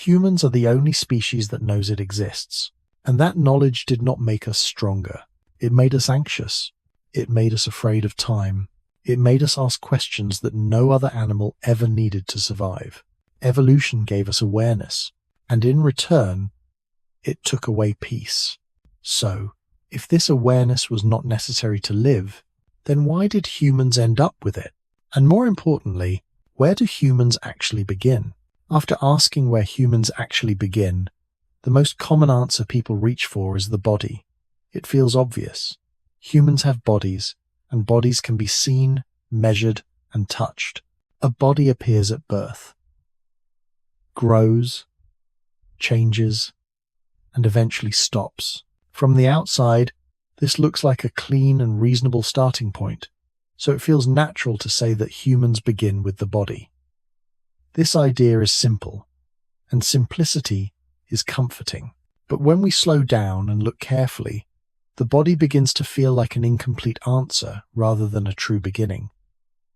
Humans are the only species that knows it exists, and that knowledge did not make us stronger. It made us anxious. It made us afraid of time. It made us ask questions that no other animal ever needed to survive. Evolution gave us awareness, and in return, it took away peace. So, if this awareness was not necessary to live, then why did humans end up with it? And more importantly, where do humans actually begin? After asking where humans actually begin, the most common answer people reach for is the body. It feels obvious. Humans have bodies, and bodies can be seen, measured, and touched. A body appears at birth, grows, changes, and eventually stops. From the outside, this looks like a clean and reasonable starting point, so it feels natural to say that humans begin with the body. This idea is simple, and simplicity is comforting. But when we slow down and look carefully, the body begins to feel like an incomplete answer rather than a true beginning.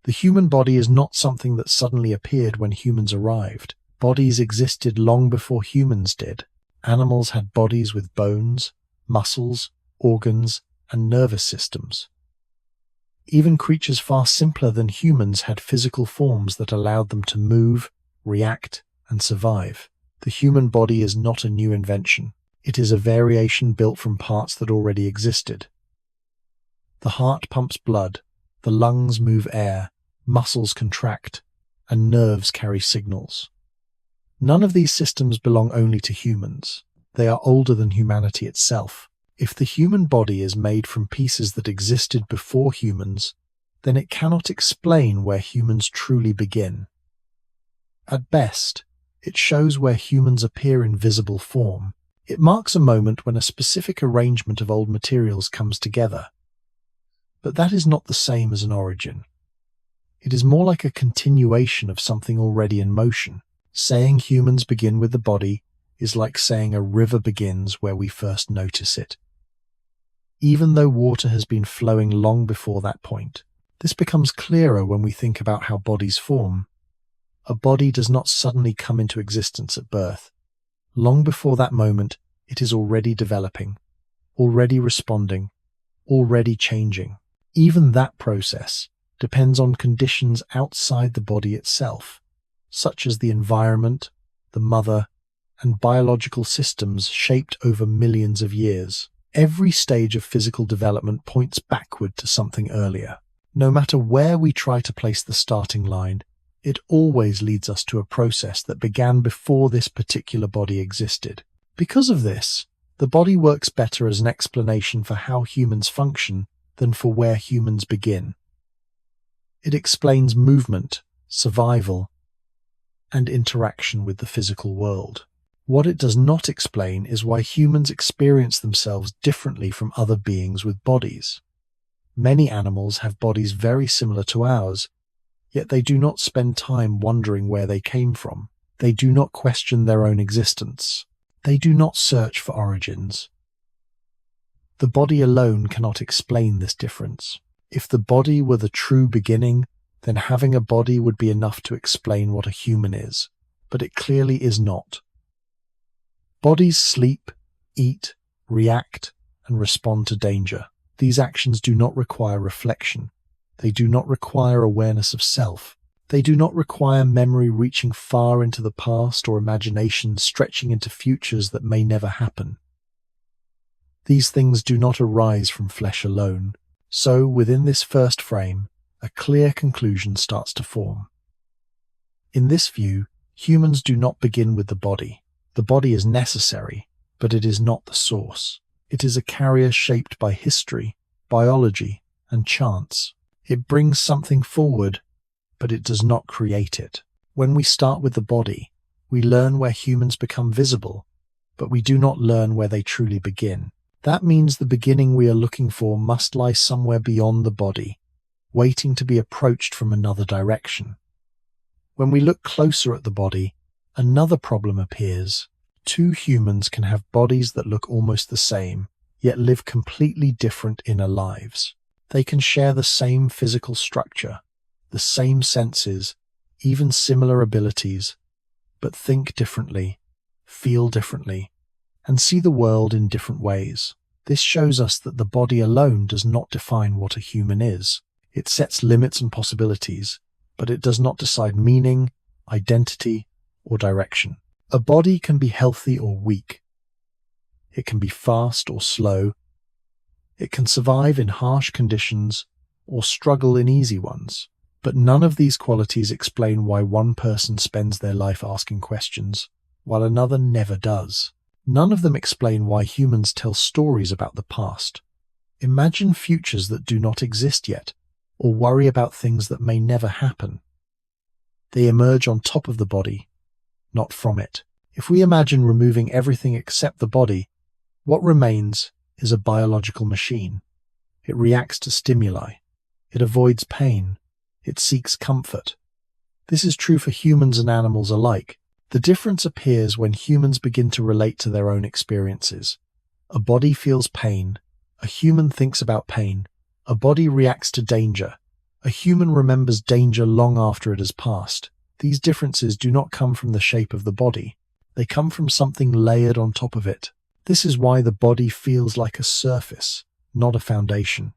The human body is not something that suddenly appeared when humans arrived. Bodies existed long before humans did. Animals had bodies with bones, muscles, organs, and nervous systems. Even creatures far simpler than humans had physical forms that allowed them to move, react, and survive. The human body is not a new invention. It is a variation built from parts that already existed. The heart pumps blood, the lungs move air, muscles contract, and nerves carry signals. None of these systems belong only to humans. They are older than humanity itself. If the human body is made from pieces that existed before humans, then it cannot explain where humans truly begin. At best, it shows where humans appear in visible form. It marks a moment when a specific arrangement of old materials comes together. But that is not the same as an origin. It is more like a continuation of something already in motion. Saying humans begin with the body is like saying a river begins where we first notice it. Even though water has been flowing long before that point, this becomes clearer when we think about how bodies form. A body does not suddenly come into existence at birth. Long before that moment, it is already developing, already responding, already changing. Even that process depends on conditions outside the body itself, such as the environment, the mother, and biological systems shaped over millions of years. Every stage of physical development points backward to something earlier. No matter where we try to place the starting line, it always leads us to a process that began before this particular body existed. Because of this, the body works better as an explanation for how humans function than for where humans begin. It explains movement, survival, and interaction with the physical world. What it does not explain is why humans experience themselves differently from other beings with bodies. Many animals have bodies very similar to ours, yet they do not spend time wondering where they came from. They do not question their own existence. They do not search for origins. The body alone cannot explain this difference. If the body were the true beginning, then having a body would be enough to explain what a human is, but it clearly is not. Bodies sleep, eat, react, and respond to danger. These actions do not require reflection. They do not require awareness of self. They do not require memory reaching far into the past or imagination stretching into futures that may never happen. These things do not arise from flesh alone. So, within this first frame, a clear conclusion starts to form. In this view, humans do not begin with the body. The body is necessary, but it is not the source. It is a carrier shaped by history, biology, and chance. It brings something forward, but it does not create it. When we start with the body, we learn where humans become visible, but we do not learn where they truly begin. That means the beginning we are looking for must lie somewhere beyond the body, waiting to be approached from another direction. When we look closer at the body, another problem appears. Two humans can have bodies that look almost the same, yet live completely different inner lives. They can share the same physical structure, the same senses, even similar abilities, but think differently, feel differently, and see the world in different ways. This shows us that the body alone does not define what a human is. It sets limits and possibilities, but it does not decide meaning, identity, or direction. A body can be healthy or weak. It can be fast or slow. It can survive in harsh conditions or struggle in easy ones. But none of these qualities explain why one person spends their life asking questions, while another never does. None of them explain why humans tell stories about the past, imagine futures that do not exist yet, or worry about things that may never happen. They emerge on top of the body, not from it. If we imagine removing everything except the body, what remains is a biological machine. It reacts to stimuli. It avoids pain. It seeks comfort. This is true for humans and animals alike. The difference appears when humans begin to relate to their own experiences. A body feels pain. A human thinks about pain. A body reacts to danger. A human remembers danger long after it has passed. These differences do not come from the shape of the body. They come from something layered on top of it. This is why the body feels like a surface, not a foundation.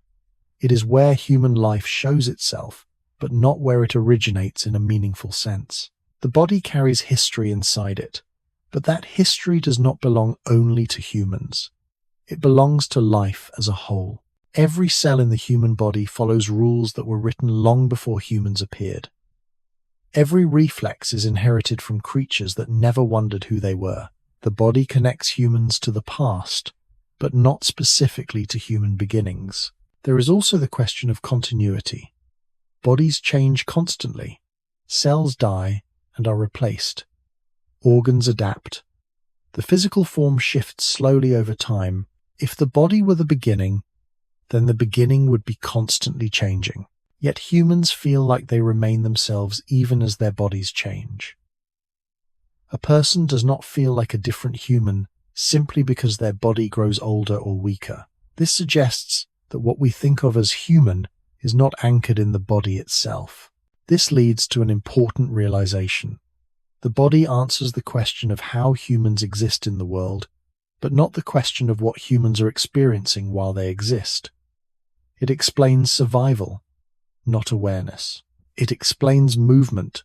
It is where human life shows itself, but not where it originates in a meaningful sense. The body carries history inside it, but that history does not belong only to humans. It belongs to life as a whole. Every cell in the human body follows rules that were written long before humans appeared. Every reflex is inherited from creatures that never wondered who they were. The body connects humans to the past, but not specifically to human beginnings. There is also the question of continuity. Bodies change constantly. Cells die and are replaced. Organs adapt. The physical form shifts slowly over time. If the body were the beginning, then the beginning would be constantly changing. Yet humans feel like they remain themselves even as their bodies change. A person does not feel like a different human simply because their body grows older or weaker. This suggests that what we think of as human is not anchored in the body itself. This leads to an important realization. The body answers the question of how humans exist in the world, but not the question of what humans are experiencing while they exist. It explains survival, not awareness. It explains movement,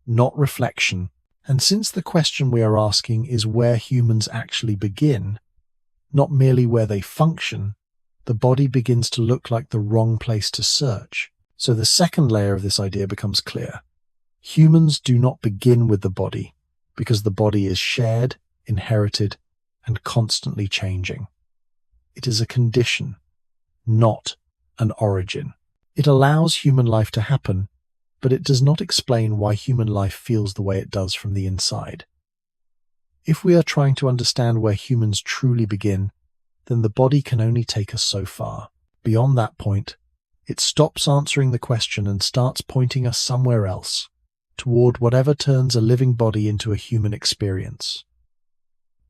not reflection. And since the question we are asking is where humans actually begin, not merely where they function, the body begins to look like the wrong place to search. So the second layer of this idea becomes clear. Humans do not begin with the body because the body is shared, inherited, and constantly changing. It is a condition, not an origin. It allows human life to happen, but it does not explain why human life feels the way it does from the inside. If we are trying to understand where humans truly begin, then the body can only take us so far. Beyond that point, it stops answering the question and starts pointing us somewhere else, toward whatever turns a living body into a human experience.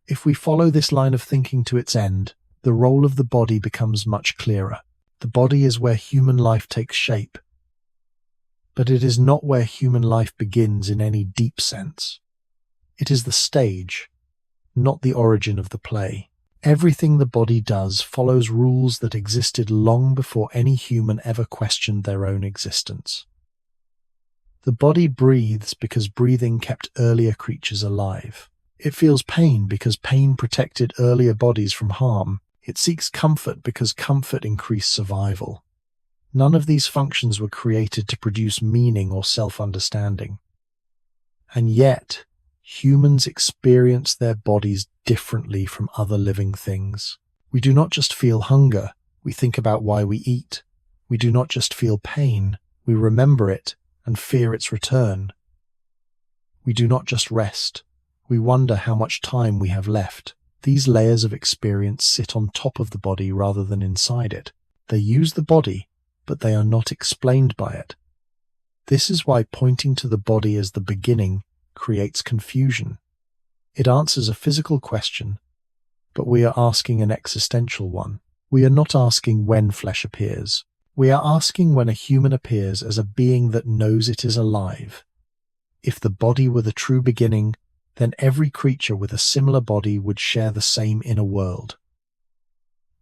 If we follow this line of thinking to its end, the role of the body becomes much clearer. The body is where human life takes shape, but it is not where human life begins in any deep sense. It is the stage, not the origin of the play. Everything the body does follows rules that existed long before any human ever questioned their own existence. The body breathes because breathing kept earlier creatures alive. It feels pain because pain protected earlier bodies from harm. It seeks comfort because comfort increased survival. None of these functions were created to produce meaning or self-understanding. And yet, humans experience their bodies differently from other living things. We do not just feel hunger, we think about why we eat. We do not just feel pain, we remember it and fear its return. We do not just rest, we wonder how much time we have left. These layers of experience sit on top of the body rather than inside it. They use the body, but they are not explained by it. This is why pointing to the body as the beginning creates confusion. It answers a physical question, but we are asking an existential one. We are not asking when flesh appears. We are asking when a human appears as a being that knows it is alive. If the body were the true beginning, then every creature with a similar body would share the same inner world.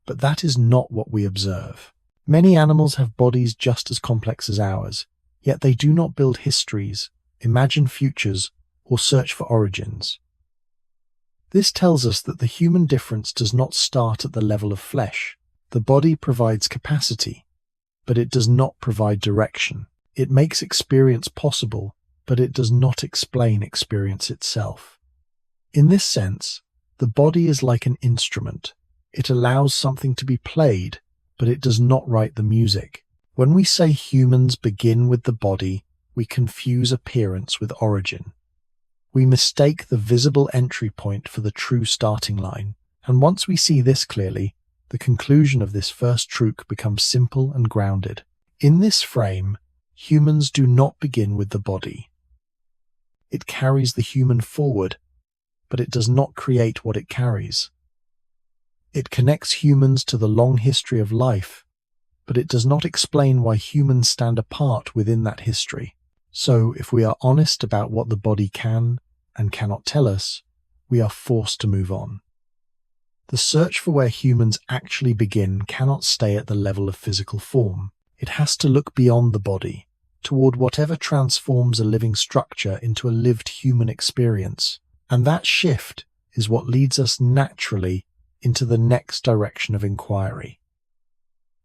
But that is not what we observe. Many animals have bodies just as complex as ours, yet they do not build histories, imagine futures, or search for origins. This tells us that the human difference does not start at the level of flesh. The body provides capacity, but it does not provide direction. It makes experience possible, but it does not explain experience itself. In this sense, the body is like an instrument. It allows something to be played, but it does not write the music. When we say humans begin with the body, we confuse appearance with origin. We mistake the visible entry point for the true starting line, and once we see this clearly, the conclusion of this first truth becomes simple and grounded. In this frame, humans do not begin with the body. It carries the human forward, but it does not create what it carries. It connects humans to the long history of life, but it does not explain why humans stand apart within that history. So, if we are honest about what the body can and cannot tell us, we are forced to move on. The search for where humans actually begin cannot stay at the level of physical form. It has to look beyond the body, toward whatever transforms a living structure into a lived human experience. And that shift is what leads us naturally into the next direction of inquiry.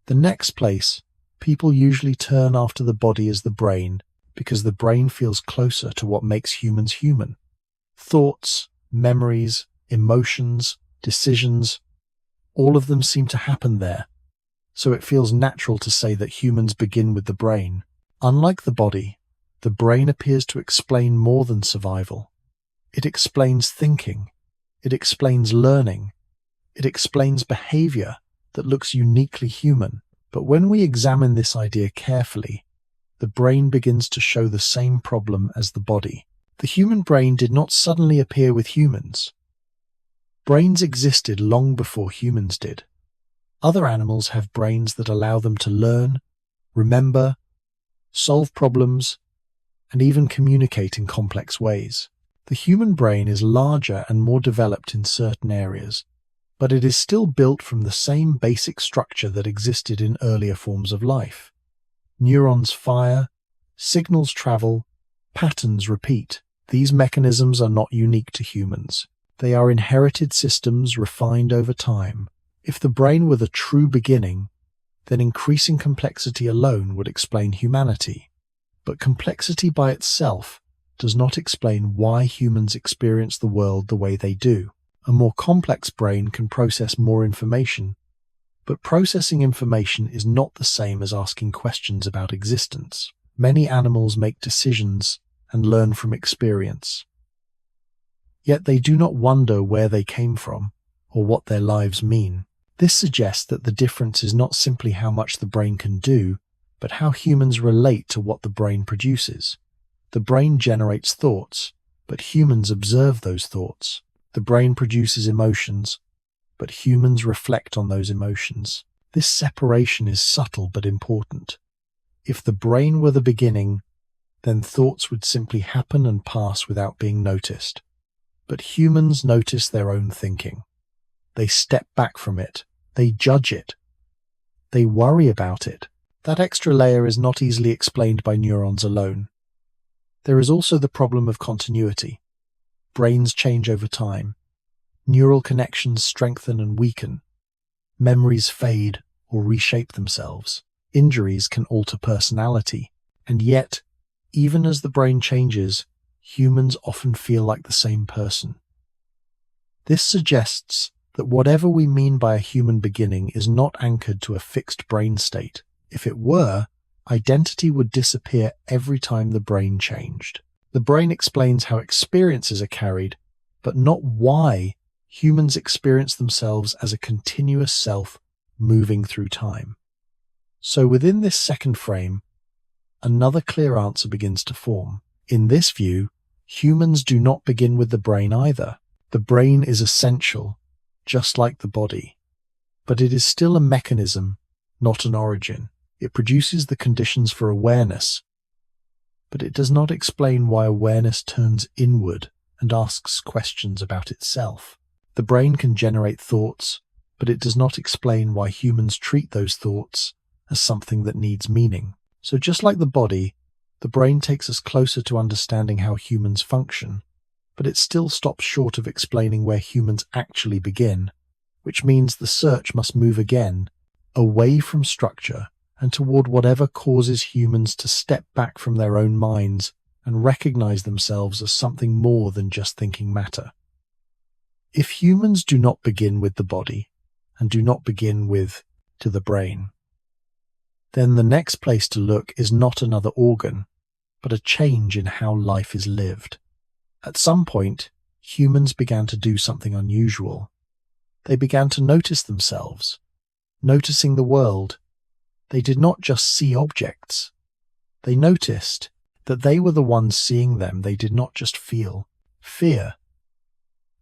The next place people usually turn after the body is the brain, because the brain feels closer to what makes humans human. Thoughts, memories, emotions, decisions, all of them seem to happen there, so it feels natural to say that humans begin with the brain. Unlike the body, the brain appears to explain more than survival. It explains thinking, it explains learning, it explains behavior that looks uniquely human. But when we examine this idea carefully, the brain begins to show the same problem as the body. The human brain did not suddenly appear with humans. Brains existed long before humans did. Other animals have brains that allow them to learn, remember, solve problems, and even communicate in complex ways. The human brain is larger and more developed in certain areas, but it is still built from the same basic structure that existed in earlier forms of life. Neurons fire, signals travel, patterns repeat. These mechanisms are not unique to humans. They are inherited systems refined over time. If the brain were the true beginning, then increasing complexity alone would explain humanity. But complexity by itself does not explain why humans experience the world the way they do. A more complex brain can process more information, but processing information is not the same as asking questions about existence. Many animals make decisions and learn from experience. Yet they do not wonder where they came from or what their lives mean. This suggests that the difference is not simply how much the brain can do, but how humans relate to what the brain produces. The brain generates thoughts, but humans observe those thoughts. The brain produces emotions, but humans reflect on those emotions. This separation is subtle but important. If the brain were the beginning, then thoughts would simply happen and pass without being noticed. But humans notice their own thinking. They step back from it. They judge it. They worry about it. That extra layer is not easily explained by neurons alone. There is also the problem of continuity. Brains change over time. Neural connections strengthen and weaken. Memories fade or reshape themselves. Injuries can alter personality. And yet, even as the brain changes, humans often feel like the same person. This suggests that whatever we mean by a human beginning is not anchored to a fixed brain state. If it were, identity would disappear every time the brain changed. The brain explains how experiences are carried, but not why humans experience themselves as a continuous self moving through time. So within this second frame, another clear answer begins to form. In this view, humans do not begin with the brain either. The brain is essential, just like the body, but it is still a mechanism, not an origin. It produces the conditions for awareness, but it does not explain why awareness turns inward and asks questions about itself. The brain can generate thoughts, but it does not explain why humans treat those thoughts as something that needs meaning. So just like the body, the brain takes us closer to understanding how humans function, but it still stops short of explaining where humans actually begin, which means the search must move again, away from structure and toward whatever causes humans to step back from their own minds and recognize themselves as something more than just thinking matter. If humans do not begin with the body and do not begin with to the brain, then the next place to look is not another organ, but a change in how life is lived. At some point, humans began to do something unusual. They began to notice themselves, noticing the world. They did not just see objects. They noticed that they were the ones seeing them. They did not just feel fear.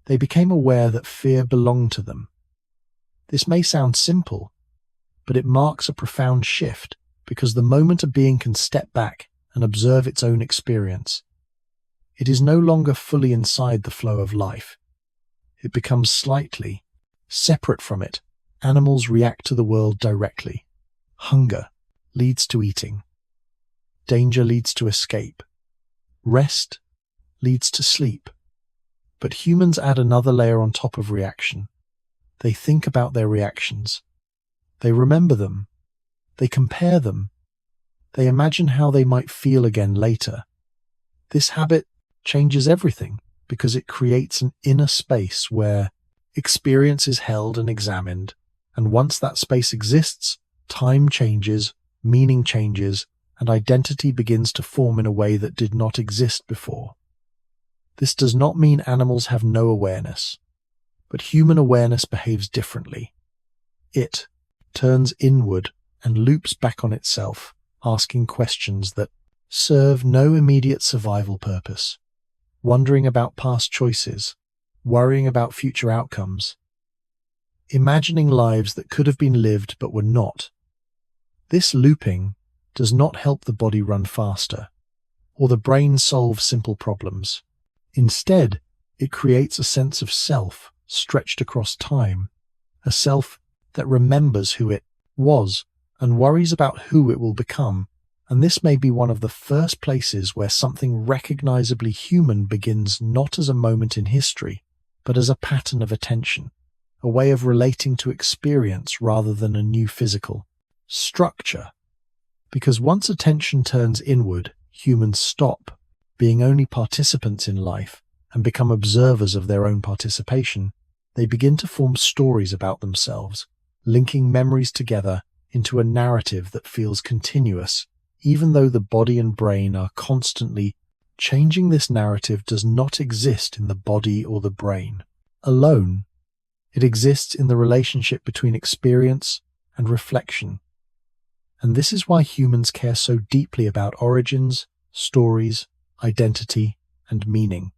They became aware that fear belonged to them. This may sound simple, but it marks a profound shift, because the moment a being can step back and observe its own experience, it is no longer fully inside the flow of life. It becomes slightly separate from it. Animals react to the world directly. Hunger leads to eating. Danger leads to escape. Rest leads to sleep. But humans add another layer on top of reaction. They think about their reactions. They remember them. They compare them. They imagine how they might feel again later. This habit changes everything because it creates an inner space where experience is held and examined, and once that space exists, time changes, meaning changes, and identity begins to form in a way that did not exist before. This does not mean animals have no awareness, but human awareness behaves differently. It turns inward and loops back on itself, asking questions that serve no immediate survival purpose, wondering about past choices, worrying about future outcomes, imagining lives that could have been lived but were not. This looping does not help the body run faster, or the brain solve simple problems. Instead, it creates a sense of self stretched across time, a self that remembers who it was and worries about who it will become. And this may be one of the first places where something recognizably human begins, not as a moment in history, but as a pattern of attention, a way of relating to experience rather than a new physical structure. Because once attention turns inward, humans stop being only participants in life and become observers of their own participation. They begin to form stories about themselves, linking memories together into a narrative that feels continuous, even though the body and brain are constantly changing. This narrative does not exist in the body or the brain alone. It exists in the relationship between experience and reflection. And this is why humans care so deeply about origins, stories, identity, and meaning.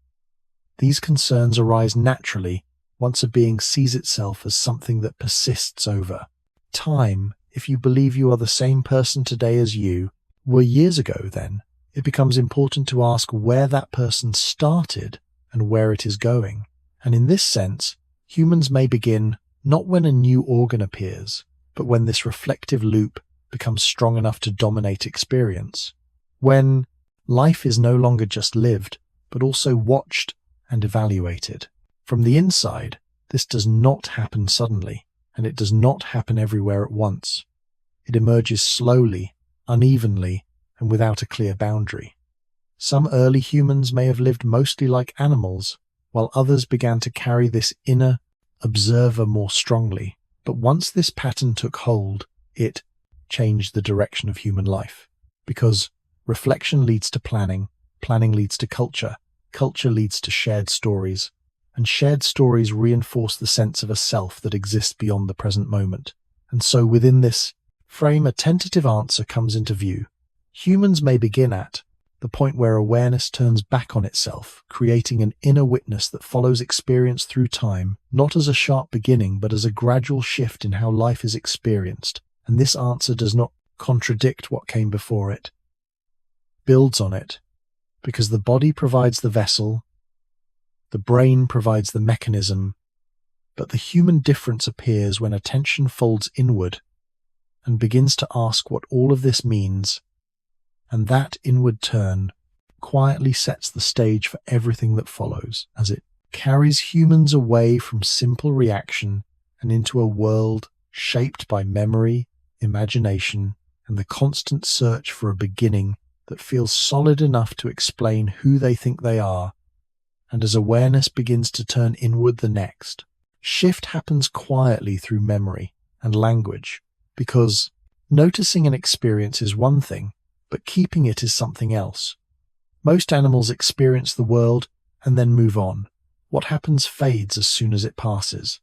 These concerns arise naturally once a being sees itself as something that persists over time. If you believe you are the same person today as you were years ago, then it becomes important to ask where that person started and where it is going. And in this sense, humans may begin not when a new organ appears, but when this reflective loop becomes strong enough to dominate experience. When life is no longer just lived, but also watched and evaluated. From the inside, this does not happen suddenly, and it does not happen everywhere at once. It emerges slowly, unevenly, and without a clear boundary. Some early humans may have lived mostly like animals, while others began to carry this inner observer more strongly. But once this pattern took hold, it changed the direction of human life. Because reflection leads to planning, planning leads to culture, culture leads to shared stories, and shared stories reinforce the sense of a self that exists beyond the present moment. And so within this frame, a tentative answer comes into view. Humans may begin at the point where awareness turns back on itself, creating an inner witness that follows experience through time, not as a sharp beginning, but as a gradual shift in how life is experienced. And this answer does not contradict what came before it, builds on it, because the body provides the vessel, The brain provides the mechanism, but the human difference appears when attention folds inward and begins to ask what all of this means, and that inward turn quietly sets the stage for everything that follows, as it carries humans away from simple reaction and into a world shaped by memory, imagination, and the constant search for a beginning that feels solid enough to explain who they think they are. And as awareness begins to turn inward, the next shift happens quietly through memory and language, because noticing an experience is one thing, but keeping it is something else. Most animals experience the world and then move on. What happens fades as soon as it passes.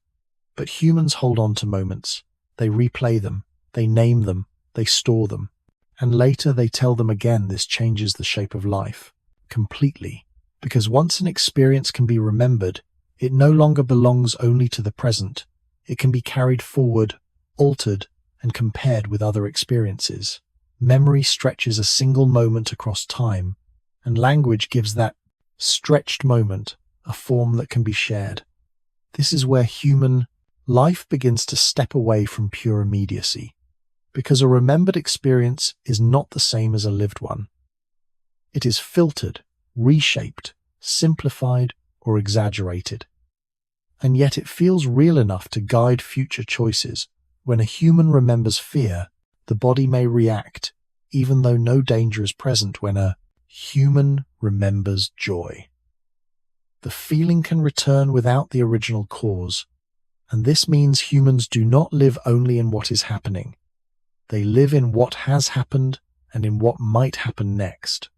But humans hold on to moments. They replay them, they name them, they store them, and later they tell them again. This changes the shape of life completely, because once an experience can be remembered, it no longer belongs only to the present. It can be carried forward, altered, and compared with other experiences. Memory stretches a single moment across time, and language gives that stretched moment a form that can be shared. This is where human life begins to step away from pure immediacy, because a remembered experience is not the same as a lived one. It is filtered, reshaped, simplified, or exaggerated. And yet it feels real enough to guide future choices. When a human remembers fear, the body may react, even though no danger is present. When a human remembers joy, the feeling can return without the original cause. And this means humans do not live only in what is happening. They live in what has happened and in what might happen next.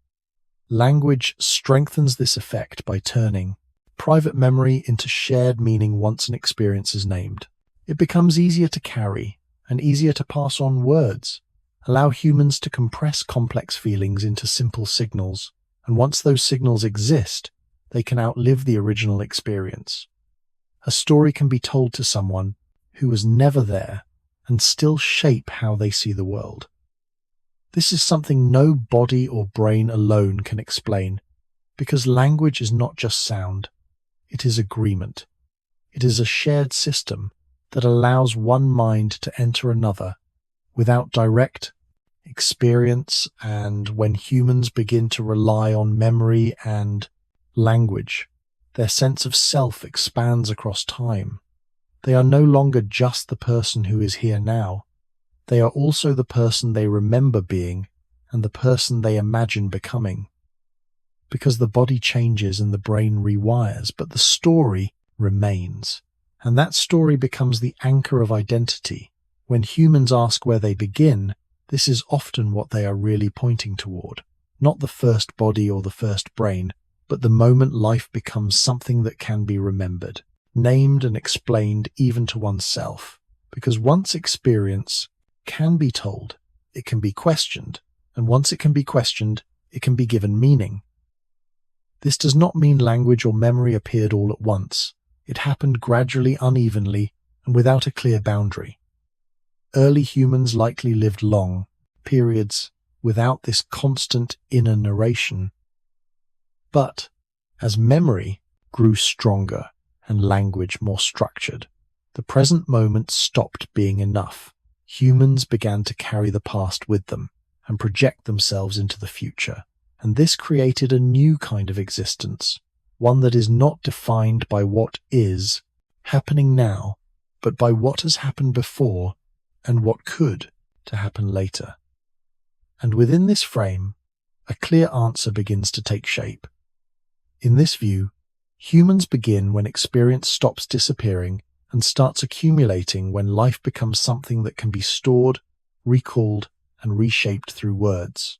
Language strengthens this effect by turning private memory into shared meaning. Once an experience is named, it becomes easier to carry and easier to pass on. Words allow humans to compress complex feelings into simple signals, and once those signals exist, they can outlive the original experience. A story can be told to someone who was never there and still shape how they see the world. This is something no body or brain alone can explain, because language is not just sound, it is agreement. It is a shared system that allows one mind to enter another without direct experience. And when humans begin to rely on memory and language, their sense of self expands across time. They are no longer just the person who is here now. They are also the person they remember being and the person they imagine becoming. Because the body changes and the brain rewires, but the story remains. And that story becomes the anchor of identity. When humans ask where they begin, this is often what they are really pointing toward. Not the first body or the first brain, but the moment life becomes something that can be remembered, named and explained even to oneself. Because once experience can be told, it can be questioned, and once it can be questioned, it can be given meaning. This does not mean language or memory appeared all at once. It happened gradually, unevenly, and without a clear boundary. Early humans likely lived long periods without this constant inner narration. But as memory grew stronger and language more structured, the present moment stopped being enough. Humans began to carry the past with them and project themselves into the future. And this created a new kind of existence, one that is not defined by what is happening now, but by what has happened before and what could to happen later. And within this frame, a clear answer begins to take shape. In this view, humans begin when experience stops disappearing and starts accumulating, when life becomes something that can be stored, recalled, and reshaped through words.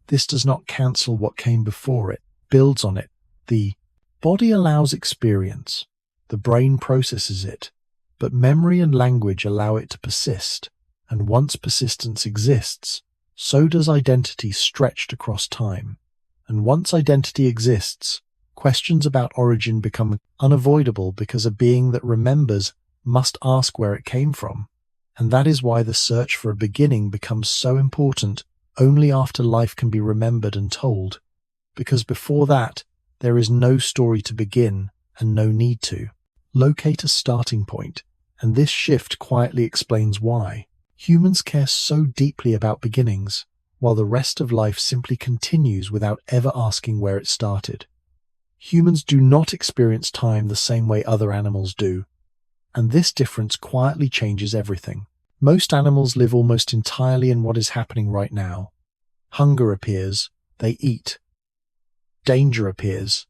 This does not cancel what came before, it builds on it. The body allows experience, the brain processes it, but memory and language allow it to persist. And once persistence exists, so does identity stretched across time. And once identity exists, questions about origin become unavoidable, because a being that remembers must ask where it came from. And that is why the search for a beginning becomes so important only after life can be remembered and told, because before that, there is no story to begin and no need to. Locate a starting point, and this shift quietly explains why. Humans care so deeply about beginnings, while the rest of life simply continues without ever asking where it started. Humans do not experience time the same way other animals do, and this difference quietly changes everything. Most animals live almost entirely in what is happening right now. Hunger appears, they eat. Danger appears,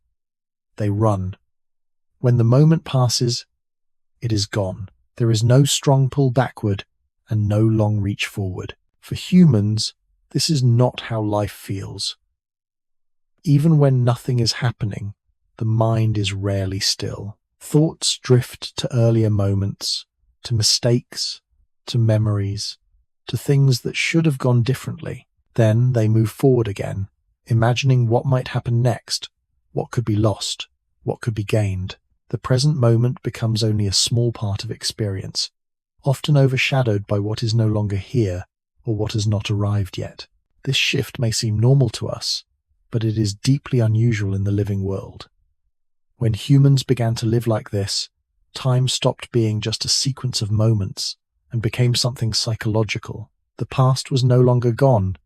they run. When the moment passes, it is gone. There is no strong pull backward and no long reach forward. For humans, this is not how life feels. Even when nothing is happening, the mind is rarely still. Thoughts drift to earlier moments, to mistakes, to memories, to things that should have gone differently. Then they move forward again, imagining what might happen next, what could be lost, what could be gained. The present moment becomes only a small part of experience, often overshadowed by what is no longer here or what has not arrived yet. This shift may seem normal to us, but it is deeply unusual in the living world. When humans began to live like this, time stopped being just a sequence of moments and became something psychological. The past was no longer gone,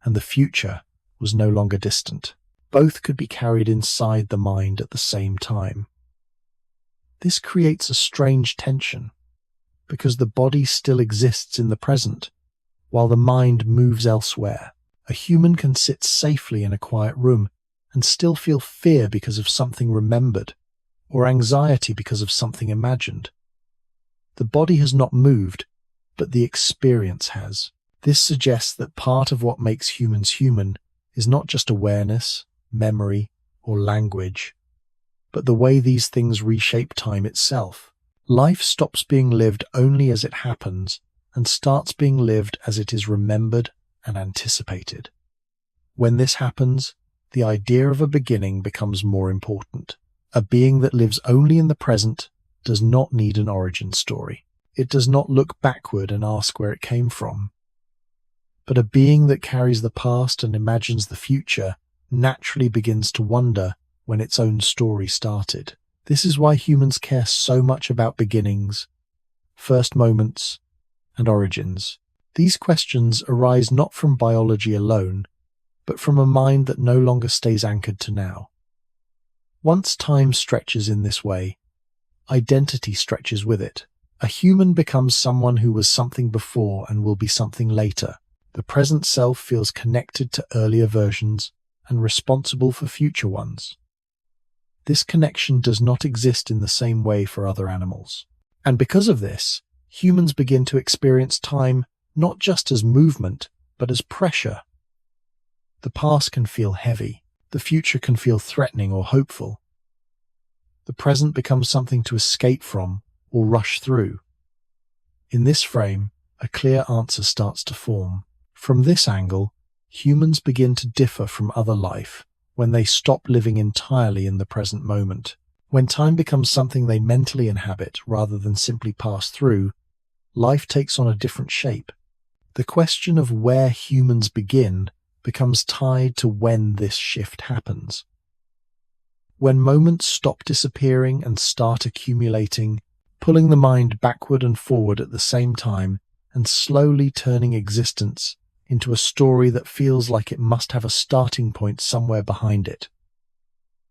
and the future was no longer distant. Both could be carried inside the mind at the same time. This creates a strange tension, because the body still exists in the present, while the mind moves elsewhere. A human can sit safely in a quiet room and still feel fear because of something remembered, or anxiety because of something imagined. The body has not moved, but the experience has. This suggests that part of what makes humans human is not just awareness, memory, or language, but the way these things reshape time itself. Life stops being lived only as it happens and starts being lived as it is remembered and anticipated. When this happens, the idea of a beginning becomes more important. A being that lives only in the present does not need an origin story. It does not look backward and ask where it came from. But a being that carries the past and imagines the future naturally begins to wonder when its own story started. This is why humans care so much about beginnings, first moments, and origins. These questions arise not from biology alone, but from a mind that no longer stays anchored to now. Once time stretches in this way, identity stretches with it. A human becomes someone who was something before and will be something later. The present self feels connected to earlier versions and responsible for future ones. This connection does not exist in the same way for other animals. And because of this, humans begin to experience time not just as movement, but as pressure. The past can feel heavy. The future can feel threatening or hopeful. The present becomes something to escape from or rush through. In this frame, a clear answer starts to form. From this angle, humans begin to differ from other life when they stop living entirely in the present moment. When time becomes something they mentally inhabit rather than simply pass through, life takes on a different shape. The question of where humans begin becomes tied to when this shift happens. When moments stop disappearing and start accumulating, pulling the mind backward and forward at the same time, and slowly turning existence into a story that feels like it must have a starting point somewhere behind it.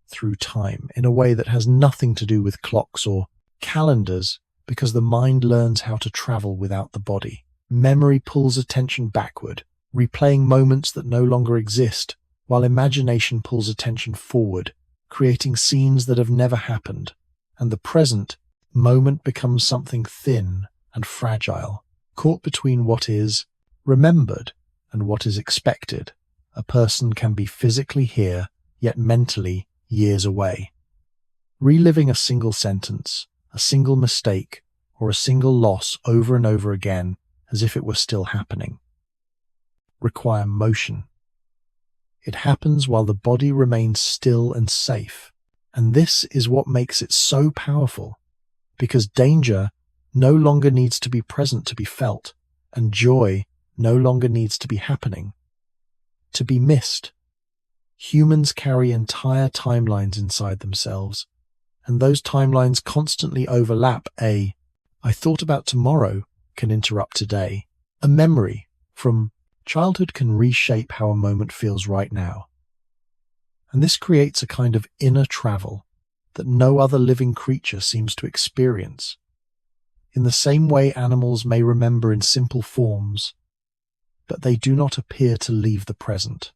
Through time, in a way that has nothing to do with clocks or calendars, because the mind learns how to travel without the body. Memory pulls attention backward, replaying moments that no longer exist, while imagination pulls attention forward, creating scenes that have never happened, and the present moment becomes something thin and fragile, caught between what is remembered and what is expected. A person can be physically here, yet mentally years away. Reliving a single sentence, a single mistake, or a single loss over and over again as if it were still happening require motion. It happens while the body remains still and safe, and this is what makes it so powerful, because danger no longer needs to be present to be felt, and joy no longer needs to be happening to be missed. Humans carry entire timelines inside themselves, and those timelines constantly overlap. I thought about tomorrow can interrupt today. A memory from childhood can reshape how a moment feels right now. And this creates a kind of inner travel that no other living creature seems to experience. In the same way animals may remember in simple forms, but they do not appear to leave the present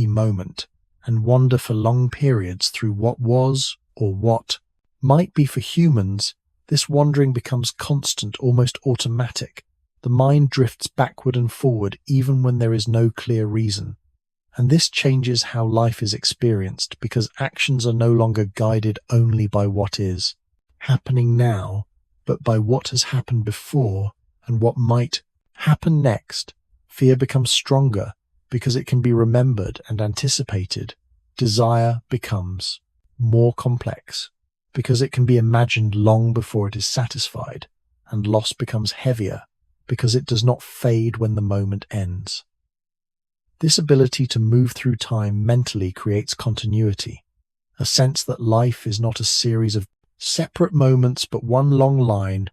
moment and wander for long periods through what was or what might be. For humans, this wandering becomes constant, almost automatic. The mind drifts backward and forward even when there is no clear reason. And this changes how life is experienced because actions are no longer guided only by what is happening now, but by what has happened before and what might happen next. Fear becomes stronger because it can be remembered and anticipated. Desire becomes more complex because it can be imagined long before it is satisfied. And loss becomes heavier because it does not fade when the moment ends. This ability to move through time mentally creates continuity, a sense that life is not a series of separate moments but one long line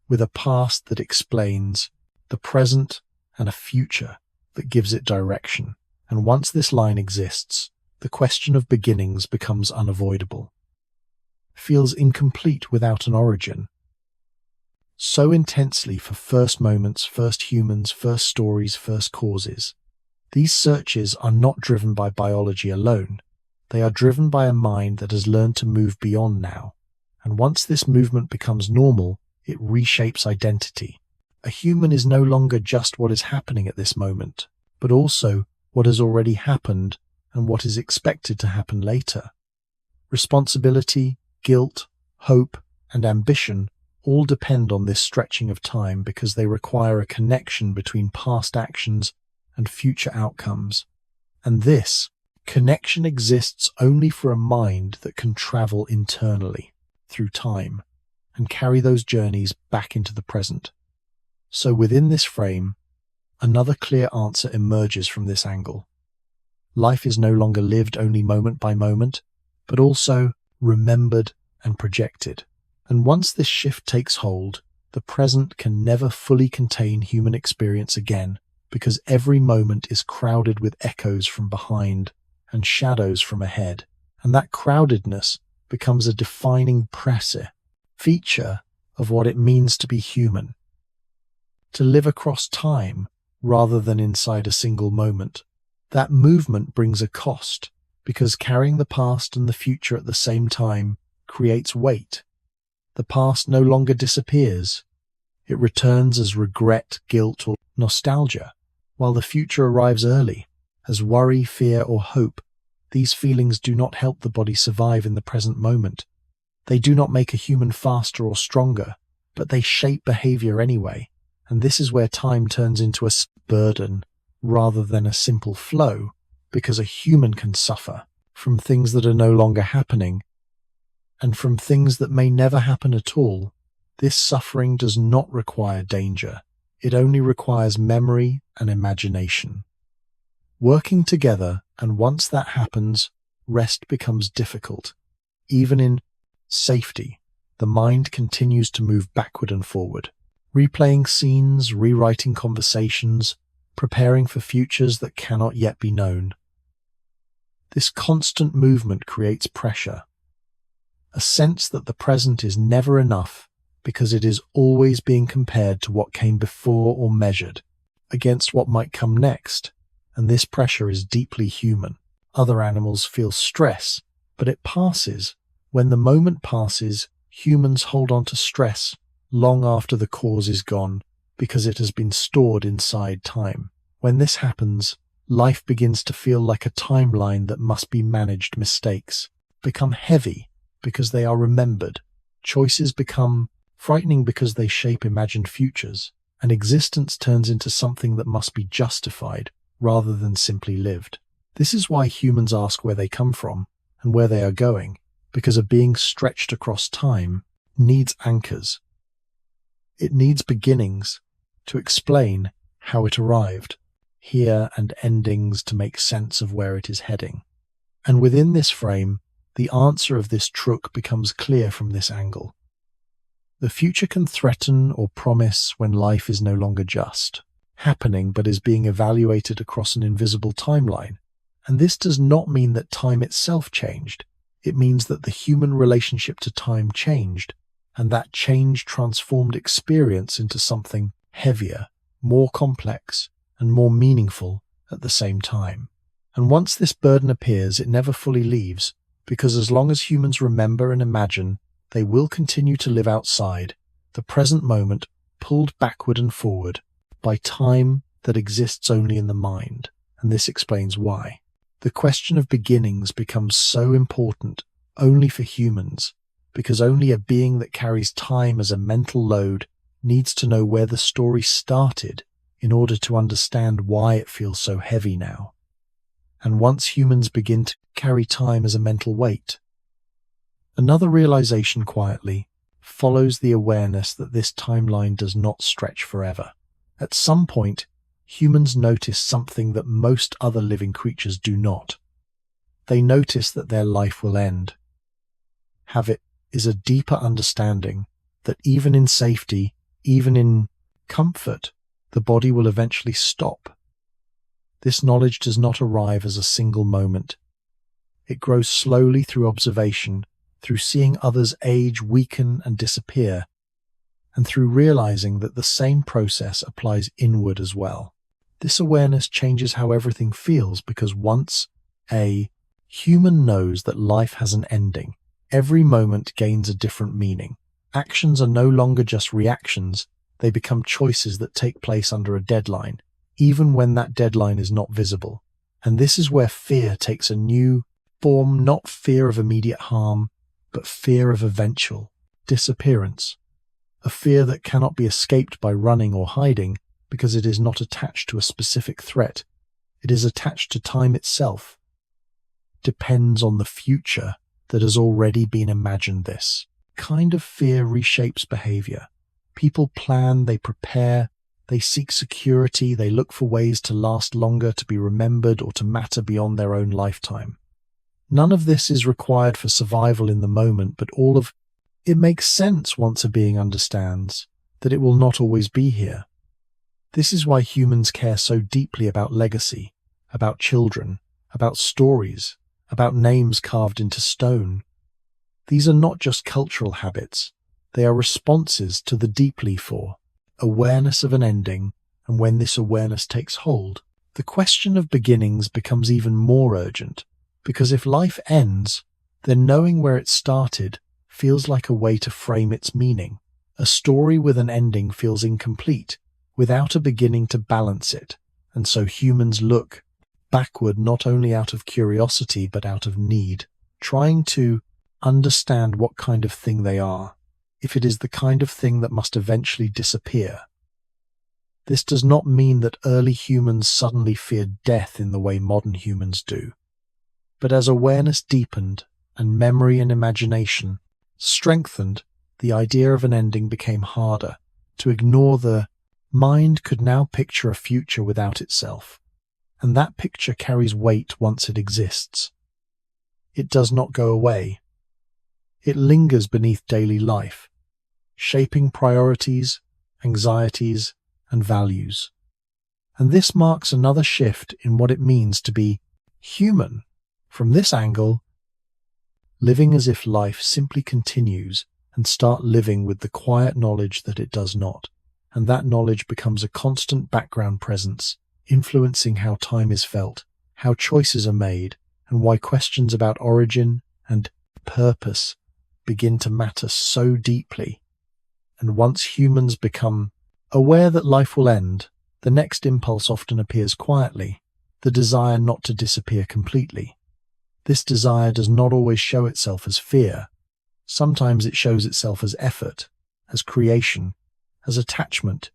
with a past that explains the present and a future that gives it direction. And once this line exists, the question of beginnings becomes unavoidable. Feels incomplete without an origin. So intensely for first moments, first humans, first stories, first causes. These searches are not driven by biology alone. They are driven by a mind that has learned to move beyond now. And once this movement becomes normal, it reshapes identity. A human is no longer just what is happening at this moment, but also what has already happened and what is expected to happen later. Responsibility, guilt, hope, and ambition all depend on this stretching of time because they require a connection between past actions and future outcomes. And this connection exists only for a mind that can travel internally through time and carry those journeys back into the present. So within this frame, another clear answer emerges from this angle. Life is no longer lived only moment by moment, but also remembered and projected. And once this shift takes hold, the present can never fully contain human experience again, because every moment is crowded with echoes from behind and shadows from ahead. And that crowdedness becomes a defining feature of what it means to be human. To live across time rather than inside a single moment. That movement brings a cost, because carrying the past and the future at the same time creates weight. The past no longer disappears. It returns as regret, guilt, or nostalgia, while the future arrives early, as worry, fear, or hope. These feelings do not help the body survive in the present moment. They do not make a human faster or stronger, but they shape behavior anyway. And this is where time turns into a burden rather than a simple flow, because a human can suffer from things that are no longer happening and from things that may never happen at all. This suffering does not require danger. It only requires memory and imagination working together, and once that happens, rest becomes difficult. Even in safety, the mind continues to move backward and forward, replaying scenes, rewriting conversations, preparing for futures that cannot yet be known. This constant movement creates pressure, a sense that the present is never enough because it is always being compared to what came before or measured against what might come next, and this pressure is deeply human. Other animals feel stress, but it passes. When the moment passes, humans hold on to stress long after the cause is gone because it has been stored inside time. When this happens, life begins to feel like a timeline that must be managed. Mistakes become heavy because they are remembered. Choices become frightening because they shape imagined futures, and existence turns into something that must be justified rather than simply lived. This is why humans ask where they come from and where they are going, because a being stretched across time needs anchors. It needs beginnings to explain how it arrived here and endings to make sense of where it is heading. And within this frame, The answer of this truck becomes clear from this angle. The future can threaten or promise when life is no longer just happening, but is being evaluated across an invisible timeline. And this does not mean that time itself changed. It means that the human relationship to time changed, and that change transformed experience into something heavier, more complex, and more meaningful at the same time. And once this burden appears, it never fully leaves, because as long as humans remember and imagine, they will continue to live outside the present moment, pulled backward and forward by time that exists only in the mind. And this explains why the question of beginnings becomes so important only for humans, because only a being that carries time as a mental load needs to know where the story started in order to understand why it feels so heavy now. And once humans begin to carry time as a mental weight, another realization quietly follows the awareness that this timeline does not stretch forever. At some point, humans notice something that most other living creatures do not. They notice that their life will end. Habit is a deeper understanding that even in safety, even in comfort, the body will eventually stop. This knowledge does not arrive as a single moment. It grows slowly through observation, through seeing others age, weaken, and disappear, and through realizing that the same process applies inward as well. This awareness changes how everything feels, because once a human knows that life has an ending, every moment gains a different meaning. Actions are no longer just reactions, they become choices that take place under a deadline, even when that deadline is not visible. And this is where fear takes a new form, not fear of immediate harm, but fear of eventual disappearance. A fear that cannot be escaped by running or hiding, because it is not attached to a specific threat. It is attached to time itself. Depends on the future that has already been imagined. This kind of fear reshapes behavior. People plan, they prepare, they seek security, they look for ways to last longer, to be remembered, or to matter beyond their own lifetime. None of this is required for survival in the moment, but all of it makes sense once a being understands that it will not always be here. This is why humans care so deeply about legacy, about children, about stories, about names carved into stone. These are not just cultural habits, they are responses to the deeply for awareness of an ending, and when this awareness takes hold, the question of beginnings becomes even more urgent, because if life ends, then knowing where it started feels like a way to frame its meaning. A story with an ending feels incomplete, without a beginning to balance it, and so humans look backward not only out of curiosity but out of need, trying to understand what kind of thing they are, if it is the kind of thing that must eventually disappear. This does not mean that early humans suddenly feared death in the way modern humans do, but as awareness deepened and memory and imagination strengthened, the idea of an ending became harder to ignore. The mind could now picture a future without itself, and that picture carries weight once it exists. It does not go away. It lingers beneath daily life, shaping priorities, anxieties, and values. And this marks another shift in what it means to be human. From this angle, living as if life simply continues, and start living with the quiet knowledge that it does not, and that knowledge becomes a constant background presence, influencing how time is felt, how choices are made, and why questions about origin and purpose begin to matter so deeply. And once humans become aware that life will end, the next impulse often appears quietly, the desire not to disappear completely. This desire does not always show itself as fear. Sometimes it shows itself as effort, as creation, as attachment.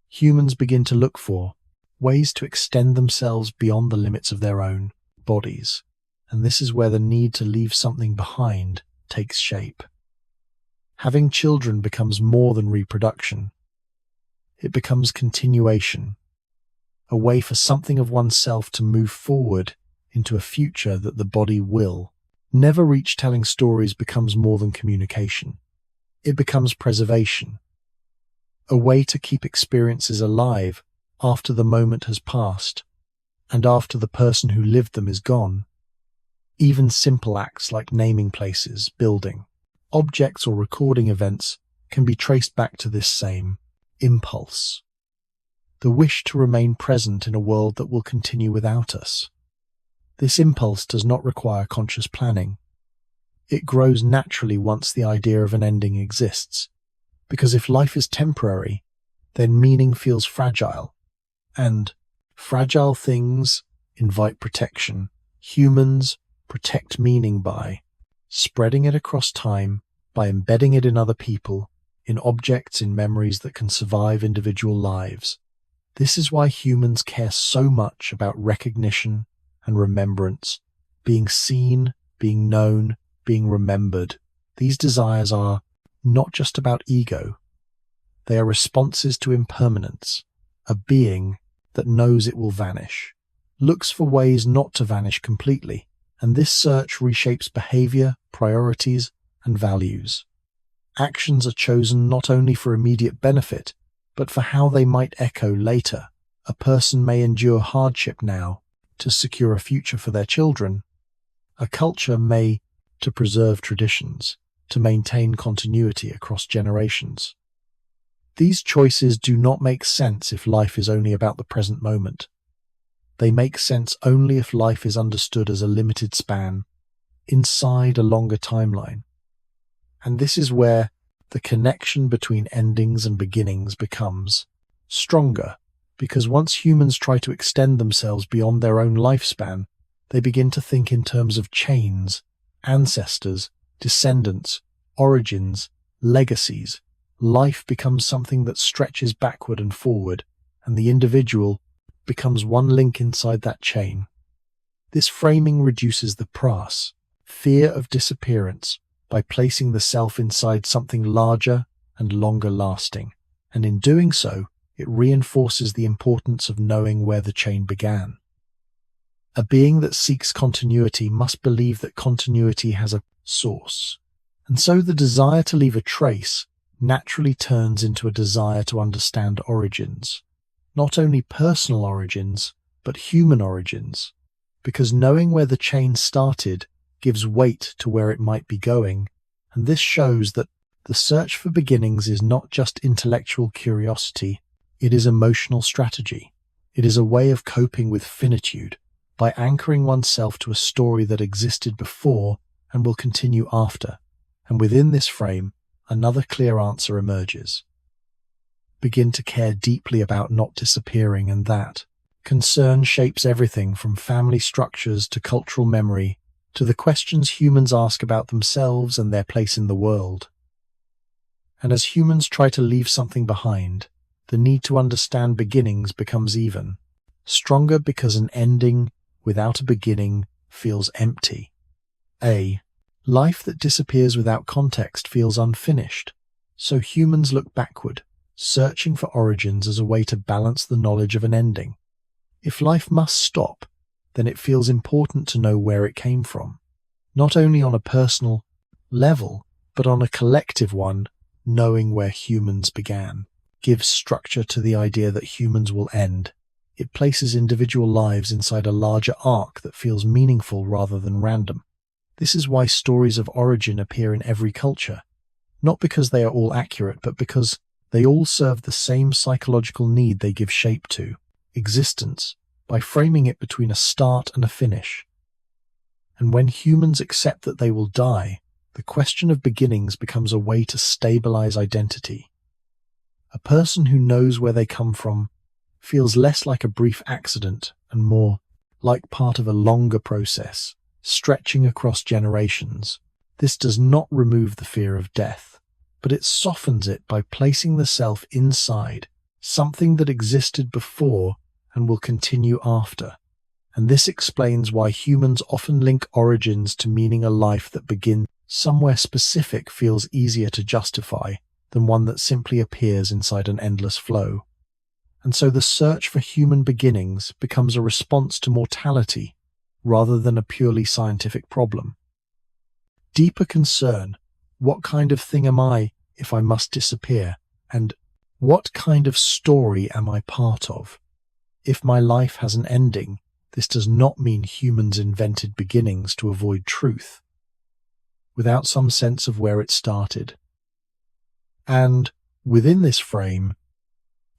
Humans begin to look for ways to extend themselves beyond the limits of their own bodies. And this is where the need to leave something behind takes shape. Having children becomes more than reproduction. It becomes continuation, a way for something of oneself to move forward into a future that the body will Never reach telling stories becomes more than communication. It becomes preservation, a way to keep experiences alive after the moment has passed and after the person who lived them is gone. Even simple acts like naming places, building, objects, or recording events can be traced back to this same impulse, the wish to remain present in a world that will continue without us. This impulse does not require conscious planning. It grows naturally once the idea of an ending exists, because if life is temporary, then meaning feels fragile, and fragile things invite protection. Humans protect meaning by spreading it across time, by embedding it in other people, in objects, in memories that can survive individual lives. This is why humans care so much about recognition and remembrance, being seen, being known, being remembered. These desires are not just about ego. They are responses to impermanence, a being that knows it will vanish, looks for ways not to vanish completely, and this search reshapes behavior, priorities, and values. Actions are chosen not only for immediate benefit, but for how they might echo later. A person may endure hardship now to secure a future for their children. A culture may to preserve traditions, to maintain continuity across generations. These choices do not make sense if life is only about the present moment. They make sense only if life is understood as a limited span, inside a longer timeline. And this is where the connection between endings and beginnings becomes stronger, because once humans try to extend themselves beyond their own lifespan, they begin to think in terms of chains, ancestors, descendants, origins, legacies. Life becomes something that stretches backward and forward, and the individual becomes one link inside that chain. This framing reduces the pras, fear of disappearance, by placing the self inside something larger and longer lasting, and in doing so, it reinforces the importance of knowing where the chain began. A being that seeks continuity must believe that continuity has a source, and so the desire to leave a trace naturally turns into a desire to understand origins, not only personal origins, but human origins, because knowing where the chain started gives weight to where it might be going, and this shows that the search for beginnings is not just intellectual curiosity, it is emotional strategy. It is a way of coping with finitude, by anchoring oneself to a story that existed before and will continue after, and within this frame, another clear answer emerges. Begin to care deeply about not disappearing, and that concern shapes everything from family structures to cultural memory to the questions humans ask about themselves and their place in the world. And as humans try to leave something behind, the need to understand beginnings becomes even stronger, because an ending without a beginning feels empty. A life that disappears without context feels unfinished, so humans look backward, searching for origins as a way to balance the knowledge of an ending. If life must stop, then it feels important to know where it came from, not only on a personal level, but on a collective one. Knowing where humans began gives structure to the idea that humans will end. It places individual lives inside a larger arc that feels meaningful rather than random. This is why stories of origin appear in every culture, not because they are all accurate, but because they all serve the same psychological need they give shape to: existence, by framing it between a start and a finish. And when humans accept that they will die, the question of beginnings becomes a way to stabilize identity. A person who knows where they come from feels less like a brief accident and more like part of a longer process, stretching across generations. This does not remove the fear of death, but it softens it by placing the self inside something that existed before and will continue after. And this explains why humans often link origins to meaning. A life that begins somewhere specific feels easier to justify than one that simply appears inside an endless flow. And so the search for human beginnings becomes a response to mortality rather than a purely scientific problem. deeper concern: what kind of thing am I if I must disappear? And what kind of story am I part of? If my life has an ending, this does not mean humans invented beginnings to avoid truth, without some sense of where it started. And within this frame,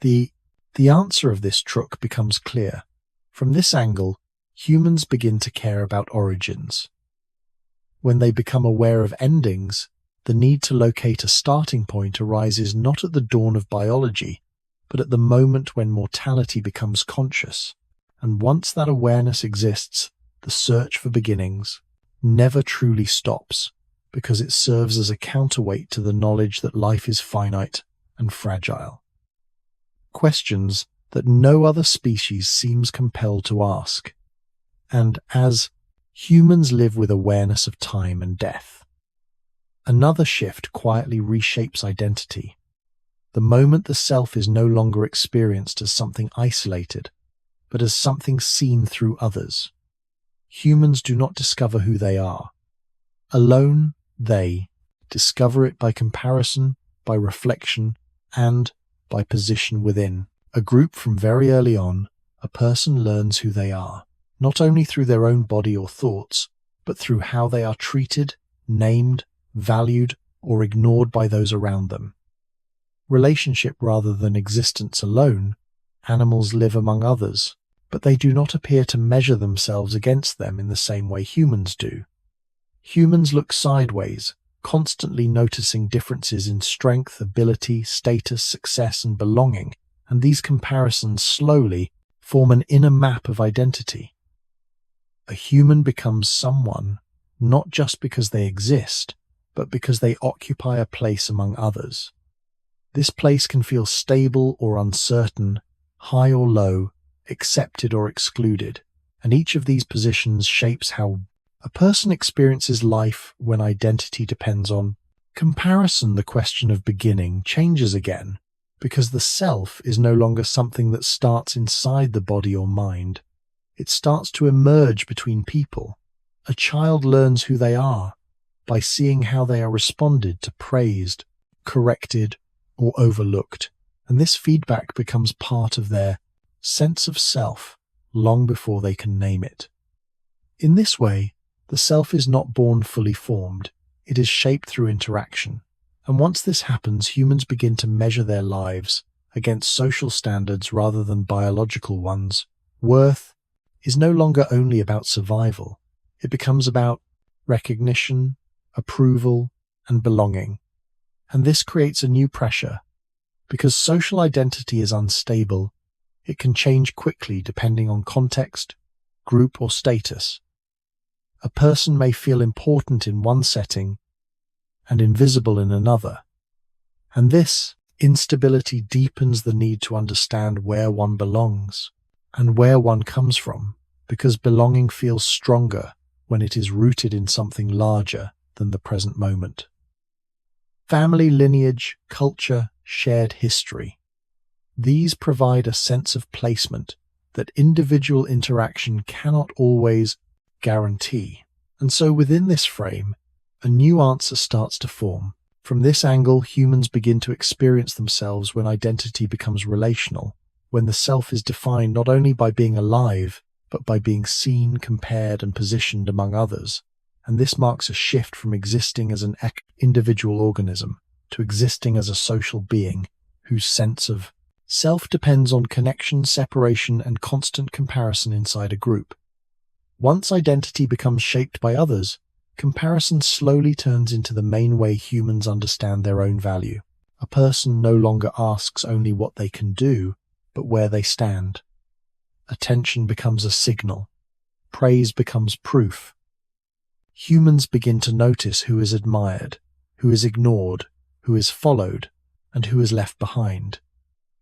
the answer of this truck becomes clear. From this angle, humans begin to care about origins. When they become aware of endings, the need to locate a starting point arises not at the dawn of biology, but at the moment when mortality becomes conscious. And once that awareness exists, the search for beginnings never truly stops, because it serves as a counterweight to the knowledge that life is finite and fragile. Questions that no other species seems compelled to ask. And as humans live with awareness of time and death, another shift quietly reshapes identity. The moment the self is no longer experienced as something isolated, but as something seen through others. Humans do not discover who they are. Alone, they discover it by comparison, by reflection, and by position within. A group from very early on, a person learns who they are, not only through their own body or thoughts, but through how they are treated, named, valued, or ignored by those around them. Relationship rather than existence alone, animals live among others, but they do not appear to measure themselves against them in the same way humans do. Humans look sideways, constantly noticing differences in strength, ability, status, success, and belonging, and these comparisons slowly form an inner map of identity. A human becomes someone not just because they exist, but because they occupy a place among others. This place can feel stable or uncertain, high or low, accepted or excluded, and each of these positions shapes how a person experiences life. When identity depends on comparison, the question of beginning changes again, because the self is no longer something that starts inside the body or mind. It starts to emerge between people. A child learns who they are by seeing how they are responded to, praised, corrected, or overlooked, and this feedback becomes part of their sense of self long before they can name it. In this way, the self is not born fully formed, it is shaped through interaction, and once this happens, humans begin to measure their lives against social standards rather than biological ones. Worth is no longer only about survival, it becomes about recognition, approval, and belonging. And this creates a new pressure. Because social identity is unstable, it can change quickly depending on context, group, or status. A person may feel important in one setting and invisible in another. And this instability deepens the need to understand where one belongs and where one comes from, because belonging feels stronger when it is rooted in something larger than the present moment. Family, lineage, culture, shared history. These provide a sense of placement that individual interaction cannot always guarantee. And so within this frame, a new answer starts to form. From this angle, humans begin to experience themselves when identity becomes relational, when the self is defined not only by being alive, but by being seen, compared, and positioned among others. And this marks a shift from existing as an individual organism to existing as a social being whose sense of self depends on connection, separation, and constant comparison inside a group. Once identity becomes shaped by others, comparison slowly turns into the main way humans understand their own value. A person no longer asks only what they can do, but where they stand. Attention becomes a signal. Praise becomes proof. Humans begin to notice who is admired, who is ignored, who is followed, and who is left behind.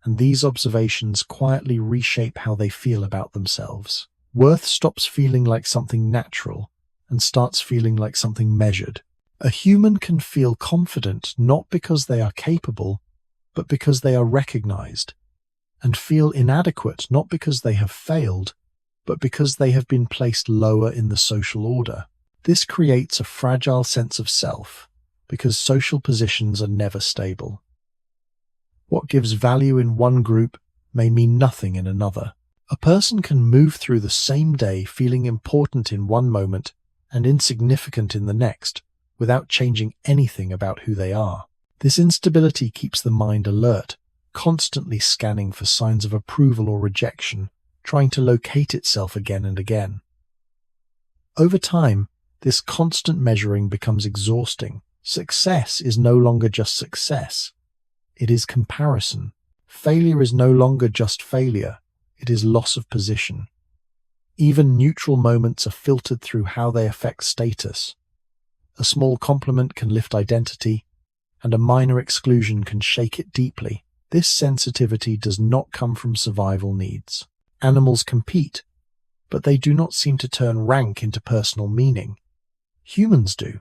And these observations quietly reshape how they feel about themselves. Worth stops feeling like something natural and starts feeling like something measured. A human can feel confident not because they are capable, but because they are recognized, and feel inadequate not because they have failed, but because they have been placed lower in the social order. This creates a fragile sense of self because social positions are never stable. What gives value in one group may mean nothing in another. A person can move through the same day feeling important in one moment and insignificant in the next without changing anything about who they are. This instability keeps the mind alert, constantly scanning for signs of approval or rejection, trying to locate itself again and again. Over time, this constant measuring becomes exhausting. Success is no longer just success. It is comparison. Failure is no longer just failure. It is loss of position. Even neutral moments are filtered through how they affect status. A small compliment can lift identity, and a minor exclusion can shake it deeply. This sensitivity does not come from survival needs. Animals compete, but they do not seem to turn rank into personal meaning. Humans do.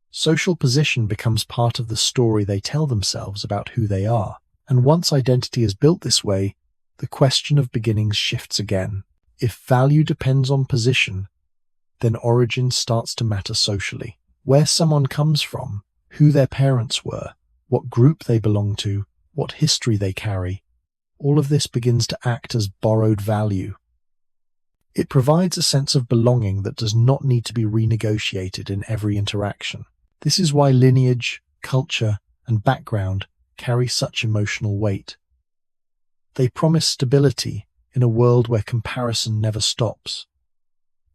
Social position becomes part of the story they tell themselves about who they are, and once identity is built this way, the question of beginnings shifts again. If value depends on position, then origin starts to matter socially. Where someone comes from, who their parents were, what group they belong to, what history they carry, all of this begins to act as borrowed value. It provides a sense of belonging that does not need to be renegotiated in every interaction. This is why lineage, culture, and background carry such emotional weight. They promise stability in a world where comparison never stops.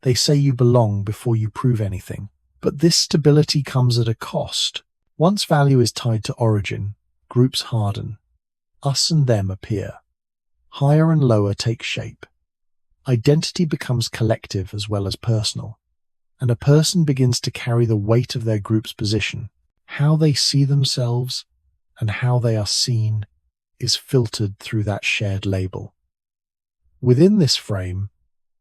They say you belong before you prove anything. But this stability comes at a cost. Once value is tied to origin, groups harden. Us and them appear. Higher and lower take shape. Identity becomes collective as well as personal, and a person begins to carry the weight of their group's position. How they see themselves and how they are seen is filtered through that shared label. Within this frame,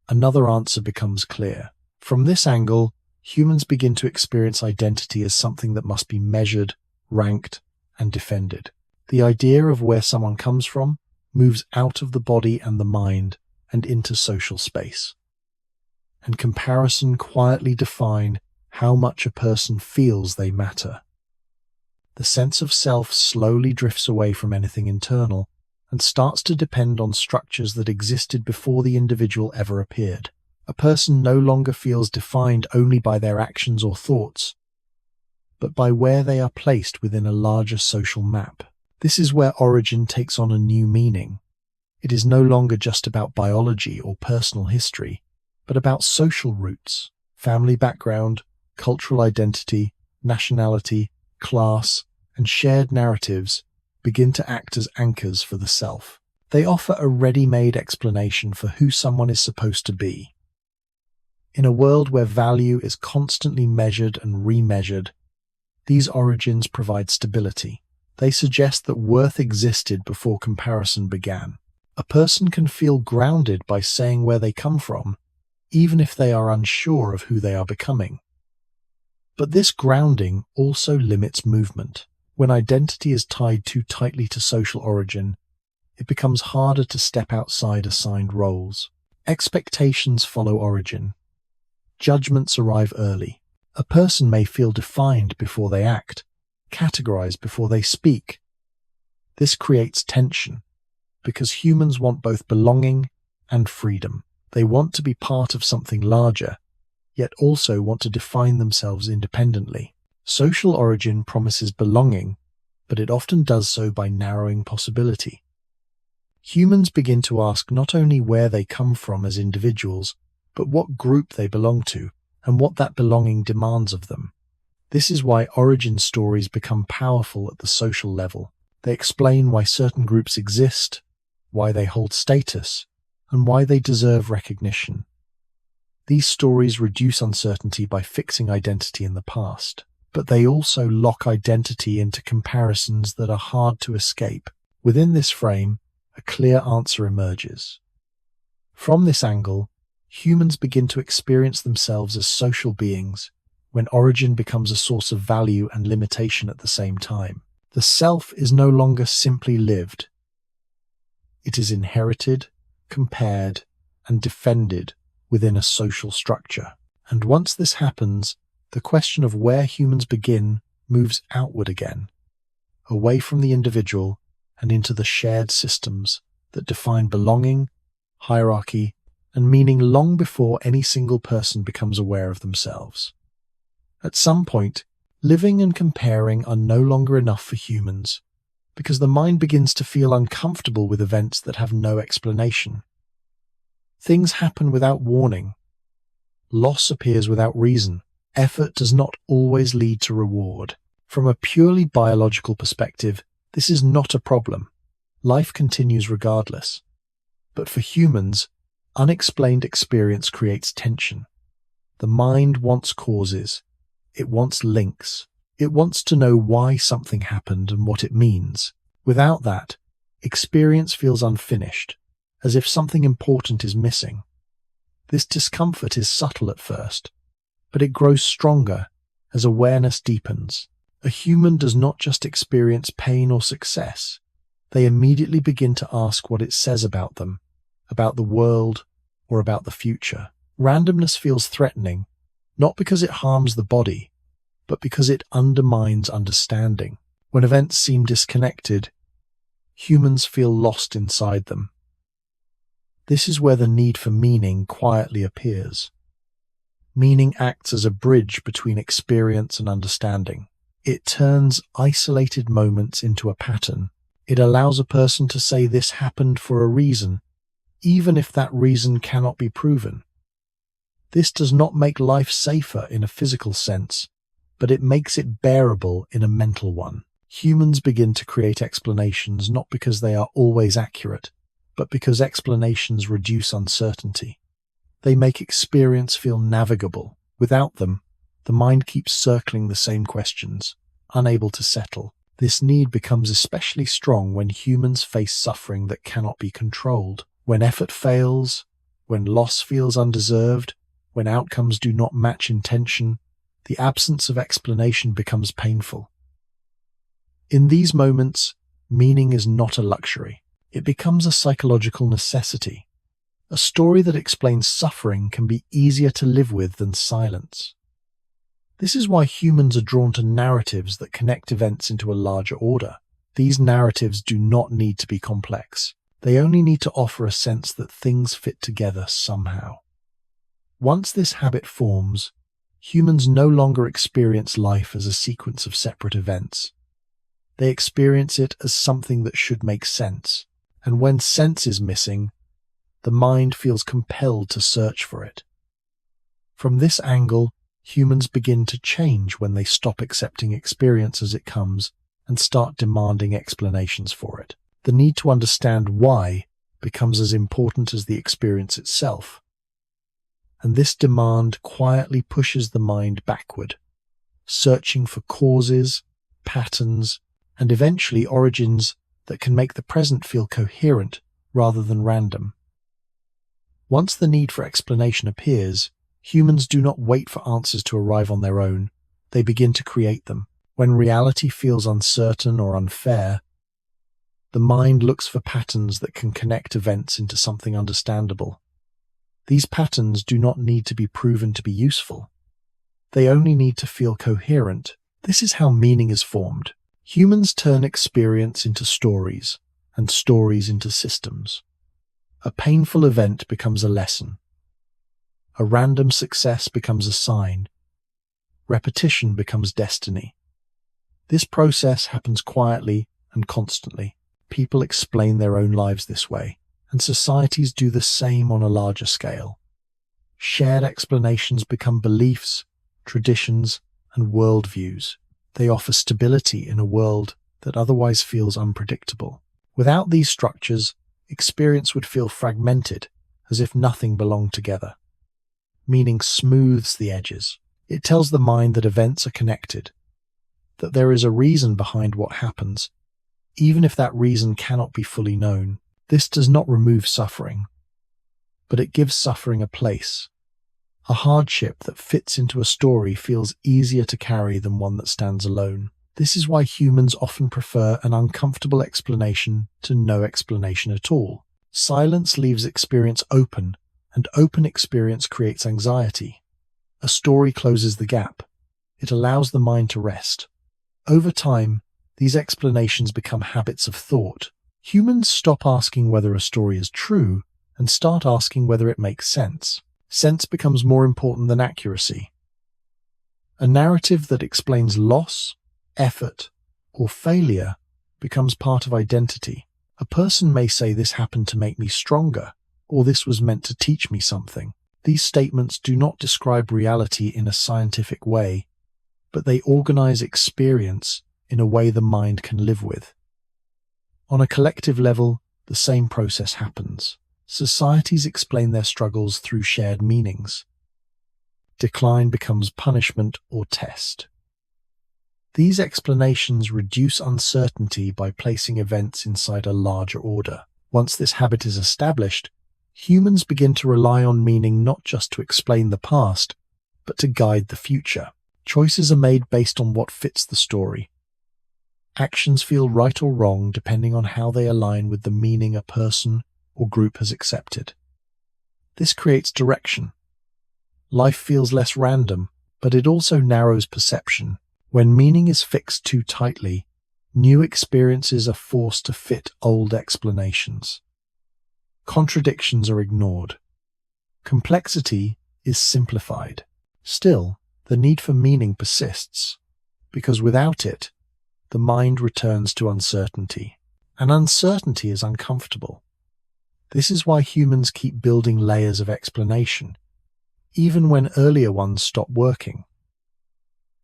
another answer becomes clear. From this angle, humans begin to experience identity as something that must be measured, ranked, and defended. The idea of where someone comes from moves out of the body and the mind and into social space. And comparison quietly defines how much a person feels they matter. The sense of self slowly drifts away from anything internal and starts to depend on structures that existed before the individual ever appeared. A person no longer feels defined only by their actions or thoughts, but by where they are placed within a larger social map. This is where origin takes on a new meaning. It is no longer just about biology or personal history, but about social roots, family background, cultural identity, nationality, class, and shared narratives begin to act as anchors for the self. They offer a ready-made explanation for who someone is supposed to be. In a world where value is constantly measured and remeasured, these origins provide stability. They suggest that worth existed before comparison began. A person can feel grounded by saying where they come from, even if they are unsure of who they are becoming. But this grounding also limits movement. When identity is tied too tightly to social origin, it becomes harder to step outside assigned roles. Expectations follow origin. Judgments arrive early. A person may feel defined before they act, categorized before they speak. This creates tension, because humans want both belonging and freedom. They want to be part of something larger, yet also want to define themselves independently. Social origin promises belonging, but it often does so by narrowing possibility. Humans begin to ask not only where they come from as individuals, but what group they belong to, and what that belonging demands of them. This is why origin stories become powerful at the social level. They explain why certain groups exist, why they hold status, and why they deserve recognition. These stories reduce uncertainty by fixing identity in the past, but they also lock identity into comparisons that are hard to escape. Within this frame, a clear answer emerges. From this angle, humans begin to experience themselves as social beings when origin becomes a source of value and limitation at the same time. The self is no longer simply lived. It is inherited, compared, and defended within a social structure. And once this happens, the question of where humans begin moves outward again, away from the individual and into the shared systems that define belonging, hierarchy, and meaning long before any single person becomes aware of themselves. At some point, living and comparing are no longer enough for humans, because the mind begins to feel uncomfortable with events that have no explanation. Things happen without warning. Loss appears without reason. Effort does not always lead to reward. From a purely biological perspective, this is not a problem. Life continues regardless. But for humans, unexplained experience creates tension. The mind wants causes. It wants links. It wants to know why something happened and what it means. Without that, experience feels unfinished, as if something important is missing. This discomfort is subtle at first, but it grows stronger as awareness deepens. A human does not just experience pain or success. They immediately begin to ask what it says about them, about the world, or about the future. Randomness feels threatening, not because it harms the body, but because it undermines understanding. When events seem disconnected, humans feel lost inside them. This is where the need for meaning quietly appears. Meaning acts as a bridge between experience and understanding. It turns isolated moments into a pattern. It allows a person to say this happened for a reason, even if that reason cannot be proven. This does not make life safer in a physical sense, but it makes it bearable in a mental one. Humans begin to create explanations not because they are always accurate, but because explanations reduce uncertainty. They make experience feel navigable. Without them, the mind keeps circling the same questions, unable to settle. This need becomes especially strong when humans face suffering that cannot be controlled. When effort fails, when loss feels undeserved, when outcomes do not match intention, the absence of explanation becomes painful. In these moments, meaning is not a luxury. It becomes a psychological necessity. A story that explains suffering can be easier to live with than silence. This is why humans are drawn to narratives that connect events into a larger order. These narratives do not need to be complex. They only need to offer a sense that things fit together somehow. Once this habit forms, humans no longer experience life as a sequence of separate events. They experience it as something that should make sense, and when sense is missing, the mind feels compelled to search for it. From this angle, humans begin to change when they stop accepting experience as it comes and start demanding explanations for it. The need to understand why becomes as important as the experience itself. And this demand quietly pushes the mind backward, searching for causes, patterns, and eventually origins that can make the present feel coherent rather than random. Once the need for explanation appears, humans do not wait for answers to arrive on their own. They begin to create them. When reality feels uncertain or unfair, the mind looks for patterns that can connect events into something understandable. These patterns do not need to be proven to be useful. They only need to feel coherent. This is how meaning is formed. Humans turn experience into stories, and stories into systems. A painful event becomes a lesson. A random success becomes a sign. Repetition becomes destiny. This process happens quietly and constantly. People explain their own lives this way, and societies do the same on a larger scale. Shared explanations become beliefs, traditions, and worldviews. They offer stability in a world that otherwise feels unpredictable. Without these structures, experience would feel fragmented, as if nothing belonged together. Meaning smooths the edges. It tells the mind that events are connected, that there is a reason behind what happens, even if that reason cannot be fully known. This does not remove suffering, but it gives suffering a place. A hardship that fits into a story feels easier to carry than one that stands alone. This is why humans often prefer an uncomfortable explanation to no explanation at all. Silence leaves experience open, and open experience creates anxiety. A story closes the gap. It allows the mind to rest. Over time, these explanations become habits of thought. Humans stop asking whether a story is true and start asking whether it makes sense. Sense becomes more important than accuracy. A narrative that explains loss, effort, or failure becomes part of identity. A person may say this happened to make me stronger, or this was meant to teach me something. These statements do not describe reality in a scientific way, but they organize experience in a way the mind can live with. On a collective level, the same process happens. Societies explain their struggles through shared meanings. Decline becomes punishment or test. These explanations reduce uncertainty by placing events inside a larger order. Once this habit is established, humans begin to rely on meaning not just to explain the past, but to guide the future. Choices are made based on what fits the story. Actions feel right or wrong depending on how they align with the meaning a person or group has accepted. This creates direction. Life feels less random, but it also narrows perception. When meaning is fixed too tightly, new experiences are forced to fit old explanations. Contradictions are ignored. Complexity is simplified. Still, the need for meaning persists, because without it, the mind returns to uncertainty. And uncertainty is uncomfortable. This is why humans keep building layers of explanation, even when earlier ones stop working.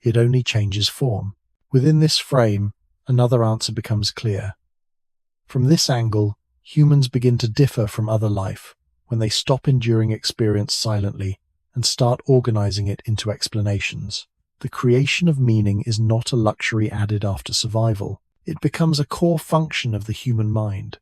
It only changes form. Within this frame, another answer becomes clear. From this angle, humans begin to differ from other life when they stop enduring experience silently and start organizing it into explanations. The creation of meaning is not a luxury added after survival. It becomes a core function of the human mind.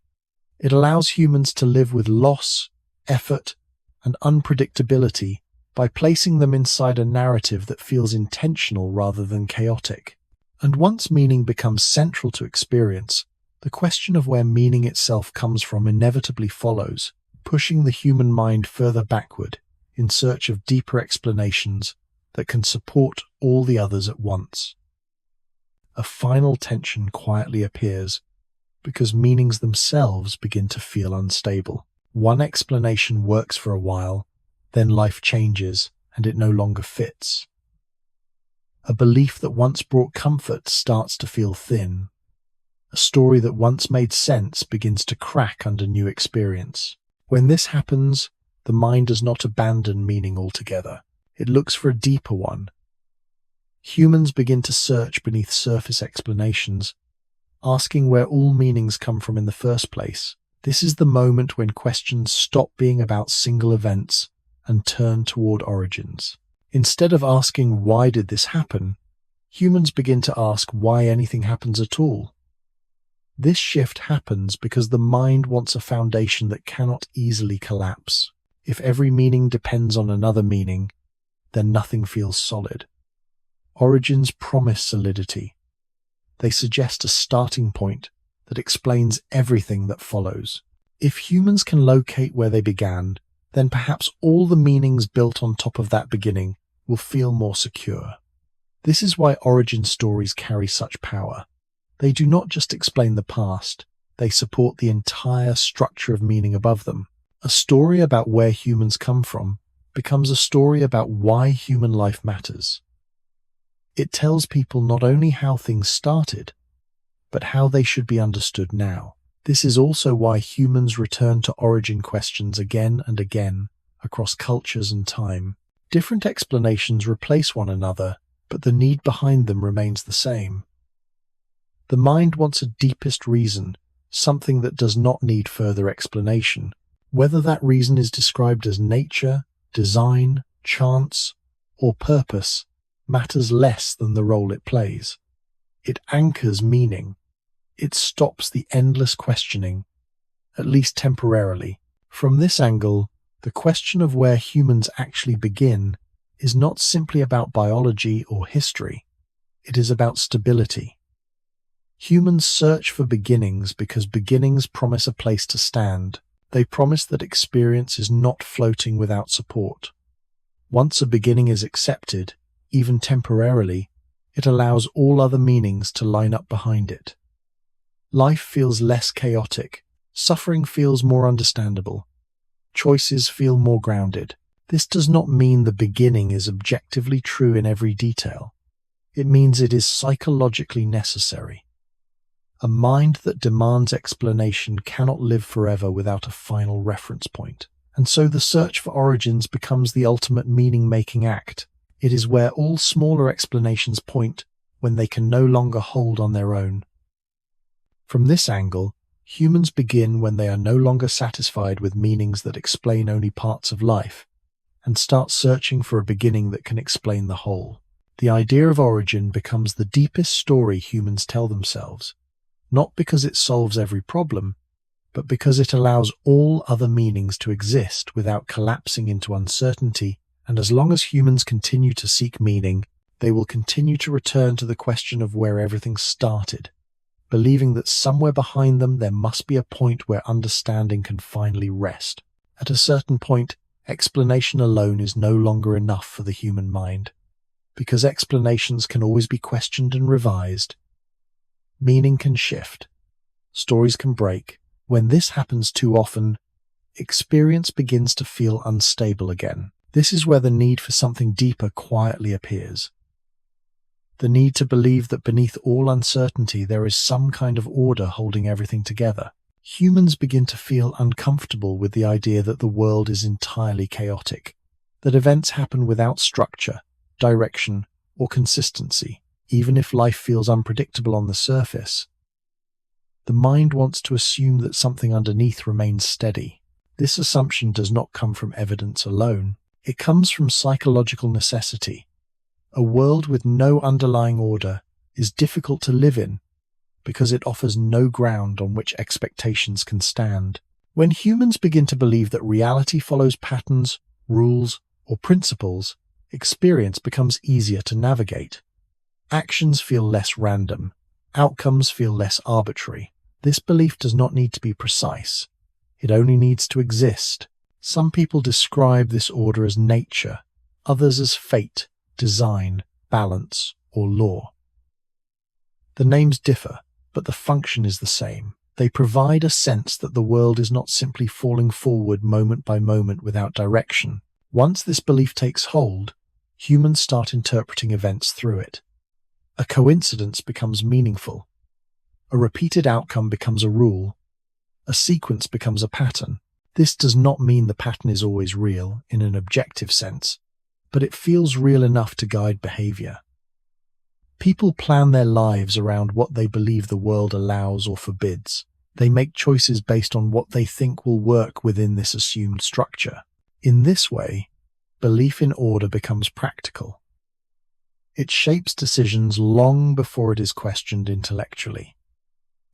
It allows humans to live with loss, effort, and unpredictability by placing them inside a narrative that feels intentional rather than chaotic. And once meaning becomes central to experience, the question of where meaning itself comes from inevitably follows, pushing the human mind further backward in search of deeper explanations that can support all the others at once. A final tension quietly appears because meanings themselves begin to feel unstable. One explanation works for a while, then life changes and it no longer fits. A belief that once brought comfort starts to feel thin. A story that once made sense begins to crack under new experience. When this happens, the mind does not abandon meaning altogether. It looks for a deeper one. Humans begin to search beneath surface explanations, asking where all meanings come from in the first place. This is the moment when questions stop being about single events and turn toward origins. Instead of asking why did this happen, humans begin to ask why anything happens at all. This shift happens because the mind wants a foundation that cannot easily collapse. If every meaning depends on another meaning, then nothing feels solid. Origins promise solidity. They suggest a starting point that explains everything that follows. If humans can locate where they began, then perhaps all the meanings built on top of that beginning will feel more secure. This is why origin stories carry such power. They do not just explain the past, they support the entire structure of meaning above them. A story about where humans come from becomes a story about why human life matters. It tells people not only how things started, but how they should be understood now. This is also why humans return to origin questions again and again across cultures and time. Different explanations replace one another, but the need behind them remains the same. The mind wants a deepest reason, something that does not need further explanation. Whether that reason is described as nature, design, chance, or purpose matters less than the role it plays. It anchors meaning. It stops the endless questioning, at least temporarily. From this angle, the question of where humans actually begin is not simply about biology or history. It is about stability. Humans search for beginnings because beginnings promise a place to stand. They promise that experience is not floating without support. Once a beginning is accepted, even temporarily, it allows all other meanings to line up behind it. Life feels less chaotic, suffering feels more understandable, choices feel more grounded. This does not mean the beginning is objectively true in every detail. It means it is psychologically necessary. A mind that demands explanation cannot live forever without a final reference point. And so the search for origins becomes the ultimate meaning-making act. It is where all smaller explanations point when they can no longer hold on their own. From this angle, humans begin when they are no longer satisfied with meanings that explain only parts of life, and start searching for a beginning that can explain the whole. The idea of origin becomes the deepest story humans tell themselves, not because it solves every problem, but because it allows all other meanings to exist without collapsing into uncertainty. And as long as humans continue to seek meaning, they will continue to return to the question of where everything started, believing that somewhere behind them there must be a point where understanding can finally rest. At a certain point, explanation alone is no longer enough for the human mind, because explanations can always be questioned and revised. Meaning can shift. Stories can break. When this happens too often, experience begins to feel unstable again. This is where the need for something deeper quietly appears. The need to believe that beneath all uncertainty there is some kind of order holding everything together. Humans begin to feel uncomfortable with the idea that the world is entirely chaotic, that events happen without structure, direction, or consistency. Even if life feels unpredictable on the surface, the mind wants to assume that something underneath remains steady. This assumption does not come from evidence alone. It comes from psychological necessity. A world with no underlying order is difficult to live in because it offers no ground on which expectations can stand. When humans begin to believe that reality follows patterns, rules, or principles, experience becomes easier to navigate. Actions feel less random. Outcomes feel less arbitrary. This belief does not need to be precise. It only needs to exist. Some people describe this order as nature, others as fate, design, balance, or law. The names differ, but the function is the same. They provide a sense that the world is not simply falling forward moment by moment without direction. Once this belief takes hold, humans start interpreting events through it. A coincidence becomes meaningful. A repeated outcome becomes a rule. A sequence becomes a pattern. This does not mean the pattern is always real in an objective sense, but it feels real enough to guide behavior. People plan their lives around what they believe the world allows or forbids. They make choices based on what they think will work within this assumed structure. In this way, belief in order becomes practical. It shapes decisions long before it is questioned intellectually.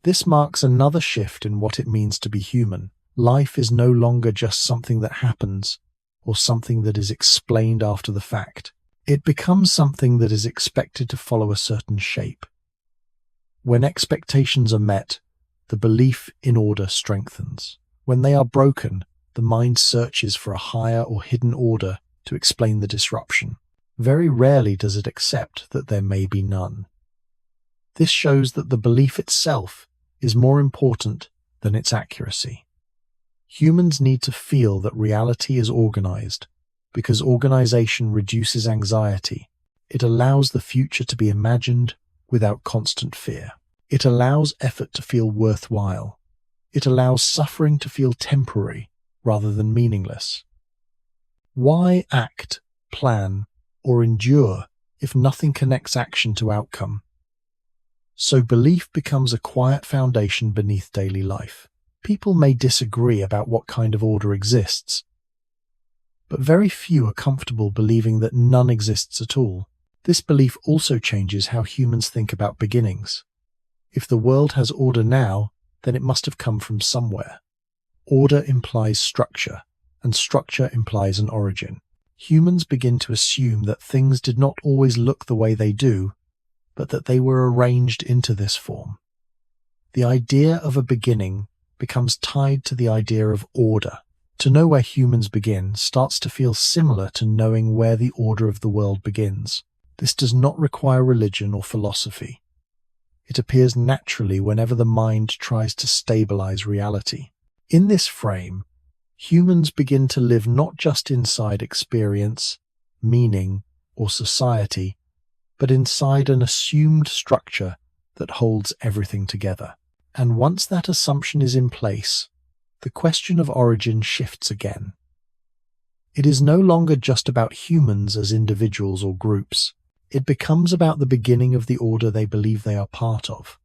This marks another shift in what it means to be human. Life is no longer just something that happens or something that is explained after the fact. It becomes something that is expected to follow a certain shape. When expectations are met, the belief in order strengthens. When they are broken, the mind searches for a higher or hidden order to explain the disruption. Very rarely does it accept that there may be none. This shows that the belief itself is more important than its accuracy. Humans need to feel that reality is organized, because organization reduces anxiety. It allows the future to be imagined without constant fear. It allows effort to feel worthwhile. It allows suffering to feel temporary rather than meaningless. Why act, plan, or endure if nothing connects action to outcome? So belief becomes a quiet foundation beneath daily life. People may disagree about what kind of order exists, but very few are comfortable believing that none exists at all. This belief also changes how humans think about beginnings. If the world has order now, then it must have come from somewhere. Order implies structure, and structure implies an origin. Humans begin to assume that things did not always look the way they do, but that they were arranged into this form. The idea of a beginning becomes tied to the idea of order. To know where humans begin starts to feel similar to knowing where the order of the world begins. This does not require religion or philosophy. It appears naturally whenever the mind tries to stabilize reality. In this frame, humans begin to live not just inside experience, meaning, or society, but inside an assumed structure that holds everything together. And once that assumption is in place, the question of origin shifts again. It is no longer just about humans as individuals or groups. It becomes about the beginning of the order they believe they are part of.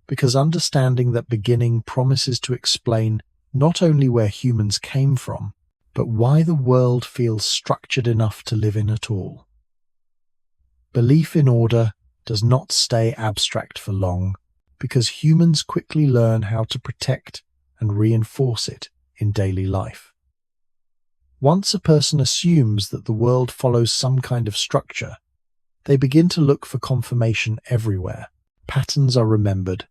Because understanding that beginning promises to explain not only where humans came from, but why the world feels structured enough to live in at all. Belief in order does not stay abstract for long, because humans quickly learn how to protect and reinforce it in daily life. Once a person assumes that the world follows some kind of structure, they begin to look for confirmation everywhere. Patterns are remembered,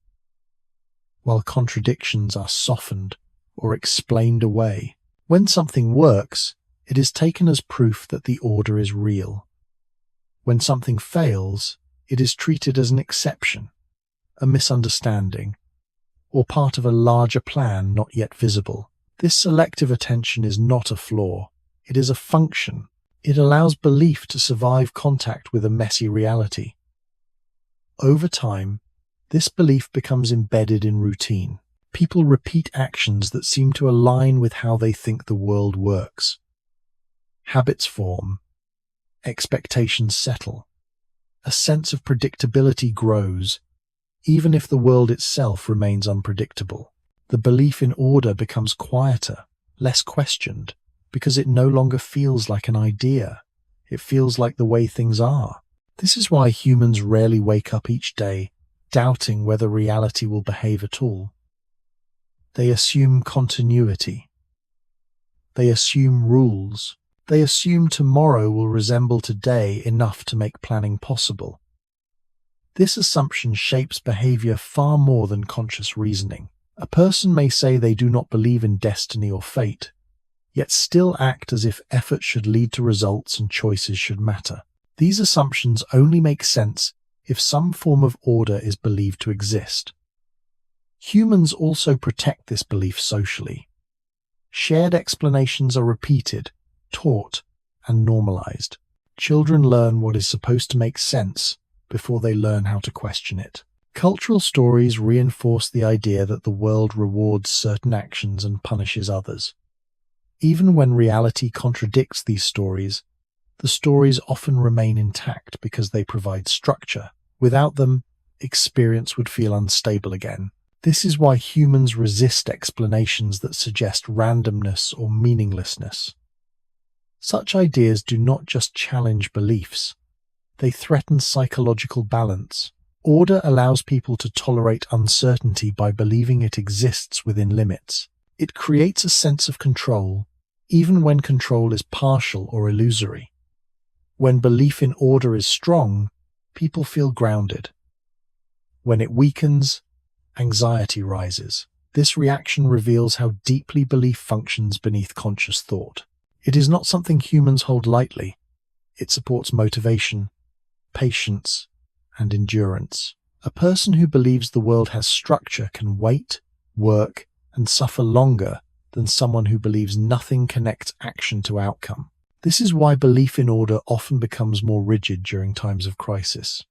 while contradictions are softened or explained away. When something works, it is taken as proof that the order is real. When something fails, it is treated as an exception, a misunderstanding, or part of a larger plan not yet visible. This selective attention is not a flaw, it is a function. It allows belief to survive contact with a messy reality. Over time, this belief becomes embedded in routine. People repeat actions that seem to align with how they think the world works. Habits form, expectations settle, a sense of predictability grows, even if the world itself remains unpredictable. The belief in order becomes quieter, less questioned, because it no longer feels like an idea. It feels like the way things are. This is why humans rarely wake up each day doubting whether reality will behave at all. They assume continuity. They assume rules. They assume tomorrow will resemble today enough to make planning possible. This assumption shapes behavior far more than conscious reasoning. A person may say they do not believe in destiny or fate, yet still act as if effort should lead to results and choices should matter. These assumptions only make sense if some form of order is believed to exist. Humans also protect this belief socially. Shared explanations are repeated, taught, and normalized. Children learn what is supposed to make sense before they learn how to question it. Cultural stories reinforce the idea that the world rewards certain actions and punishes others. Even when reality contradicts these stories, the stories often remain intact because they provide structure. Without them, experience would feel unstable again. This is why humans resist explanations that suggest randomness or meaninglessness. Such ideas do not just challenge beliefs, they threaten psychological balance. Order allows people to tolerate uncertainty by believing it exists within limits. It creates a sense of control, even when control is partial or illusory. When belief in order is strong, people feel grounded. When it weakens, anxiety rises. This reaction reveals how deeply belief functions beneath conscious thought. It is not something humans hold lightly. It supports motivation, patience, and endurance. A person who believes the world has structure can wait, work, and suffer longer than someone who believes nothing connects action to outcome. This is why belief in order often becomes more rigid during times of crisis.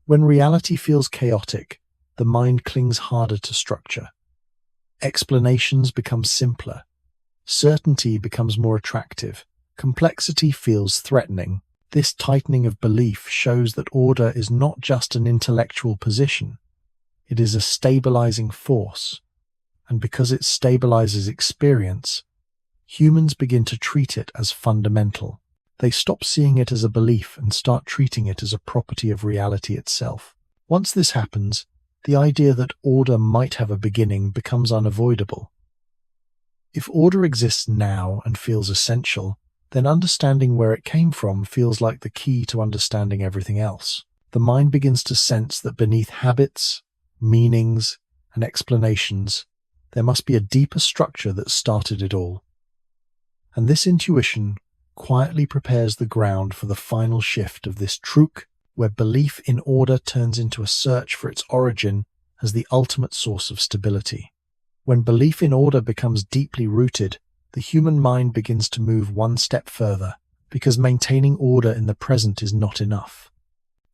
When reality feels chaotic, the mind clings harder to structure. Explanations become simpler. Certainty becomes more attractive. Complexity feels threatening. This tightening of belief shows that order is not just an intellectual position. It is a stabilizing force. And because it stabilizes experience, humans begin to treat it as fundamental. They stop seeing it as a belief and start treating it as a property of reality itself. Once this happens, the idea that order might have a beginning becomes unavoidable. If order exists now and feels essential, then understanding where it came from feels like the key to understanding everything else. The mind begins to sense that beneath habits, meanings, and explanations, There must be a deeper structure that started it all. And this intuition quietly prepares the ground for the final shift of this truk, where belief in order turns into a search for its origin as the ultimate source of stability. When belief in order becomes deeply rooted, the human mind begins to move one step further, because maintaining order in the present is not enough.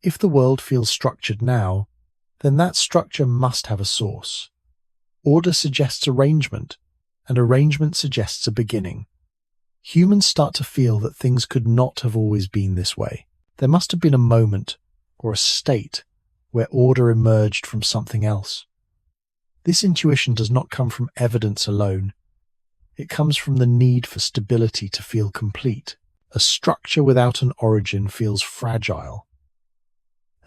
If the world feels structured now, then that structure must have a source. Order suggests arrangement, and arrangement suggests a beginning. Humans start to feel that things could not have always been this way. There must have been a moment, or a state, where order emerged from something else. This intuition does not come from evidence alone. It comes from the need for stability to feel complete. A structure without an origin feels fragile,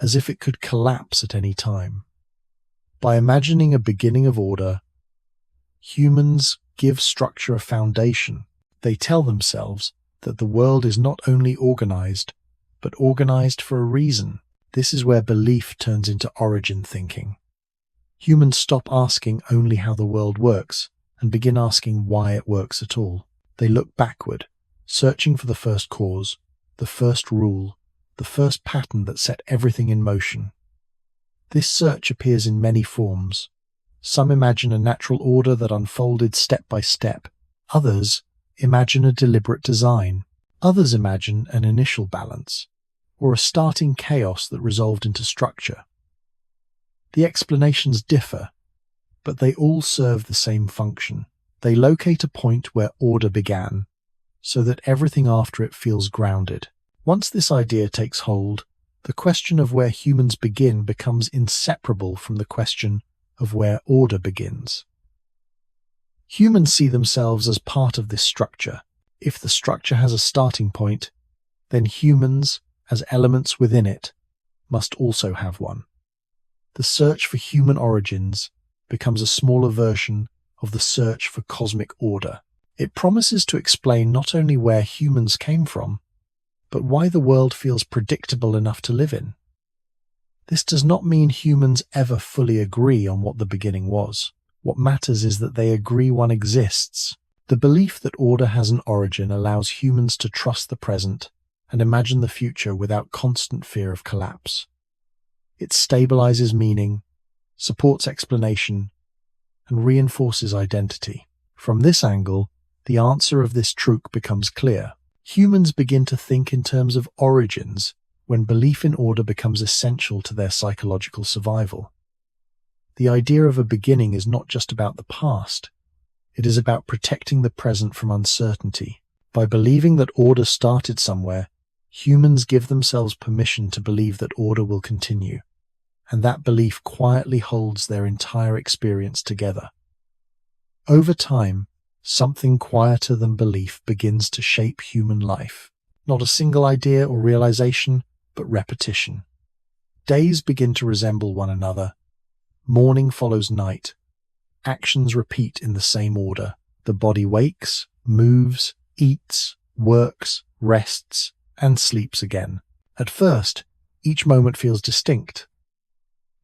as if it could collapse at any time. By imagining a beginning of order, humans give structure a foundation. They tell themselves that the world is not only organized, but organized for a reason. This is where belief turns into origin thinking. Humans stop asking only how the world works and begin asking why it works at all. They look backward, searching for the first cause, the first rule, the first pattern that set everything in motion. This search appears in many forms. Some imagine a natural order that unfolded step by step. Others imagine a deliberate design. Others imagine an initial balance, or a starting chaos that resolved into structure. The explanations differ, but they all serve the same function. They locate a point where order began, so that everything after it feels grounded. Once this idea takes hold, the question of where humans begin becomes inseparable from the question of where order begins. Humans see themselves as part of this structure. If the structure has a starting point, then humans, as elements within it, must also have one. The search for human origins becomes a smaller version of the search for cosmic order. It promises to explain not only where humans came from, but why the world feels predictable enough to live in. This does not mean humans ever fully agree on what the beginning was. What matters is that they agree one exists. The belief that order has an origin allows humans to trust the present and imagine the future without constant fear of collapse. It stabilizes meaning, supports explanation, and reinforces identity. From this angle, the answer of this truk becomes clear. Humans begin to think in terms of origins when belief in order becomes essential to their psychological survival. The idea of a beginning is not just about the past. It is about protecting the present from uncertainty. By believing that order started somewhere, humans give themselves permission to believe that order will continue, and that belief quietly holds their entire experience together. Over time, something quieter than belief begins to shape human life. Not a single idea or realization, but repetition. Days begin to resemble one another. Morning follows night. Actions repeat in the same order. The body wakes, moves, eats, works, rests, and sleeps again. At first, each moment feels distinct.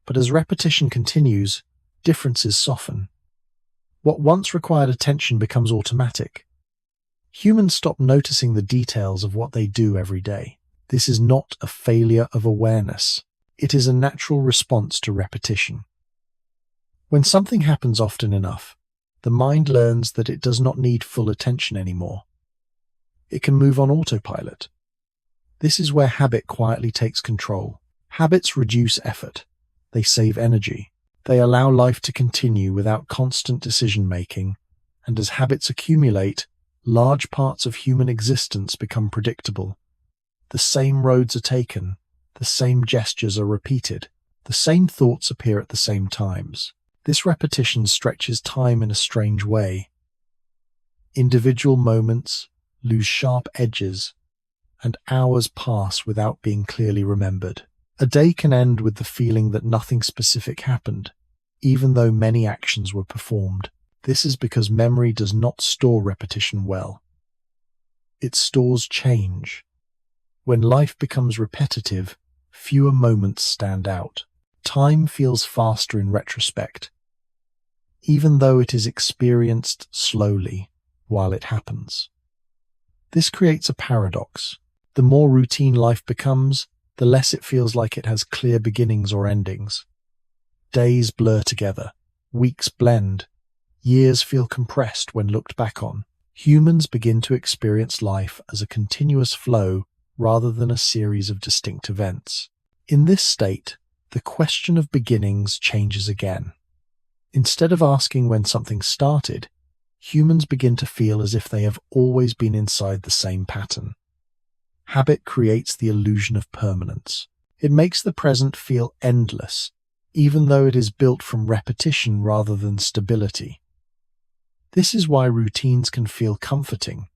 But as repetition continues, differences soften. What once required attention becomes automatic. Humans stop noticing the details of what they do every day. This is not a failure of awareness. It is a natural response to repetition. When something happens often enough, the mind learns that it does not need full attention anymore. It can move on autopilot. This is where habit quietly takes control. Habits reduce effort. They save energy. They allow life to continue without constant decision-making, and as habits accumulate, large parts of human existence become predictable. The same roads are taken, the same gestures are repeated, the same thoughts appear at the same times. This repetition stretches time in a strange way. Individual moments lose sharp edges, and hours pass without being clearly remembered. A day can end with the feeling that nothing specific happened, even though many actions were performed. This is because memory does not store repetition well. It stores change. When life becomes repetitive, fewer moments stand out. Time feels faster in retrospect. even though it is experienced slowly while it happens. This creates a paradox. The more routine life becomes, the less it feels like it has clear beginnings or endings. Days blur together, weeks blend, years feel compressed when looked back on. Humans begin to experience life as a continuous flow rather than a series of distinct events. In this state, the question of beginnings changes again. Instead of asking when something started, humans begin to feel as if they have always been inside the same pattern. Habit creates the illusion of permanence. It makes the present feel endless, even though it is built from repetition rather than stability. This is why routines can feel comforting.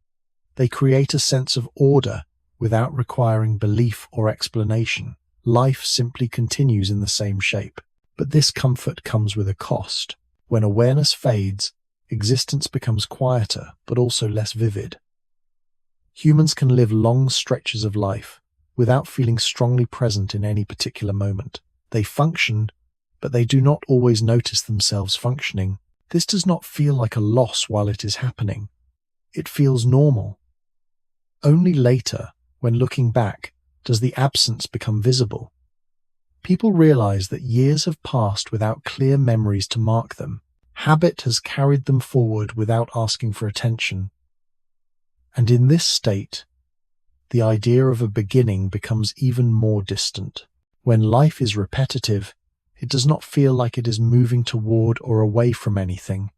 They create a sense of order without requiring belief or explanation. Life simply continues in the same shape. But this comfort comes with a cost. When awareness fades, existence becomes quieter, but also less vivid. Humans can live long stretches of life without feeling strongly present in any particular moment. They function, but they do not always notice themselves functioning. This does not feel like a loss while it is happening. It feels normal. Only later, when looking back, does the absence become visible. People realize that years have passed without clear memories to mark them. Habit has carried them forward without asking for attention. And in this state, the idea of a beginning becomes even more distant. When life is repetitive, it does not feel like it is moving toward or away from anything.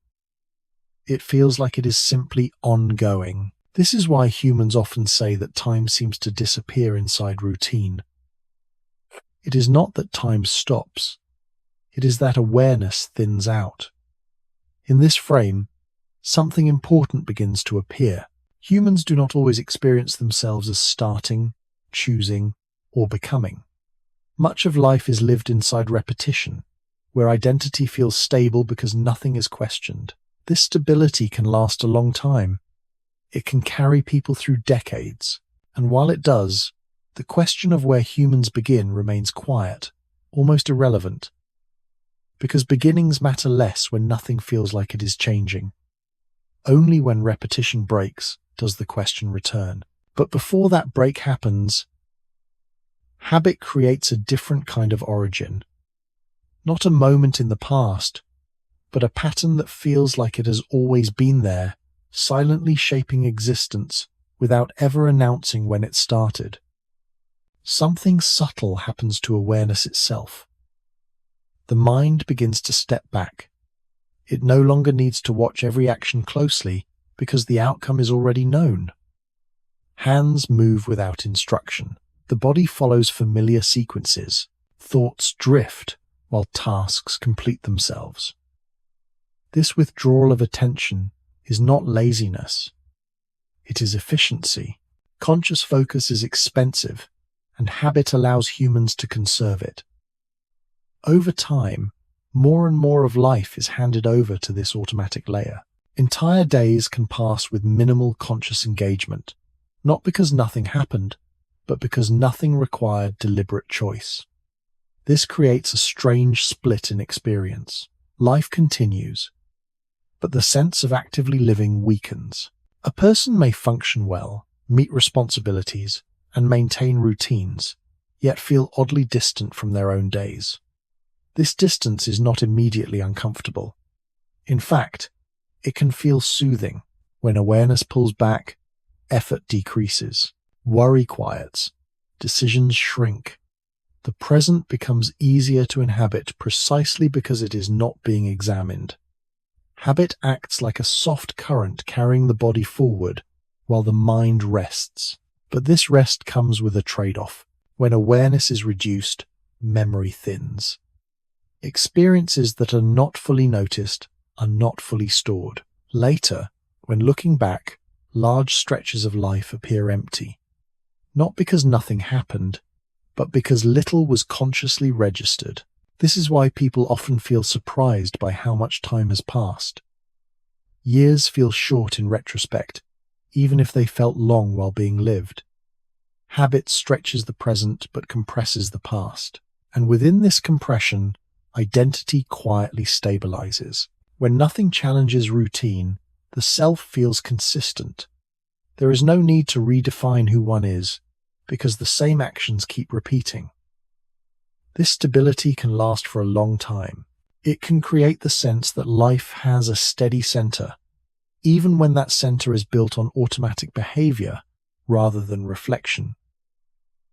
It feels like it is simply ongoing. This is why humans often say that time seems to disappear inside routine. It is not that time stops. It is that awareness thins out. In this frame, something important begins to appear. Humans do not always experience themselves as starting, choosing, or becoming. Much of life is lived inside repetition, where identity feels stable because nothing is questioned. This stability can last a long time. It can carry people through decades, and while it does, the question of where humans begin remains quiet, almost irrelevant, because beginnings matter less when nothing feels like it is changing. Only when repetition breaks does the question return. But before that break happens, habit creates a different kind of origin. Not a moment in the past, but a pattern that feels like it has always been there, silently shaping existence without ever announcing when it started. Something subtle happens to awareness itself. The mind begins to step back. It no longer needs to watch every action closely because the outcome is already known. Hands move without instruction. The body follows familiar sequences. Thoughts drift while tasks complete themselves. This withdrawal of attention is not laziness. It is efficiency. Conscious focus is expensive, and habit allows humans to conserve it. Over time, more and more of life is handed over to this automatic layer. Entire days can pass with minimal conscious engagement, not because nothing happened, but because nothing required deliberate choice. This creates a strange split in experience. Life continues, but the sense of actively living weakens. A person may function well, meet responsibilities, and maintain routines, yet feel oddly distant from their own days. This distance is not immediately uncomfortable. In fact, it can feel soothing. When awareness pulls back, effort decreases, worry quiets, decisions shrink. The present becomes easier to inhabit precisely because it is not being examined. Habit acts like a soft current carrying the body forward while the mind rests. But this rest comes with a trade-off. When awareness is reduced, memory thins. Experiences that are not fully noticed are not fully stored. Later, when looking back, large stretches of life appear empty. Not because nothing happened, but because little was consciously registered. This is why people often feel surprised by how much time has passed. Years feel short in retrospect, even if they felt long while being lived. Habit stretches the present but compresses the past. And within this compression, identity quietly stabilizes. When nothing challenges routine, the self feels consistent. There is no need to redefine who one is, because the same actions keep repeating. This stability can last for a long time. It can create the sense that life has a steady center, even when that center is built on automatic behavior rather than reflection.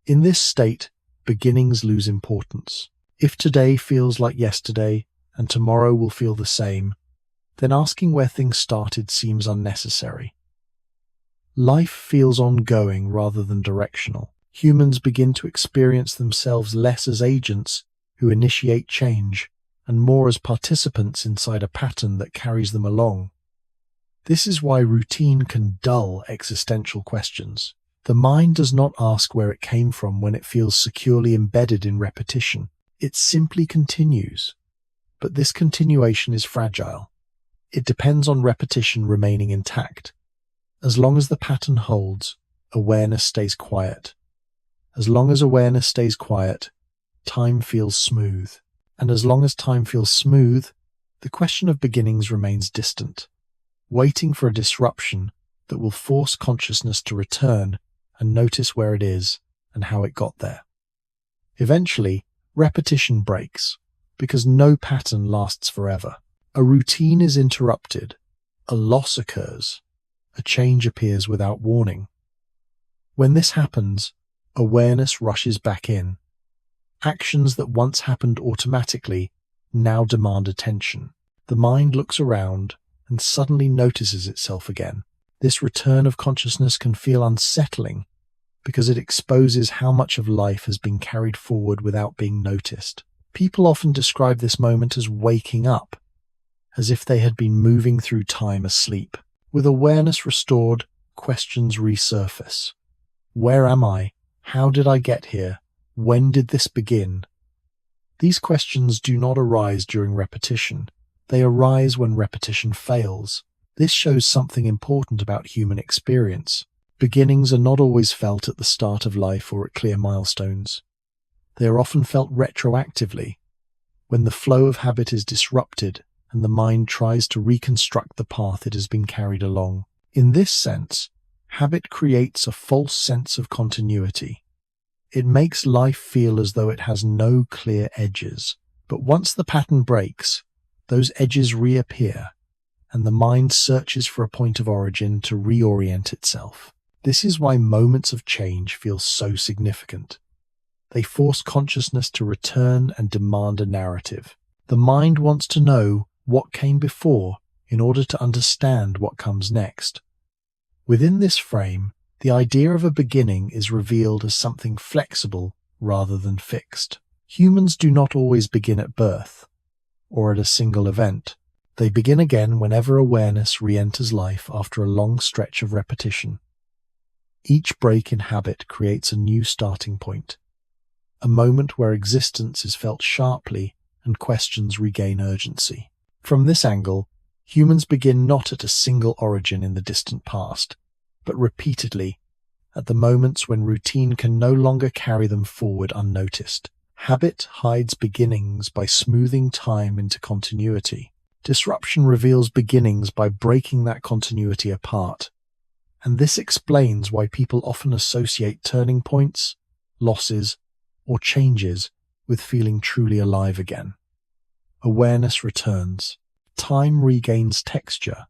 In this state, beginnings lose importance. If today feels like yesterday and tomorrow will feel the same, then asking where things started seems unnecessary. Life feels ongoing rather than directional. Humans begin to experience themselves less as agents who initiate change and more as participants inside a pattern that carries them along. This is why routine can dull existential questions. The mind does not ask where it came from when it feels securely embedded in repetition. It simply continues. But this continuation is fragile. It depends on repetition remaining intact. As long as the pattern holds, awareness stays quiet. As long as awareness stays quiet, time feels smooth. And as long as time feels smooth, the question of beginnings remains distant, waiting for a disruption that will force consciousness to return and notice where it is and how it got there. Eventually, repetition breaks, because no pattern lasts forever. A routine is interrupted, a loss occurs, a change appears without warning. When this happens, awareness rushes back in. Actions that once happened automatically now demand attention. The mind looks around and suddenly notices itself again. This return of consciousness can feel unsettling because it exposes how much of life has been carried forward without being noticed. People often describe this moment as waking up, as if they had been moving through time asleep. With awareness restored, questions resurface. Where am I? How did I get here? When did this begin? These questions do not arise during repetition. They arise when repetition fails. This shows something important about human experience. Beginnings are not always felt at the start of life or at clear milestones. They are often felt retroactively, when the flow of habit is disrupted and the mind tries to reconstruct the path it has been carried along. In this sense, habit creates a false sense of continuity. It makes life feel as though it has no clear edges. But once the pattern breaks, those edges reappear, and the mind searches for a point of origin to reorient itself. This is why moments of change feel so significant. They force consciousness to return and demand a narrative. The mind wants to know what came before in order to understand what comes next. Within this frame, the idea of a beginning is revealed as something flexible rather than fixed. Humans do not always begin at birth or at a single event. They begin again whenever awareness re-enters life after a long stretch of repetition. Each break in habit creates a new starting point, a moment where existence is felt sharply and questions regain urgency. From this angle, humans begin not at a single origin in the distant past, but repeatedly, at the moments when routine can no longer carry them forward unnoticed. Habit hides beginnings by smoothing time into continuity. Disruption reveals beginnings by breaking that continuity apart. And this explains why people often associate turning points, losses, or changes with feeling truly alive again. Awareness returns. Time regains texture.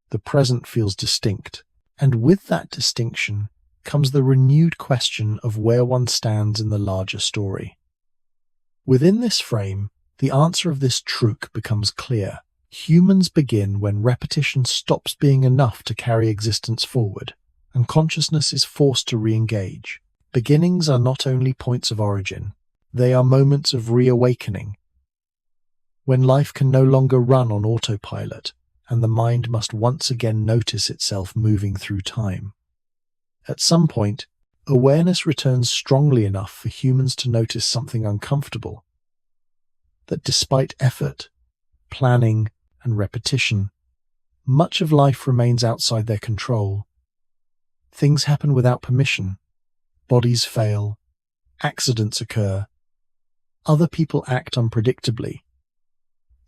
The present feels distinct. And with that distinction comes the renewed question of where one stands in the larger story. Within this frame, the answer of this truth becomes clear. Humans begin when repetition stops being enough to carry existence forward, and consciousness is forced to re-engage. Beginnings are not only points of origin, they are moments of reawakening, when life can no longer run on autopilot, and the mind must once again notice itself moving through time. At some point, awareness returns strongly enough for humans to notice something uncomfortable, that despite effort, planning, and repetition, much of life remains outside their control. Things happen without permission. Bodies fail. Accidents occur. Other people act unpredictably.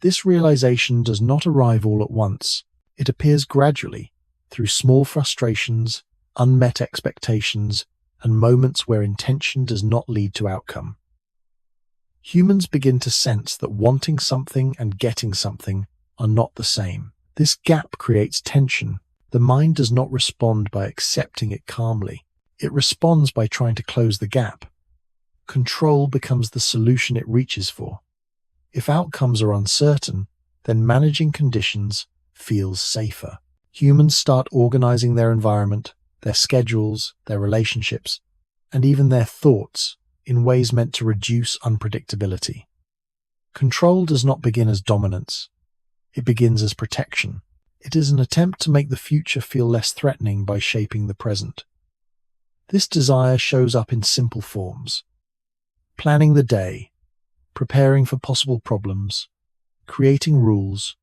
This realization does not arrive all at once. It appears gradually, through small frustrations, unmet expectations, and moments where intention does not lead to outcome. Humans begin to sense that wanting something and getting something are not the same. This gap creates tension. The mind does not respond by accepting it calmly. It responds by trying to close the gap. Control becomes the solution it reaches for. If outcomes are uncertain, then managing conditions feels safer. Humans start organizing their environment, their schedules, their relationships, and even their thoughts in ways meant to reduce unpredictability. Control does not begin as dominance. It begins as protection. It is an attempt to make the future feel less threatening by shaping the present. This desire shows up in simple forms: planning the day, preparing for possible problems, creating rules,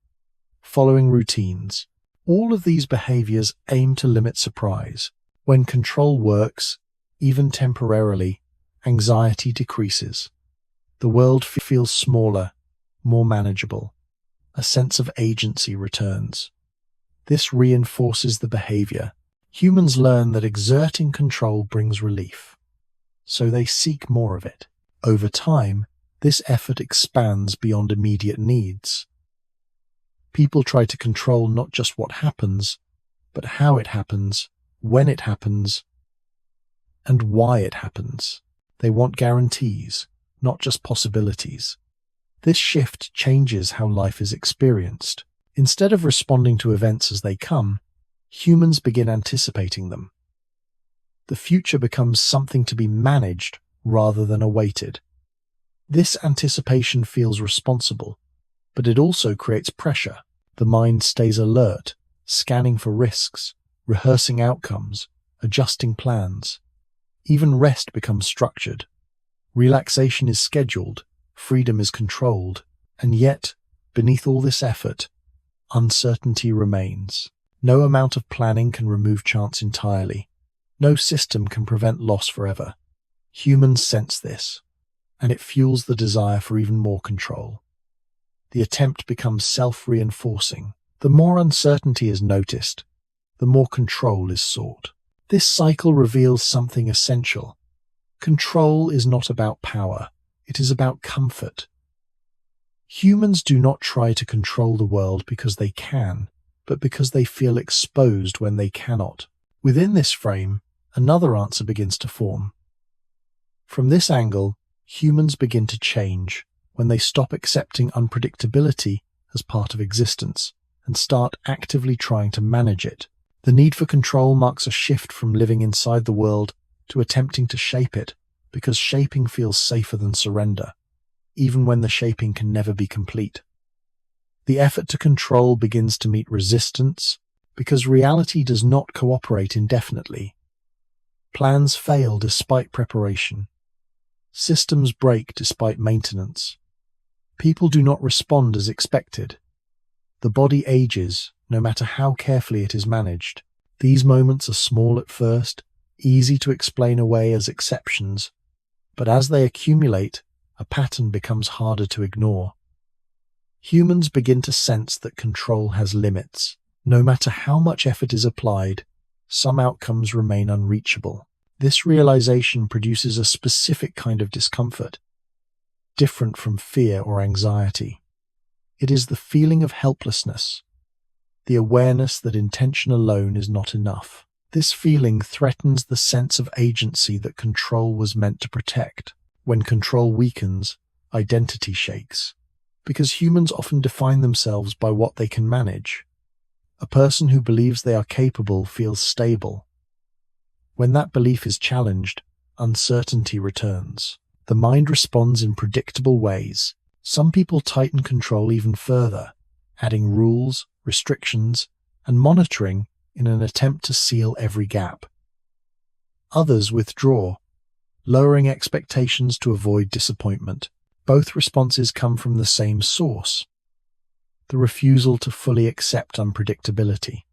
following routines. All of these behaviors aim to limit surprise. When control works, even temporarily, anxiety decreases. The world feels smaller, more manageable. A sense of agency returns. This reinforces the behavior. Humans learn that exerting control brings relief, so they seek more of it. Over time, this effort expands beyond immediate needs. People try to control not just what happens, but how it happens, when it happens, and why it happens. They want guarantees, not just possibilities. This shift changes how life is experienced. Instead of responding to events as they come, humans begin anticipating them. The future becomes something to be managed rather than awaited. This anticipation feels responsible, but it also creates pressure. The mind stays alert, scanning for risks, rehearsing outcomes, adjusting plans. Even rest becomes structured. Relaxation is scheduled, freedom is controlled, and yet, beneath all this effort, uncertainty remains. No amount of planning can remove chance entirely. No system can prevent loss forever. Humans sense this, and it fuels the desire for even more control. The attempt becomes self-reinforcing. The more uncertainty is noticed, the more control is sought. This cycle reveals something essential. Control is not about power. It is about comfort. Humans do not try to control the world because they can, but because they feel exposed when they cannot. Within this frame, another answer begins to form. From this angle, humans begin to change when they stop accepting unpredictability as part of existence and start actively trying to manage it. The need for control marks a shift from living inside the world to attempting to shape it, because shaping feels safer than surrender, even when the shaping can never be complete. The effort to control begins to meet resistance because reality does not cooperate indefinitely. Plans fail despite preparation. Systems break despite maintenance. People do not respond as expected. The body ages, no matter how carefully it is managed. These moments are small at first, easy to explain away as exceptions, but as they accumulate, a pattern becomes harder to ignore. Humans begin to sense that control has limits. No matter how much effort is applied, some outcomes remain unreachable. This realization produces a specific kind of discomfort, different from fear or anxiety. It is the feeling of helplessness, the awareness that intention alone is not enough. This feeling threatens the sense of agency that control was meant to protect. When control weakens, identity shakes, because humans often define themselves by what they can manage. A person who believes they are capable feels stable. When that belief is challenged, uncertainty returns. The mind responds in predictable ways. Some people tighten control even further, adding rules, restrictions, and monitoring in an attempt to seal every gap. Others withdraw, lowering expectations to avoid disappointment. Both responses come from the same source: the refusal to fully accept unpredictability.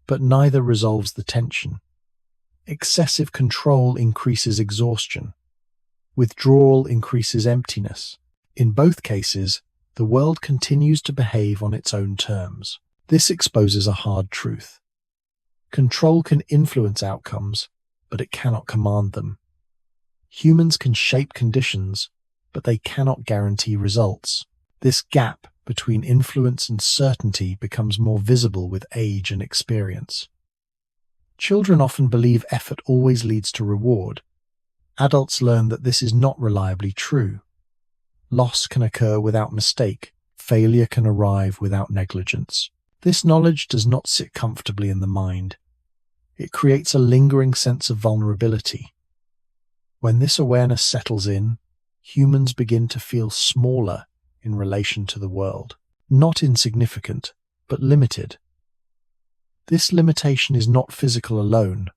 But neither resolves the tension. Excessive control increases exhaustion. Withdrawal increases emptiness. In both cases, The world continues to behave on its own terms. This exposes a hard truth. Control can influence outcomes, but it cannot command them. Humans can shape conditions, but they cannot guarantee results. This gap between influence and certainty becomes more visible with age and experience. Children often believe effort always leads to reward. Adults learn that this is not reliably true. Loss can occur without mistake. Failure can arrive without negligence. This knowledge does not sit comfortably in the mind. It creates a lingering sense of vulnerability. When this awareness settles in, humans begin to feel smaller in relation to the world. Not insignificant, but limited. This limitation is not physical alone.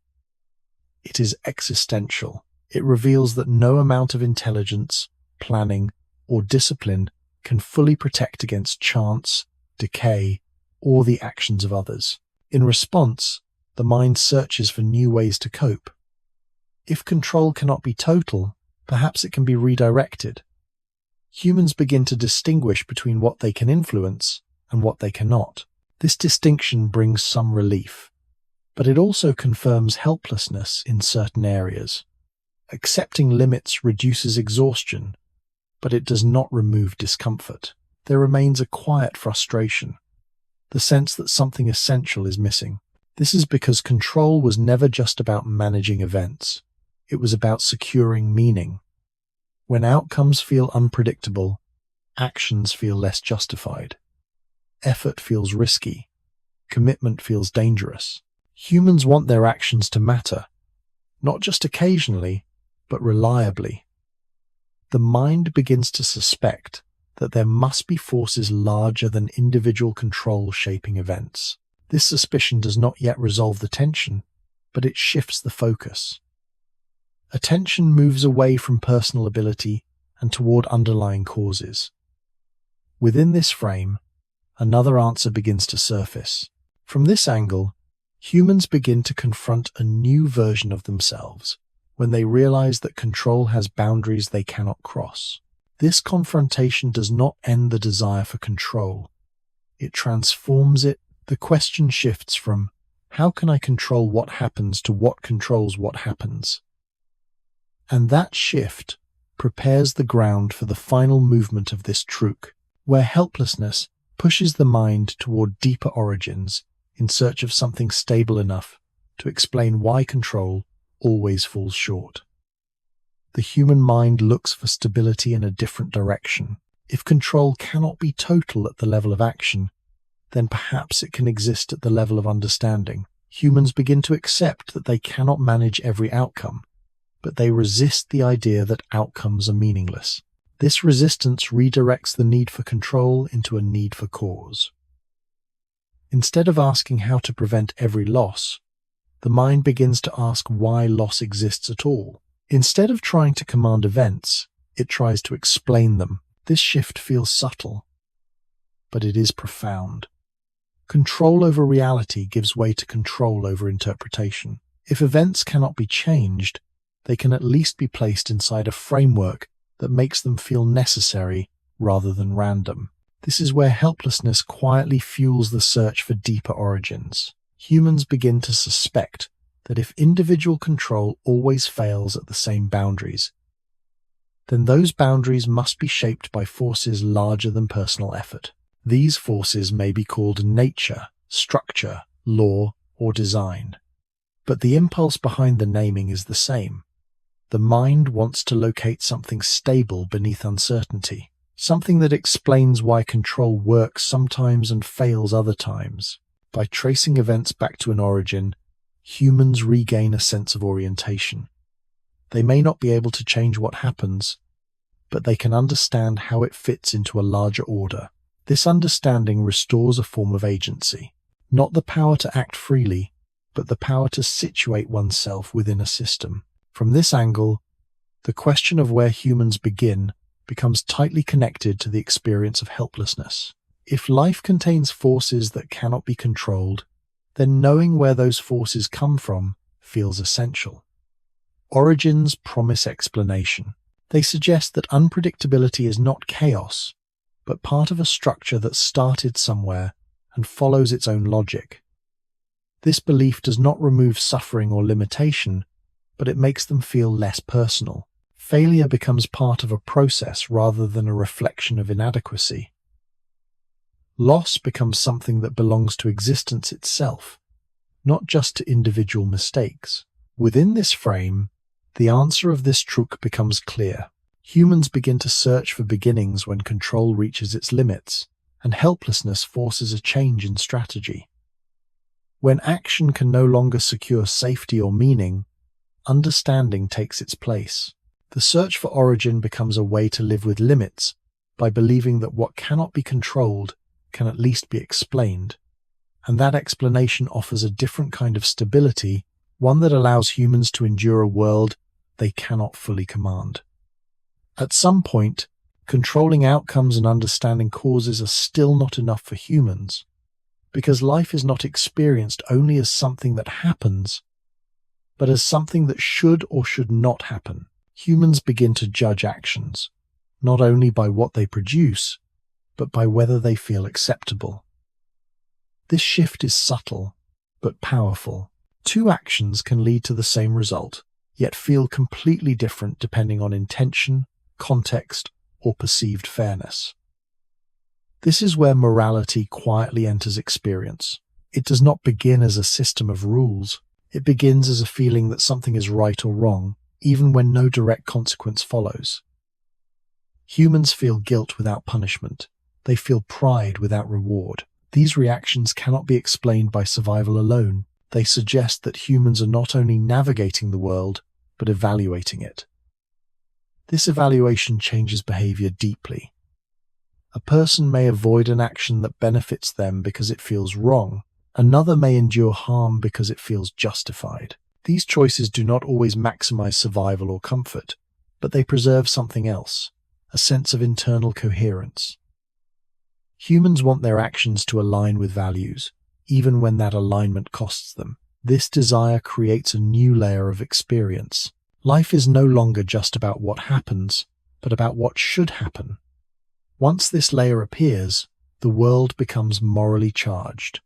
It is existential. It reveals that no amount of intelligence, planning, or discipline can fully protect against chance, decay, or the actions of others. In response, the mind searches for new ways to cope. If control cannot be total, perhaps it can be redirected. Humans begin to distinguish between what they can influence and what they cannot. This distinction brings some relief, but it also confirms helplessness in certain areas. Accepting limits reduces exhaustion, but it does not remove discomfort. There remains a quiet frustration, the sense that something essential is missing. This is because control was never just about managing events. It was about securing meaning. When outcomes feel unpredictable, actions feel less justified. Effort feels risky. Commitment feels dangerous. Humans want their actions to matter, not just occasionally, but reliably. The mind begins to suspect that there must be forces larger than individual control shaping events. This suspicion does not yet resolve the tension, but it shifts the focus. Attention moves away from personal ability and toward underlying causes. Within this frame, another answer begins to surface. From this angle, humans begin to confront a new version of themselves when they realize that control has boundaries they cannot cross. This confrontation does not end the desire for control. It transforms it. The question shifts from, how can I control what happens, to what controls what happens? And that shift prepares the ground for the final movement of this truc, where helplessness pushes the mind toward deeper origins in search of something stable enough to explain why control always falls short. The human mind looks for stability in a different direction. If control cannot be total at the level of action, then perhaps it can exist at the level of understanding. Humans begin to accept that they cannot manage every outcome, but they resist the idea that outcomes are meaningless. This resistance redirects the need for control into a need for cause. Instead of asking how to prevent every loss, the mind begins to ask why loss exists at all. Instead of trying to command events, it tries to explain them. This shift feels subtle, but it is profound. Control over reality gives way to control over interpretation. If events cannot be changed, they can at least be placed inside a framework that makes them feel necessary rather than random. This is where helplessness quietly fuels the search for deeper origins. Humans begin to suspect that if individual control always fails at the same boundaries, then those boundaries must be shaped by forces larger than personal effort. These forces may be called nature, structure, law, or design. But the impulse behind the naming is the same. The mind wants to locate something stable beneath uncertainty, something that explains why control works sometimes and fails other times. By tracing events back to an origin, humans regain a sense of orientation. They may not be able to change what happens, but they can understand how it fits into a larger order. This understanding restores a form of agency, not the power to act freely, but the power to situate oneself within a system. From this angle, the question of where humans begin becomes tightly connected to the experience of helplessness. If life contains forces that cannot be controlled, then knowing where those forces come from feels essential. Origins promise explanation. They suggest that unpredictability is not chaos, but part of a structure that started somewhere and follows its own logic. This belief does not remove suffering or limitation, but it makes them feel less personal. Failure becomes part of a process rather than a reflection of inadequacy. Loss becomes something that belongs to existence itself, not just to individual mistakes. Within this frame, the answer of this truth becomes clear. Humans begin to search for beginnings when control reaches its limits, and helplessness forces a change in strategy. When action can no longer secure safety or meaning, understanding takes its place. The search for origin becomes a way to live with limits by believing that what cannot be controlled can at least be explained, and that explanation offers a different kind of stability, one that allows humans to endure a world they cannot fully command. At some point, controlling outcomes and understanding causes are still not enough for humans, because life is not experienced only as something that happens, but as something that should or should not happen. Humans begin to judge actions, not only by what they produce, but by whether they feel acceptable. This shift is subtle, but powerful. Two actions can lead to the same result, yet feel completely different depending on intention, context, or perceived fairness. This is where morality quietly enters experience. It does not begin as a system of rules. It begins as a feeling that something is right or wrong, even when no direct consequence follows. Humans feel guilt without punishment. They feel pride without reward. These reactions cannot be explained by survival alone. They suggest that humans are not only navigating the world, but evaluating it. This evaluation changes behavior deeply. A person may avoid an action that benefits them because it feels wrong. Another may endure harm because it feels justified. These choices do not always maximize survival or comfort, but they preserve something else, a sense of internal coherence. Humans want their actions to align with values, even when that alignment costs them. This desire creates a new layer of experience. Life is no longer just about what happens, but about what should happen. Once this layer appears, the world becomes morally charged.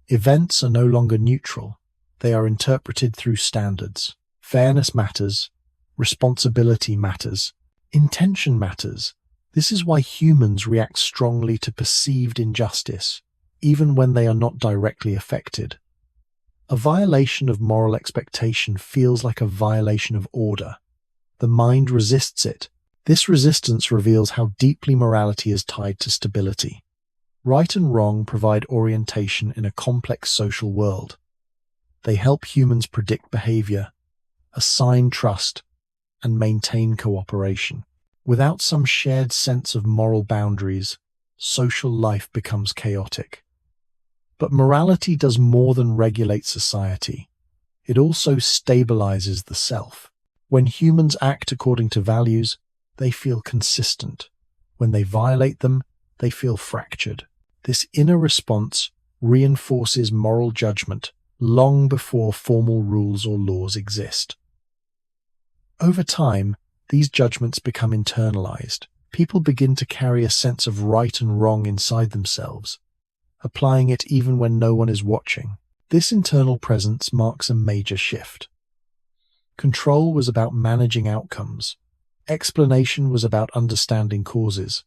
Events are no longer neutral. They are interpreted through standards. Fairness matters. Responsibility matters. Intention matters. This is why humans react strongly to perceived injustice, even when they are not directly affected. A violation of moral expectation feels like a violation of order. The mind resists it. This resistance reveals how deeply morality is tied to stability. Right and wrong provide orientation in a complex social world. They help humans predict behavior, assign trust, and maintain cooperation. Without some shared sense of moral boundaries, social life becomes chaotic. But morality does more than regulate society. It also stabilizes the self. When humans act according to values, they feel consistent. When they violate them, they feel fractured. This inner response reinforces moral judgment long before formal rules or laws exist. Over time, these judgments become internalized. People begin to carry a sense of right and wrong inside themselves, applying it even when no one is watching. This internal presence marks a major shift. Control was about managing outcomes. Explanation was about understanding causes.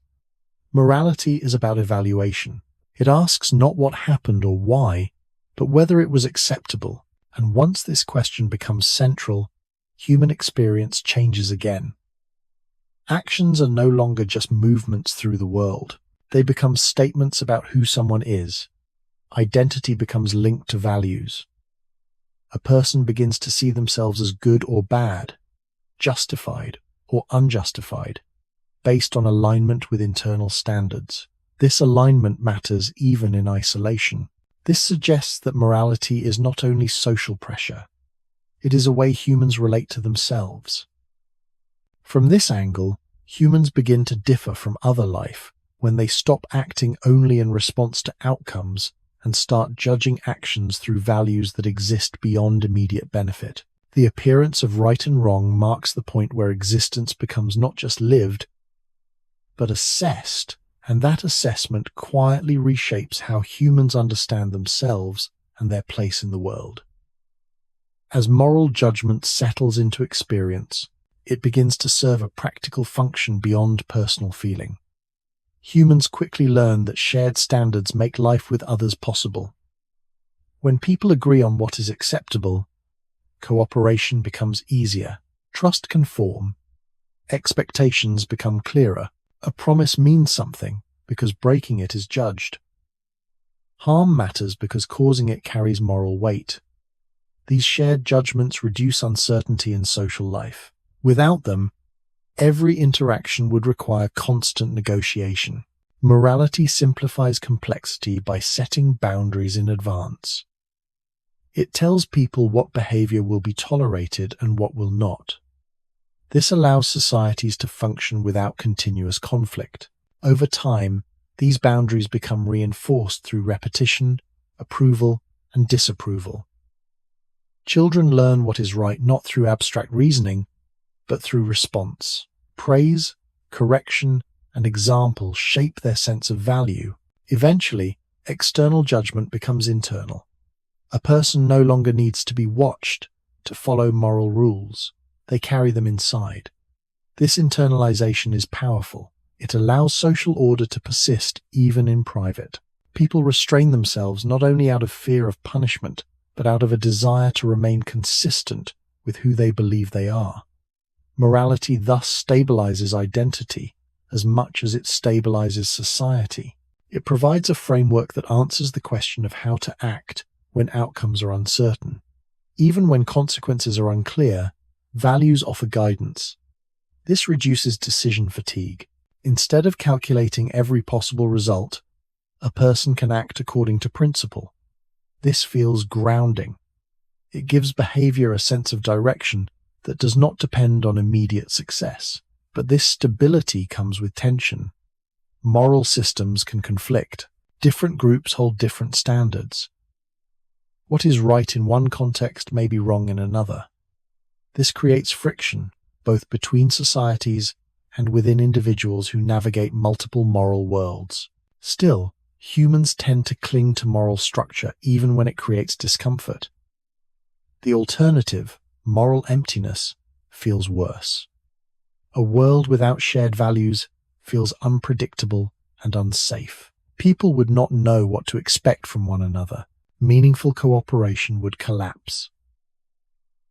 Morality is about evaluation. It asks not what happened or why, but whether it was acceptable. And once this question becomes central, human experience changes again. Actions are no longer just movements through the world. They become statements about who someone is. Identity becomes linked to values. A person begins to see themselves as good or bad, justified or unjustified, based on alignment with internal standards. This alignment matters even in isolation. This suggests that morality is not only social pressure, it is a way humans relate to themselves. From this angle, humans begin to differ from other life when they stop acting only in response to outcomes and start judging actions through values that exist beyond immediate benefit. The appearance of right and wrong marks the point where existence becomes not just lived, but assessed And that assessment quietly reshapes how humans understand themselves and their place in the world. As moral judgment settles into experience, it begins to serve a practical function beyond personal feeling. Humans quickly learn that shared standards make life with others possible. When people agree on what is acceptable, cooperation becomes easier, trust can form, expectations become clearer. A promise means something because breaking it is judged. Harm matters because causing it carries moral weight. These shared judgments reduce uncertainty in social life. Without them, every interaction would require constant negotiation. Morality simplifies complexity by setting boundaries in advance. It tells people what behavior will be tolerated and what will not. This allows societies to function without continuous conflict. Over time, these boundaries become reinforced through repetition, approval, and disapproval. Children learn what is right not through abstract reasoning, but through response. Praise, correction, and example shape their sense of value. Eventually, external judgment becomes internal. A person no longer needs to be watched to follow moral rules. They carry them inside. This internalization is powerful. It allows social order to persist even in private. People restrain themselves not only out of fear of punishment, but out of a desire to remain consistent with who they believe they are. Morality thus stabilizes identity as much as it stabilizes society. It provides a framework that answers the question of how to act when outcomes are uncertain. Even when consequences are unclear, values offer guidance. This reduces decision fatigue. Instead of calculating every possible result, a person can act according to principle. This feels grounding. It gives behavior a sense of direction that does not depend on immediate success. But this stability comes with tension. Moral systems can conflict. Different groups hold different standards. What is right in one context may be wrong in another. This creates friction, both between societies and within individuals who navigate multiple moral worlds. Still, humans tend to cling to moral structure even when it creates discomfort. The alternative, moral emptiness, feels worse. A world without shared values feels unpredictable and unsafe. People would not know what to expect from one another. Meaningful cooperation would collapse.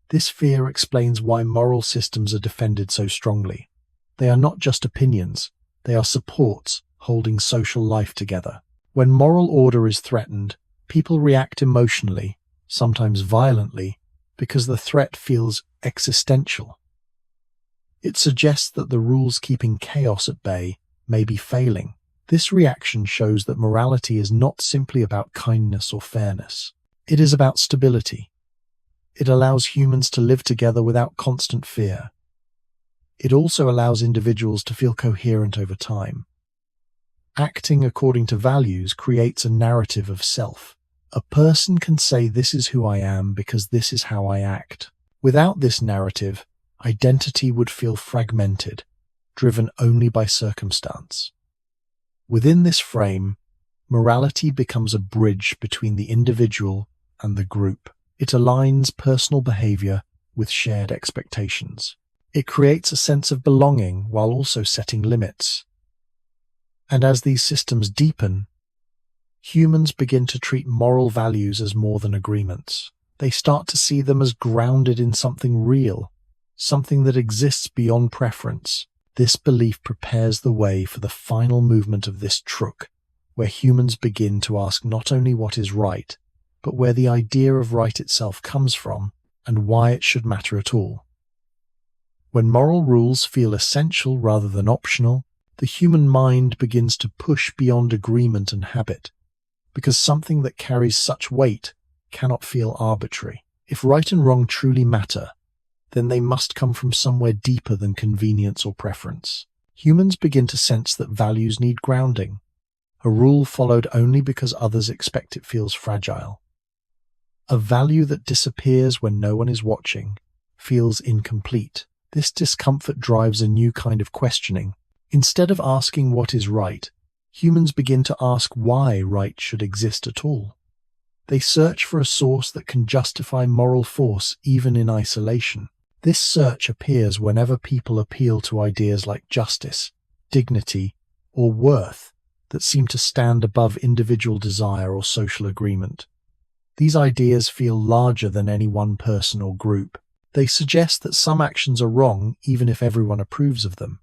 This fear explains why moral systems are defended so strongly. They are not just opinions, they are supports holding social life together. When moral order is threatened, people react emotionally, sometimes violently, because the threat feels existential. It suggests that the rules keeping chaos at bay may be failing. This reaction shows that morality is not simply about kindness or fairness. It is about stability. It allows humans to live together without constant fear. It also allows individuals to feel coherent over time. Acting according to values creates a narrative of self. A person can say, "This is who I am because this is how I act." Without this narrative, identity would feel fragmented, driven only by circumstance. Within this frame, morality becomes a bridge between the individual and the group. It aligns personal behavior with shared expectations. It creates a sense of belonging while also setting limits. And as these systems deepen, humans begin to treat moral values as more than agreements. They start to see them as grounded in something real, something that exists beyond preference. This belief prepares the way for the final movement of this truck, where humans begin to ask not only what is right, but where the idea of right itself comes from and why it should matter at all. When moral rules feel essential rather than optional, the human mind begins to push beyond agreement and habit, because something that carries such weight cannot feel arbitrary. If right and wrong truly matter, then they must come from somewhere deeper than convenience or preference. Humans begin to sense that values need grounding. A rule followed only because others expect it feels fragile. A value that disappears when no one is watching feels incomplete. This discomfort drives a new kind of questioning. Instead of asking what is right, Humans begin to ask why right should exist at all. They search for a source that can justify moral force even in isolation. This search appears whenever people appeal to ideas like justice, dignity, or worth that seem to stand above individual desire or social agreement. These ideas feel larger than any one person or group. They suggest that some actions are wrong even if everyone approves of them,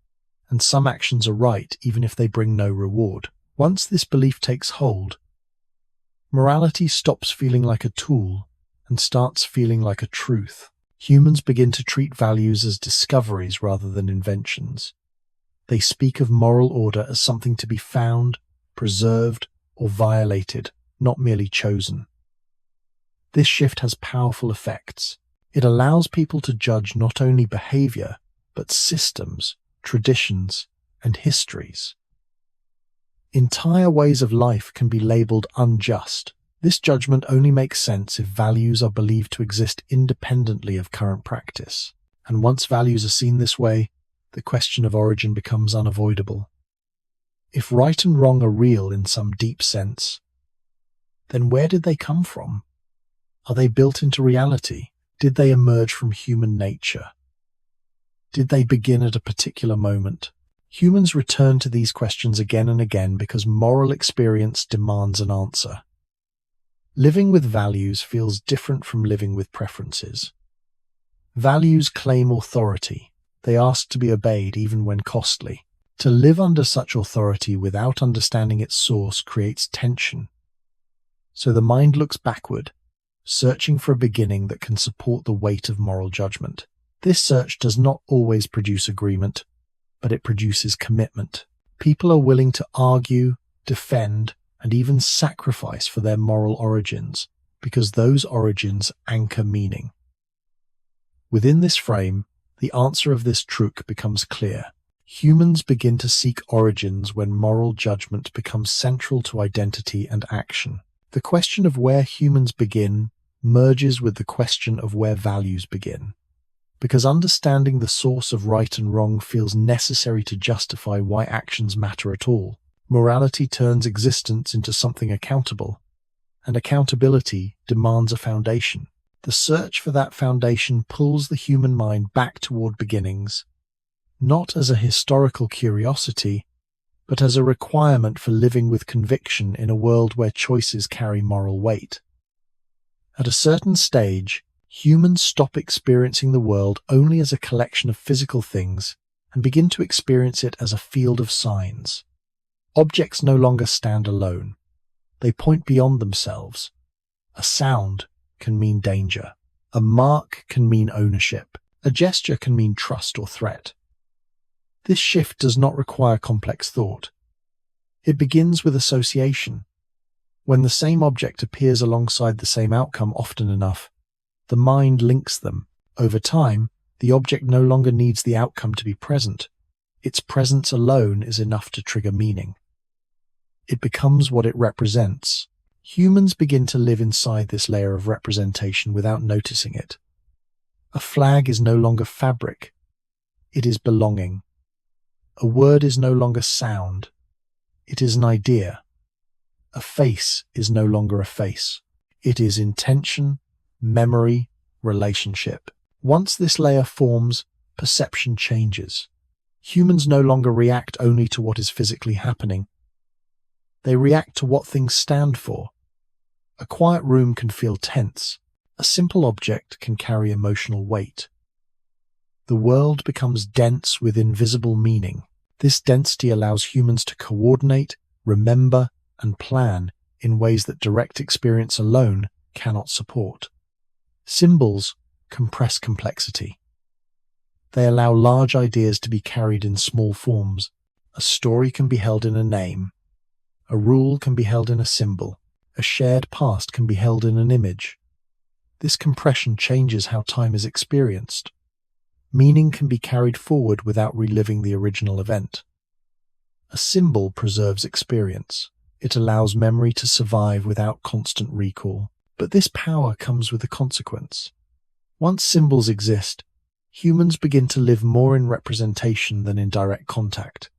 and some actions are right even if they bring no reward. Once this belief takes hold, morality stops feeling like a tool and starts feeling like a truth. Humans begin to treat values as discoveries rather than inventions. They speak of moral order as something to be found, preserved, or violated, not merely chosen. This shift has powerful effects. It allows people to judge not only behavior, but systems, traditions, and histories. Entire ways of life can be labeled unjust. This judgment only makes sense if values are believed to exist independently of current practice. And once values are seen this way, the question of origin becomes unavoidable. If right and wrong are real in some deep sense, then where did they come from? Are they built into reality? Did they emerge from human nature? Did they begin at a particular moment? Humans return to these questions again and again because moral experience demands an answer. Living with values feels different from living with preferences. Values claim authority. They ask to be obeyed even when costly. To live under such authority without understanding its source creates tension. So the mind looks backward, searching for a beginning that can support the weight of moral judgment. This search does not always produce agreement, but it produces commitment. People are willing to argue, defend, and even sacrifice for their moral origins, because those origins anchor meaning. Within this frame, the answer of this truth becomes clear. Humans begin to seek origins when moral judgment becomes central to identity and action. The question of where humans begin merges with the question of where values begin. Because understanding the source of right and wrong feels necessary to justify why actions matter at all. Morality turns existence into something accountable, and accountability demands a foundation. The search for that foundation pulls the human mind back toward beginnings, not as a historical curiosity, but as a requirement for living with conviction in a world where choices carry moral weight. At a certain stage, humans stop experiencing the world only as a collection of physical things and begin to experience it as a field of signs. Objects no longer stand alone. They point beyond themselves. A sound can mean danger. A mark can mean ownership. A gesture can mean trust or threat. This shift does not require complex thought. It begins with association. When the same object appears alongside the same outcome often enough, the mind links them. Over time, the object no longer needs the outcome to be present. Its presence alone is enough to trigger meaning. It becomes what it represents. Humans begin to live inside this layer of representation without noticing it. A flag is no longer fabric. It is belonging. A word is no longer sound. It is an idea. A face is no longer a face. It is intention, memory, relationship. Once this layer forms, perception changes. Humans no longer react only to what is physically happening. They react to what things stand for. A quiet room can feel tense. A simple object can carry emotional weight. The world becomes dense with invisible meaning. This density allows humans to coordinate, remember, and plan in ways that direct experience alone cannot support. Symbols compress complexity. They allow large ideas to be carried in small forms. A story can be held in a name. A rule can be held in a symbol. A shared past can be held in an image. This compression changes how time is experienced. Meaning can be carried forward without reliving the original event. A symbol preserves experience. It allows memory to survive without constant recall. But this power comes with a consequence. Once symbols exist, humans begin to live more in representation than in direct contact.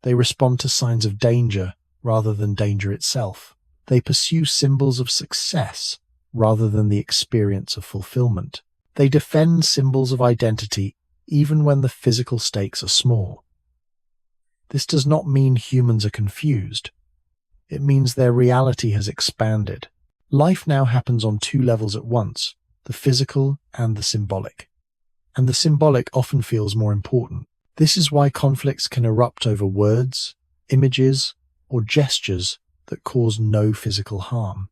They respond to signs of danger, rather than danger itself. They pursue symbols of success rather than the experience of fulfillment. They defend symbols of identity even when the physical stakes are small. This does not mean humans are confused. It means their reality has expanded. Life now happens on two levels at once, the physical and the symbolic. And the symbolic often feels more important. This is why conflicts can erupt over words, images, or gestures that cause no physical harm.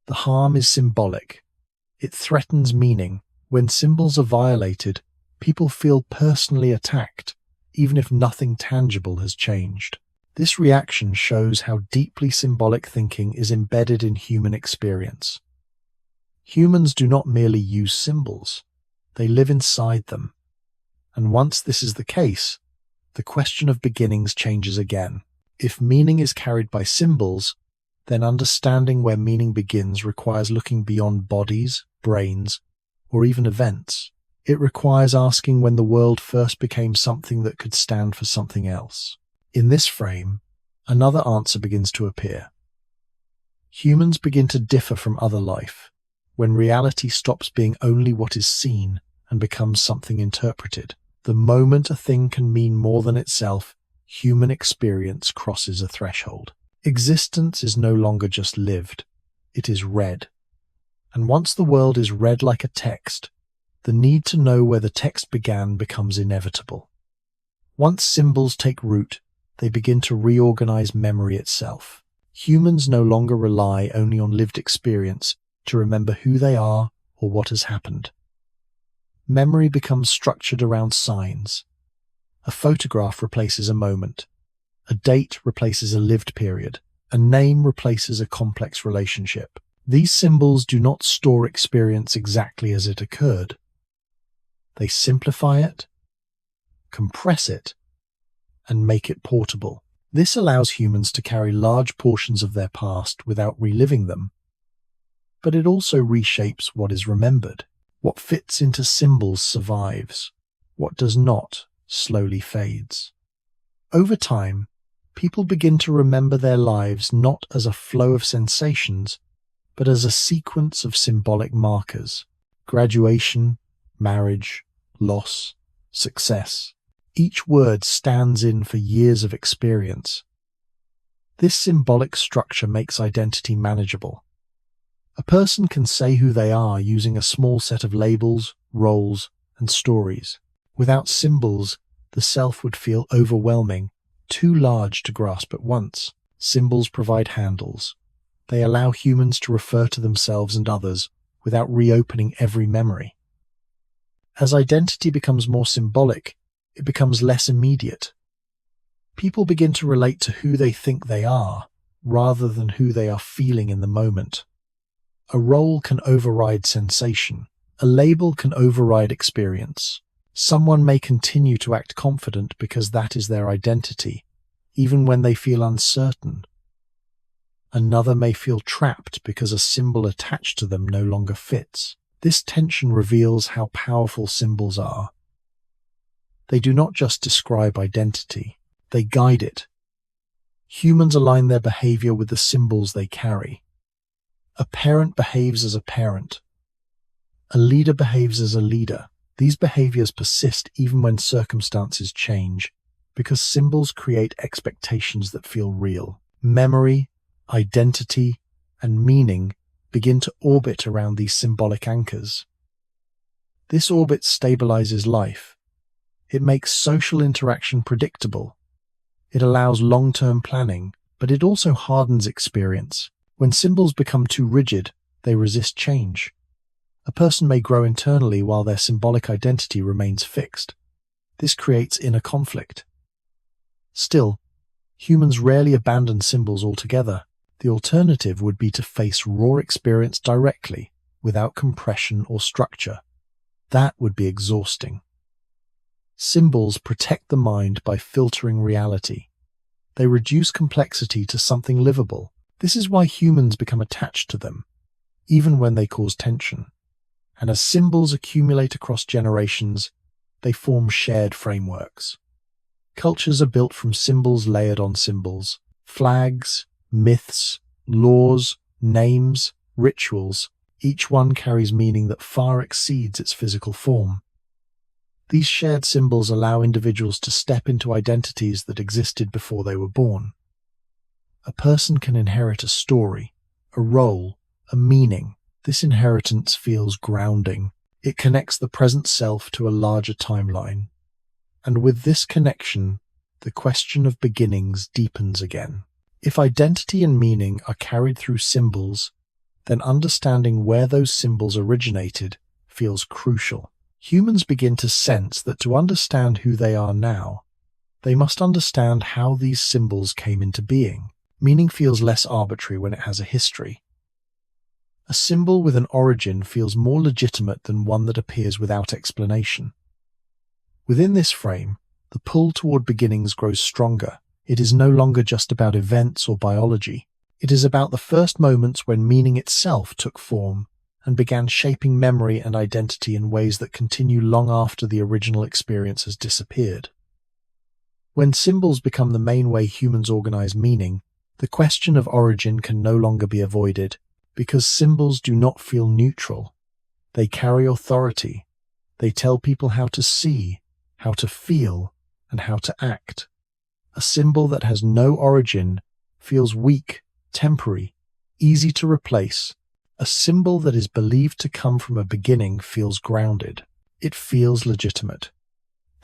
The harm is symbolic. It threatens meaning. When symbols are violated, people feel personally attacked, even if nothing tangible has changed. This reaction shows how deeply symbolic thinking is embedded in human experience. Humans do not merely use symbols, they live inside them. And once this is the case, the question of beginnings changes again. If meaning is carried by symbols, then understanding where meaning begins requires looking beyond bodies, brains, or even events. It requires asking when the world first became something that could stand for something else. In this frame, another answer begins to appear. Humans begin to differ from other life, when reality stops being only what is seen and becomes something interpreted. The moment a thing can mean more than itself, human experience crosses a threshold. Existence is no longer just lived, it is read. And once the world is read like a text, the need to know where the text began becomes inevitable. Once symbols take root, they begin to reorganize memory itself. Humans no longer rely only on lived experience to remember who they are or what has happened. Memory becomes structured around signs. A photograph replaces a moment. A date replaces a lived period. A name replaces a complex relationship. These symbols do not store experience exactly as it occurred. They simplify it, compress it, and make it portable. This allows humans to carry large portions of their past without reliving them. But it also reshapes what is remembered. What fits into symbols survives. What does not slowly fades. Over time, people begin to remember their lives not as a flow of sensations, but as a sequence of symbolic markers. Graduation, marriage, loss, success. Each word stands in for years of experience. This symbolic structure makes identity manageable. A person can say who they are using a small set of labels, roles, and stories. Without symbols, the self would feel overwhelming, too large to grasp at once. Symbols provide handles. They allow humans to refer to themselves and others without reopening every memory. As identity becomes more symbolic, it becomes less immediate. People begin to relate to who they think they are, rather than who they are feeling in the moment. A role can override sensation. A label can override experience. Someone may continue to act confident because that is their identity, even when they feel uncertain. Another may feel trapped because a symbol attached to them no longer fits. This tension reveals how powerful symbols are. They do not just describe identity, they guide it. Humans align their behavior with the symbols they carry. A parent behaves as a parent. A leader behaves as a leader. These behaviors persist even when circumstances change, because symbols create expectations that feel real. Memory, identity, and meaning begin to orbit around these symbolic anchors. This orbit stabilizes life. It makes social interaction predictable. It allows long-term planning, but it also hardens experience. When symbols become too rigid, they resist change. A person may grow internally while their symbolic identity remains fixed. This creates inner conflict. Still, humans rarely abandon symbols altogether. The alternative would be to face raw experience directly, without compression or structure. That would be exhausting. Symbols protect the mind by filtering reality. They reduce complexity to something livable. This is why humans become attached to them, even when they cause tension. And as symbols accumulate across generations, they form shared frameworks. Cultures are built from symbols layered on symbols. Flags, myths, laws, names, rituals, each one carries meaning that far exceeds its physical form. These shared symbols allow individuals to step into identities that existed before they were born. A person can inherit a story, a role, a meaning. This inheritance feels grounding. It connects the present self to a larger timeline. And with this connection, the question of beginnings deepens again. If identity and meaning are carried through symbols, then understanding where those symbols originated feels crucial. Humans begin to sense that to understand who they are now, they must understand how these symbols came into being. Meaning feels less arbitrary when it has a history. A symbol with an origin feels more legitimate than one that appears without explanation. Within this frame, the pull toward beginnings grows stronger. It is no longer just about events or biology. It is about the first moments when meaning itself took form and began shaping memory and identity in ways that continue long after the original experience has disappeared. When symbols become the main way humans organize meaning, the question of origin can no longer be avoided, because symbols do not feel neutral. They carry authority. They tell people how to see, how to feel, and how to act. A symbol that has no origin feels weak, temporary, easy to replace. A symbol that is believed to come from a beginning feels grounded. It feels legitimate.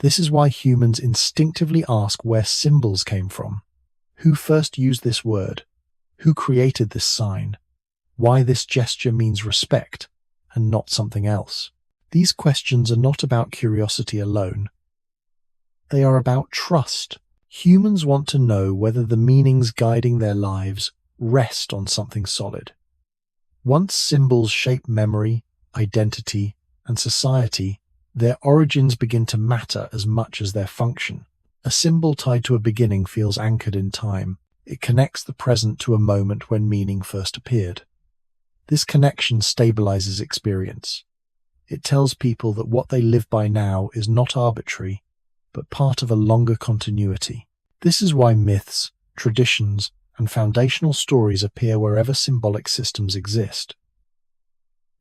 This is why humans instinctively ask where symbols came from. Who first used this word? Who created this sign? Why this gesture means respect and not something else? These questions are not about curiosity alone. They are about trust. Humans want to know whether the meanings guiding their lives rest on something solid. Once symbols shape memory, identity, and society, their origins begin to matter as much as their function. A symbol tied to a beginning feels anchored in time. It connects the present to a moment when meaning first appeared. This connection stabilizes experience. It tells people that what they live by now is not arbitrary, but part of a longer continuity. This is why myths, traditions, and foundational stories appear wherever symbolic systems exist.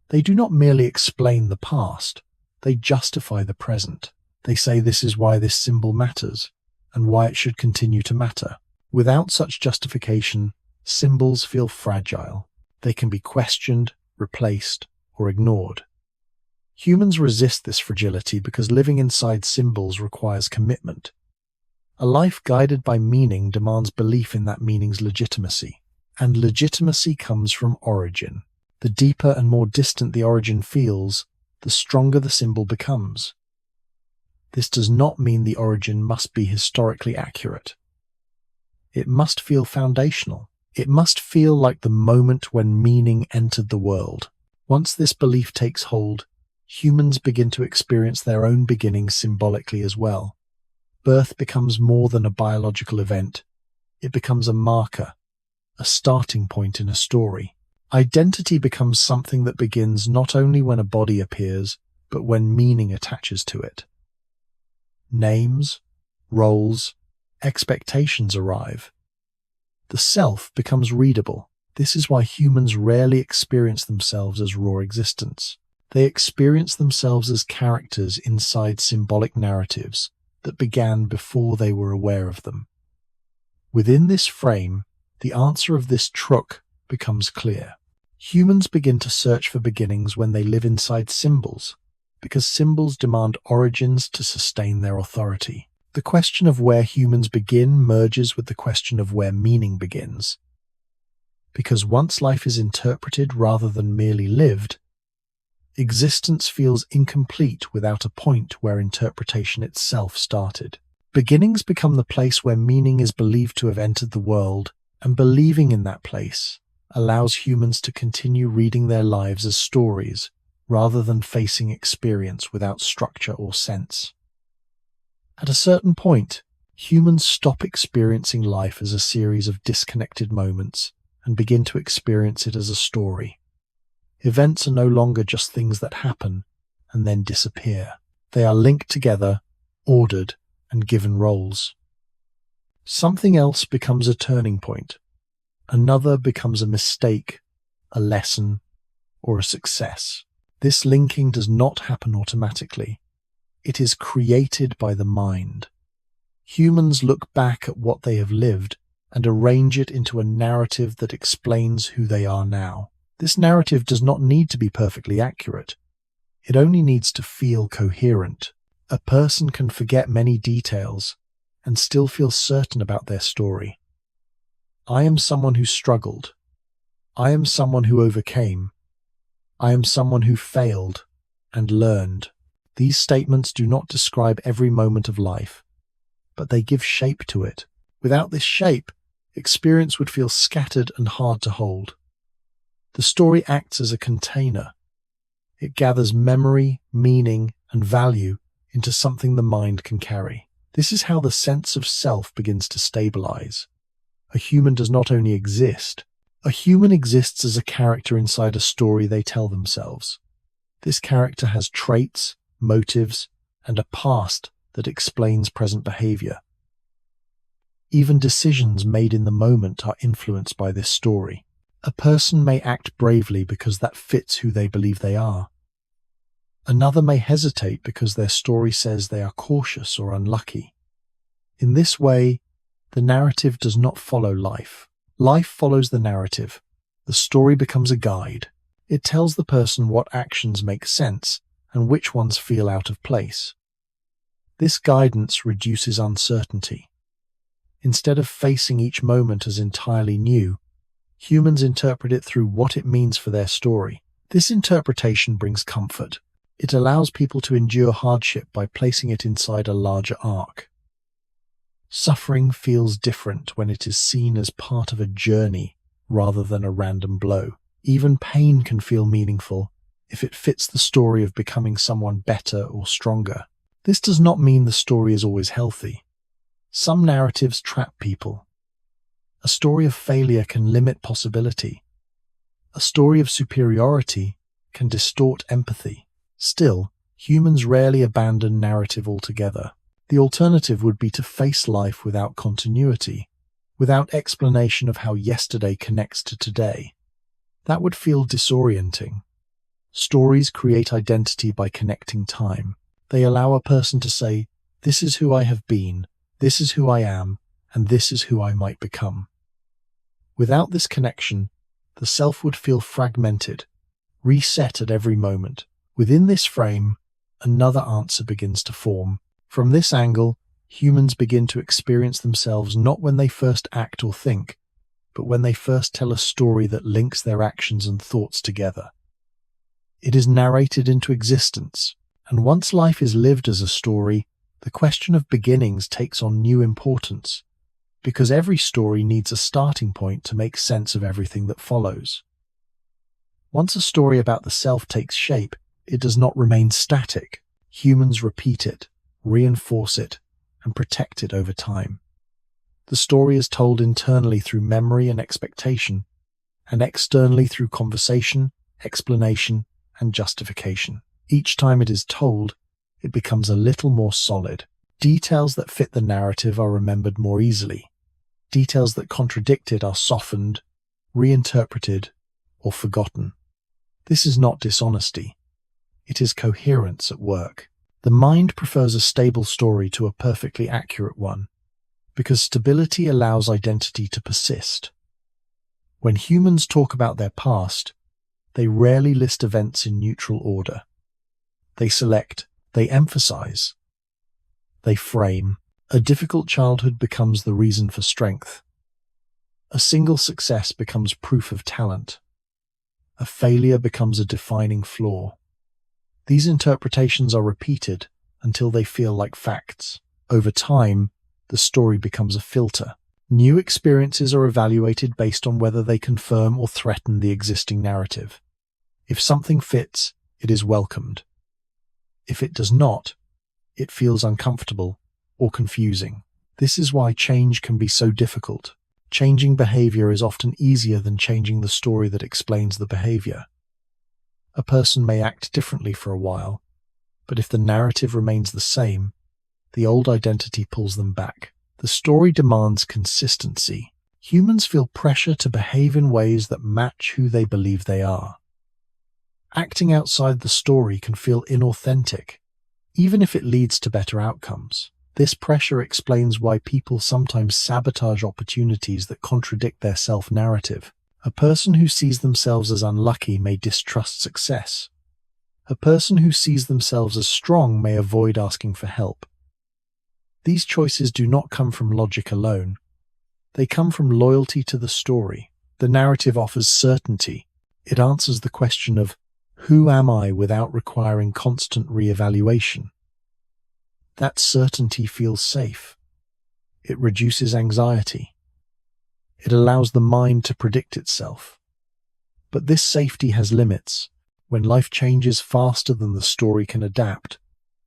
They do not merely explain the past, they justify the present. They say this is why this symbol matters, and why it should continue to matter. Without such justification, symbols feel fragile. They can be questioned, replaced, or ignored. Humans resist this fragility because living inside symbols requires commitment. A life guided by meaning demands belief in that meaning's legitimacy, and legitimacy comes from origin. The deeper and more distant the origin feels, the stronger the symbol becomes. This does not mean the origin must be historically accurate. It must feel foundational. It must feel like the moment when meaning entered the world. Once this belief takes hold, humans begin to experience their own beginnings symbolically as well. Birth becomes more than a biological event. It becomes a marker, a starting point in a story. Identity becomes something that begins not only when a body appears, but when meaning attaches to it. Names, roles, expectations arrive. The self becomes readable. This is why humans rarely experience themselves as raw existence. They experience themselves as characters inside symbolic narratives that began before they were aware of them. Within this frame, the answer of this truck becomes clear. Humans begin to search for beginnings when they live inside symbols, because symbols demand origins to sustain their authority. The question of where humans begin merges with the question of where meaning begins. Because once life is interpreted rather than merely lived, existence feels incomplete without a point where interpretation itself started. Beginnings become the place where meaning is believed to have entered the world, and believing in that place allows humans to continue reading their lives as stories rather than facing experience without structure or sense. At a certain point, humans stop experiencing life as a series of disconnected moments and begin to experience it as a story. Events are no longer just things that happen and then disappear. They are linked together, ordered, and given roles. Something else becomes a turning point. Another becomes a mistake, a lesson, or a success. This linking does not happen automatically. It is created by the mind. Humans look back at what they have lived and arrange it into a narrative that explains who they are now. This narrative does not need to be perfectly accurate. It only needs to feel coherent. A person can forget many details and still feel certain about their story. I am someone who struggled. I am someone who overcame. I am someone who failed and learned. These statements do not describe every moment of life, but they give shape to it. Without this shape, experience would feel scattered and hard to hold. The story acts as a container. It gathers memory, meaning, and value into something the mind can carry. This is how the sense of self begins to stabilize. A human does not only exist, a human exists as a character inside a story they tell themselves. This character has traits, motives, and a past that explains present behavior. Even decisions made in the moment are influenced by this story. A person may act bravely because that fits who they believe they are. Another may hesitate because their story says they are cautious or unlucky. In this way, the narrative does not follow life. Life follows the narrative. The story becomes a guide. It tells the person what actions make sense and which ones feel out of place. This guidance reduces uncertainty. Instead of facing each moment as entirely new, humans interpret it through what it means for their story. This interpretation brings comfort. It allows people to endure hardship by placing it inside a larger arc. Suffering feels different when it is seen as part of a journey rather than a random blow. Even pain can feel meaningful if it fits the story of becoming someone better or stronger. This does not mean the story is always healthy. Some narratives trap people. A story of failure can limit possibility. A story of superiority can distort empathy. Still, humans rarely abandon narrative altogether. The alternative would be to face life without continuity, without explanation of how yesterday connects to today. That would feel disorienting. Stories create identity by connecting time. They allow a person to say, "This is who I have been, this is who I am, and this is who I might become." Without this connection, the self would feel fragmented, reset at every moment. Within this frame, another answer begins to form. From this angle, humans begin to experience themselves not when they first act or think, but when they first tell a story that links their actions and thoughts together. It is narrated into existence, and once life is lived as a story, the question of beginnings takes on new importance, because every story needs a starting point to make sense of everything that follows. Once a story about the self takes shape, it does not remain static. Humans repeat it, reinforce it, and protect it over time. The story is told internally through memory and expectation, and externally through conversation, explanation, and justification. Each time it is told, it becomes a little more solid. Details that fit the narrative are remembered more easily. Details that contradict it are softened, reinterpreted, or forgotten. This is not dishonesty. It is coherence at work. The mind prefers a stable story to a perfectly accurate one, because stability allows identity to persist. When humans talk about their past, they rarely list events in neutral order. They select, they emphasize, they frame. A difficult childhood becomes the reason for strength. A single success becomes proof of talent. A failure becomes a defining flaw. These interpretations are repeated until they feel like facts. Over time, the story becomes a filter. New experiences are evaluated based on whether they confirm or threaten the existing narrative. If something fits, it is welcomed. If it does not, it feels uncomfortable or confusing. This is why change can be so difficult. Changing behavior is often easier than changing the story that explains the behavior. A person may act differently for a while, but if the narrative remains the same, the old identity pulls them back. The story demands consistency. Humans feel pressure to behave in ways that match who they believe they are. Acting outside the story can feel inauthentic, even if it leads to better outcomes. This pressure explains why people sometimes sabotage opportunities that contradict their self-narrative. A person who sees themselves as unlucky may distrust success. A person who sees themselves as strong may avoid asking for help. These choices do not come from logic alone. They come from loyalty to the story. The narrative offers certainty. It answers the question of, who am I, without requiring constant re-evaluation. That certainty feels safe. It reduces anxiety. It allows the mind to predict itself. But this safety has limits. When life changes faster than the story can adapt,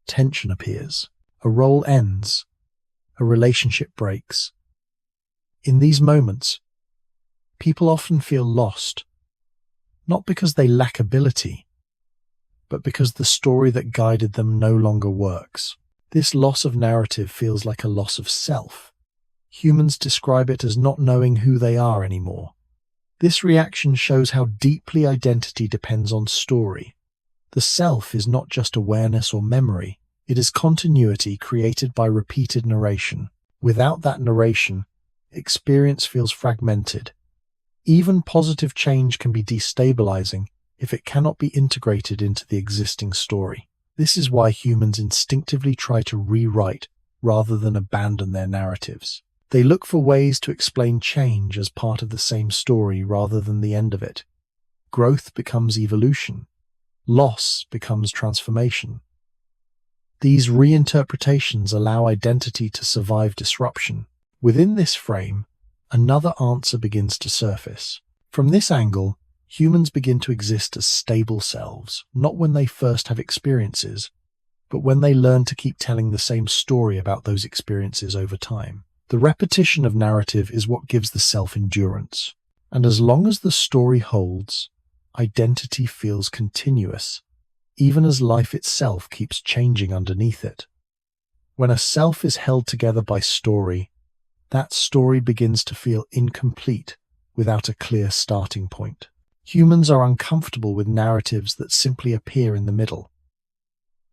tension appears. A role ends. A relationship breaks. In these moments, people often feel lost, not because they lack ability, but because the story that guided them no longer works. This loss of narrative feels like a loss of self. Humans describe it as not knowing who they are anymore. This reaction shows how deeply identity depends on story. The self is not just awareness or memory, it is continuity created by repeated narration. Without that narration, experience feels fragmented. Even positive change can be destabilizing if it cannot be integrated into the existing story. This is why humans instinctively try to rewrite rather than abandon their narratives. They look for ways to explain change as part of the same story rather than the end of it. Growth becomes evolution. Loss becomes transformation. These reinterpretations allow identity to survive disruption. Within this frame, another answer begins to surface. From this angle, humans begin to exist as stable selves, not when they first have experiences, but when they learn to keep telling the same story about those experiences over time. The repetition of narrative is what gives the self endurance. And as long as the story holds, identity feels continuous, even as life itself keeps changing underneath it. When a self is held together by story, that story begins to feel incomplete without a clear starting point. Humans are uncomfortable with narratives that simply appear in the middle.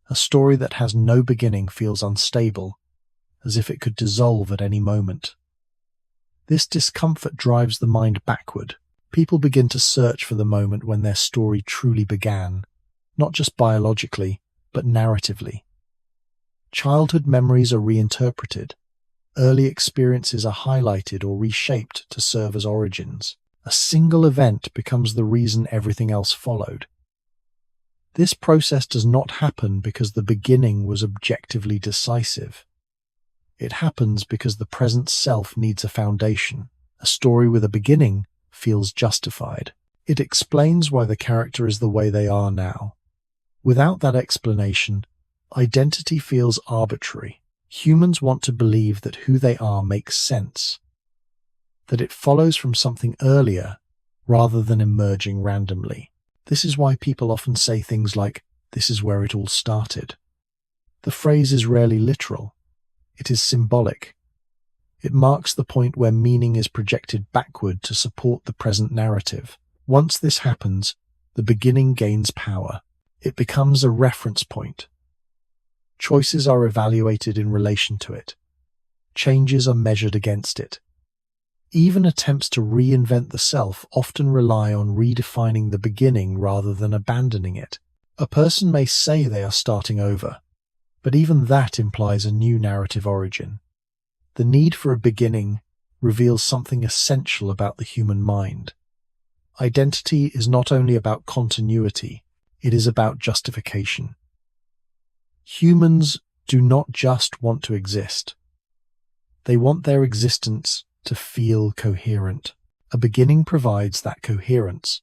A story that has no beginning feels unstable, as if it could dissolve at any moment. This discomfort drives the mind backward. People begin to search for the moment when their story truly began, not just biologically, but narratively. Childhood memories are reinterpreted. Early experiences are highlighted or reshaped to serve as origins. A single event becomes the reason everything else followed. This process does not happen because the beginning was objectively decisive. It happens because the present self needs a foundation. A story with a beginning feels justified. It explains why the character is the way they are now. Without that explanation, identity feels arbitrary. Humans want to believe that who they are makes sense, that it follows from something earlier rather than emerging randomly. This is why people often say things like, "This is where it all started." The phrase is rarely literal. It is symbolic. It marks the point where meaning is projected backward to support the present narrative. Once this happens, the beginning gains power. It becomes a reference point. Choices are evaluated in relation to it. Changes are measured against it. Even attempts to reinvent the self often rely on redefining the beginning rather than abandoning it. A person may say they are starting over, but even that implies a new narrative origin. The need for a beginning reveals something essential about the human mind. Identity is not only about continuity, it is about justification. Humans do not just want to exist. They want their existence to feel coherent. A beginning provides that coherence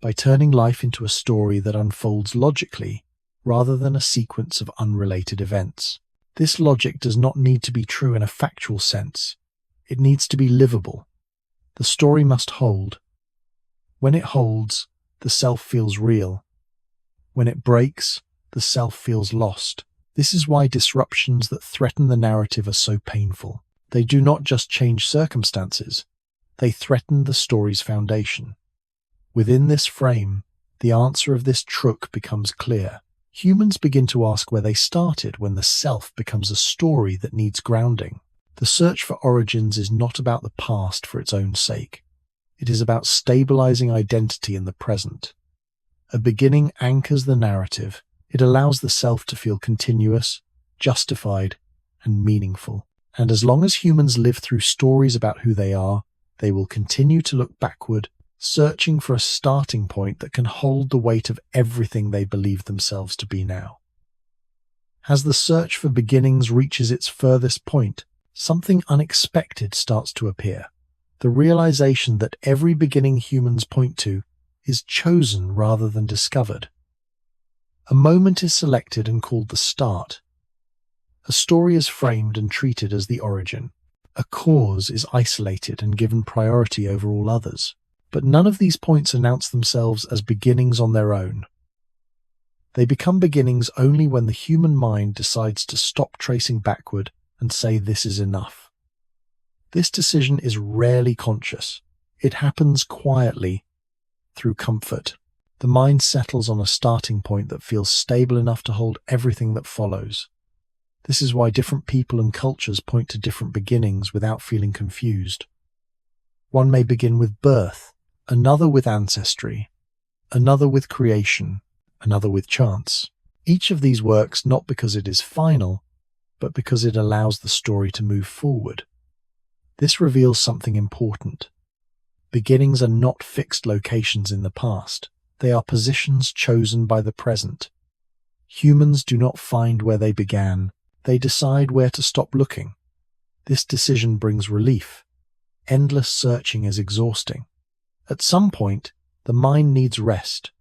by turning life into a story that unfolds logically rather than a sequence of unrelated events. This logic does not need to be true in a factual sense. It needs to be livable. The story must hold. When it holds, the self feels real. When it breaks, the self feels lost. This is why disruptions that threaten the narrative are so painful. They do not just change circumstances, they threaten the story's foundation. Within this frame, the answer of this truth becomes clear. Humans begin to ask where they started when the self becomes a story that needs grounding. The search for origins is not about the past for its own sake. It is about stabilizing identity in the present. A beginning anchors the narrative. It allows the self to feel continuous, justified, and meaningful. And as long as humans live through stories about who they are, they will continue to look backward, searching for a starting point that can hold the weight of everything they believe themselves to be now. As the search for beginnings reaches its furthest point, something unexpected starts to appear. The realization that every beginning humans point to is chosen rather than discovered. A moment is selected and called the start. A story is framed and treated as the origin. A cause is isolated and given priority over all others. But none of these points announce themselves as beginnings on their own. They become beginnings only when the human mind decides to stop tracing backward and say this is enough. This decision is rarely conscious. It happens quietly, through comfort. The mind settles on a starting point that feels stable enough to hold everything that follows. This is why different people and cultures point to different beginnings without feeling confused. One may begin with birth, another with ancestry, another with creation, another with chance. Each of these works not because it is final, but because it allows the story to move forward. This reveals something important. Beginnings are not fixed locations in the past. They are positions chosen by the present. Humans do not find where they began. They decide where to stop looking. This decision brings relief. Endless searching is exhausting. At some point, the mind needs rest.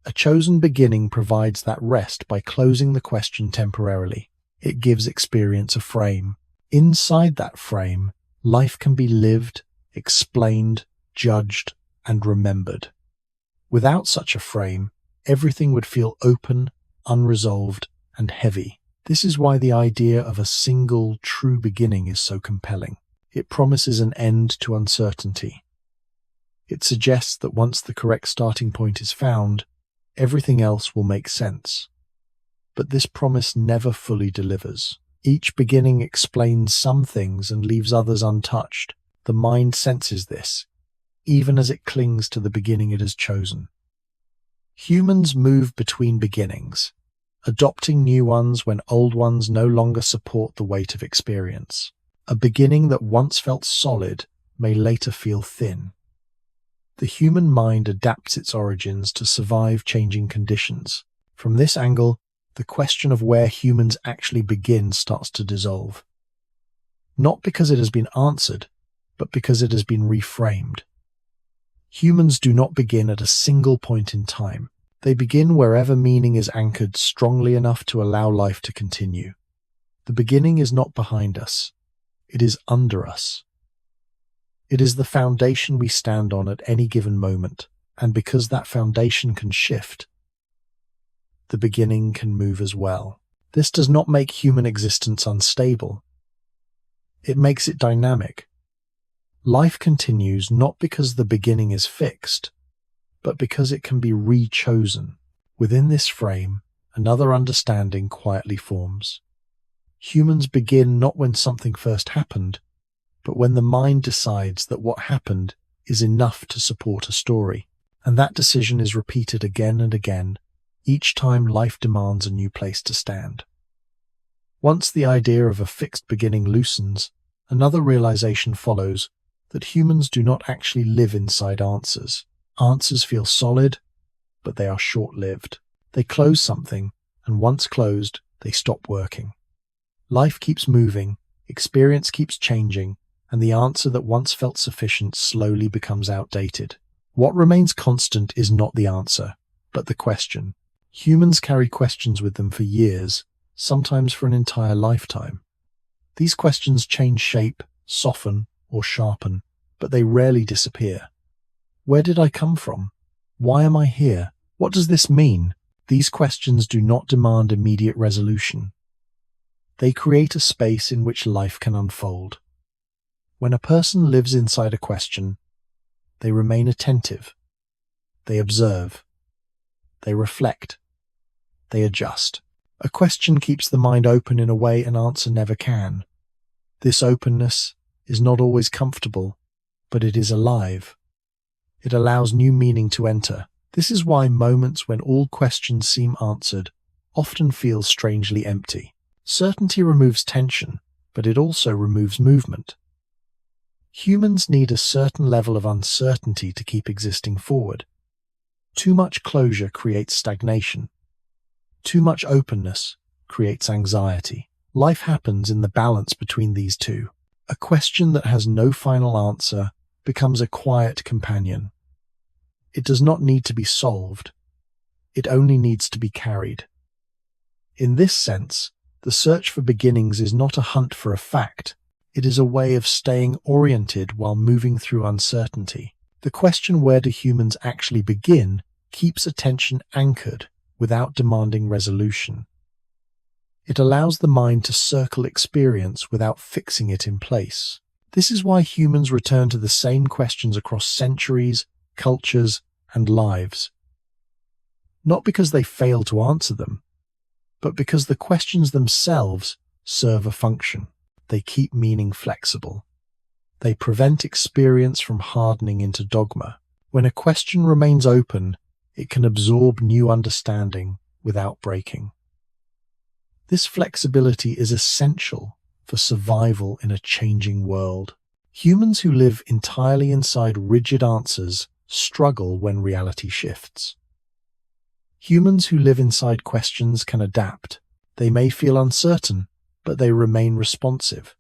A chosen beginning provides that rest by closing the question temporarily. It gives experience a frame. Inside that frame, life can be lived, explained, judged, and remembered. Without such a frame, everything would feel open, unresolved, and heavy. This is why the idea of a single, true beginning is so compelling. It promises an end to uncertainty. It suggests that once the correct starting point is found, everything else will make sense. But this promise never fully delivers. Each beginning explains some things and leaves others untouched. The mind senses this, even as it clings to the beginning it has chosen. Humans move between beginnings, adopting new ones when old ones no longer support the weight of experience. A beginning that once felt solid may later feel thin. The human mind adapts its origins to survive changing conditions. From this angle, the question of where humans actually begin starts to dissolve. Not because it has been answered, but because it has been reframed. Humans do not begin at a single point in time. They begin wherever meaning is anchored strongly enough to allow life to continue. The beginning is not behind us. It is under us. It is the foundation we stand on at any given moment, and because that foundation can shift, the beginning can move as well. This does not make human existence unstable. It makes it dynamic. Life continues not because the beginning is fixed, but because it can be re-chosen. Within this frame, another understanding quietly forms. Humans begin not when something first happened, but when the mind decides that what happened is enough to support a story. And that decision is repeated again and again, each time life demands a new place to stand. Once the idea of a fixed beginning loosens, another realization follows that humans do not actually live inside answers. Answers feel solid, but they are short-lived. They close something, and once closed, they stop working. Life keeps moving, experience keeps changing, and the answer that once felt sufficient slowly becomes outdated. What remains constant is not the answer, but the question. Humans carry questions with them for years, sometimes for an entire lifetime. These questions change shape, soften, or sharpen, but they rarely disappear. Where did I come from? Why am I here? What does this mean? These questions do not demand immediate resolution. They create a space in which life can unfold. When a person lives inside a question, they remain attentive, they observe, they reflect, they adjust. A question keeps the mind open in a way an answer never can. This openness is not always comfortable, but it is alive. It allows new meaning to enter. This is why moments when all questions seem answered often feel strangely empty. Certainty removes tension, but it also removes movement. Humans need a certain level of uncertainty to keep existing forward. Too much closure creates stagnation. Too much openness creates anxiety. Life happens in the balance between these two. A question that has no final answer becomes a quiet companion. It does not need to be solved. It only needs to be carried. In this sense, the search for beginnings is not a hunt for a fact. It is a way of staying oriented while moving through uncertainty. The question, where do humans actually begin, keeps attention anchored without demanding resolution. It allows the mind to circle experience without fixing it in place. This is why humans return to the same questions across centuries, cultures, and lives. Not because they fail to answer them, but because the questions themselves serve a function. They keep meaning flexible. They prevent experience from hardening into dogma. When a question remains open, it can absorb new understanding without breaking. This flexibility is essential for survival in a changing world. Humans who live entirely inside rigid answers struggle when reality shifts. Humans who live inside questions can adapt. They may feel uncertain, but they remain responsive.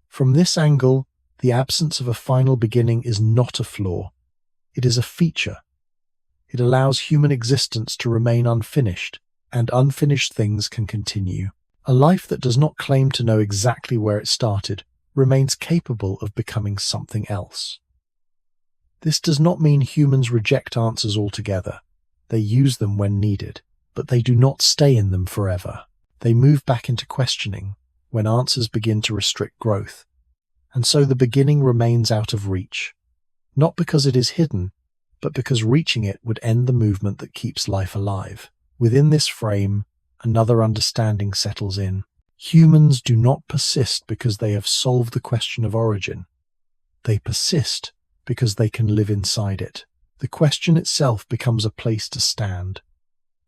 From this angle, the absence of a final beginning is not a flaw. It is a feature. It allows human existence to remain unfinished, and unfinished things can continue. A life that does not claim to know exactly where it started remains capable of becoming something else. This does not mean humans reject answers altogether. They use them when needed, but they do not stay in them forever. They move back into questioning when answers begin to restrict growth. And so the beginning remains out of reach, not because it is hidden, but because reaching it would end the movement that keeps life alive. Within this frame, another understanding settles in. Humans do not persist because they have solved the question of origin. They persist because they can live inside it. The question itself becomes a place to stand,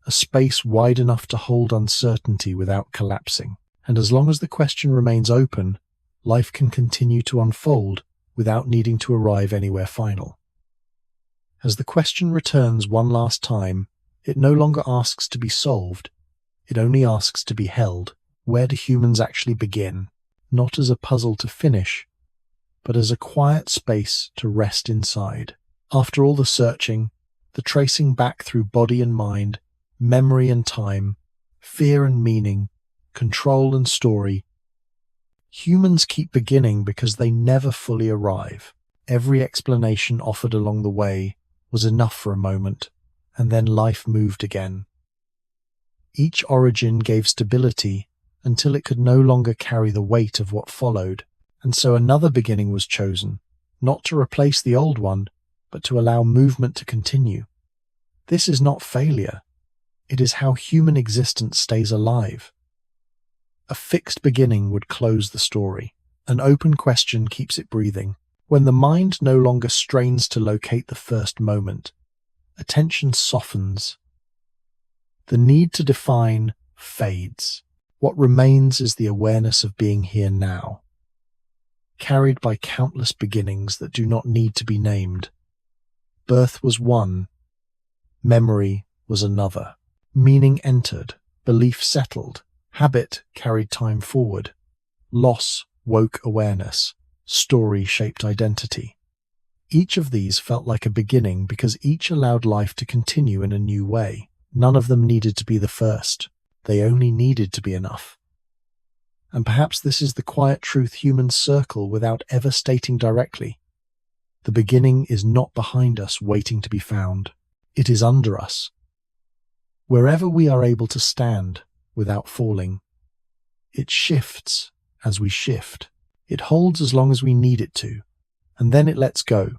a space wide enough to hold uncertainty without collapsing. And as long as the question remains open, life can continue to unfold without needing to arrive anywhere final. As the question returns one last time, it no longer asks to be solved. It only asks to be held. Where do humans actually begin? Not as a puzzle to finish, but as a quiet space to rest inside. After all the searching, the tracing back through body and mind, memory and time, fear and meaning, control and story, humans keep beginning because they never fully arrive. Every explanation offered along the way was enough for a moment, and then life moved again. Each origin gave stability until it could no longer carry the weight of what followed, and so another beginning was chosen, not to replace the old one, but to allow movement to continue. This is not failure. It is how human existence stays alive. A fixed beginning would close the story. An open question keeps it breathing. When the mind no longer strains to locate the first moment, attention softens. The need to define fades. What remains is the awareness of being here now, carried by countless beginnings that do not need to be named. Birth was one, memory was another. Meaning entered, belief settled, habit carried time forward. Loss woke awareness, story shaped identity. Each of these felt like a beginning because each allowed life to continue in a new way. None of them needed to be the first. They only needed to be enough. And perhaps this is the quiet truth humans circle without ever stating directly. The beginning is not behind us waiting to be found. It is under us. Wherever we are able to stand without falling, it shifts as we shift. It holds as long as we need it to, and then it lets go.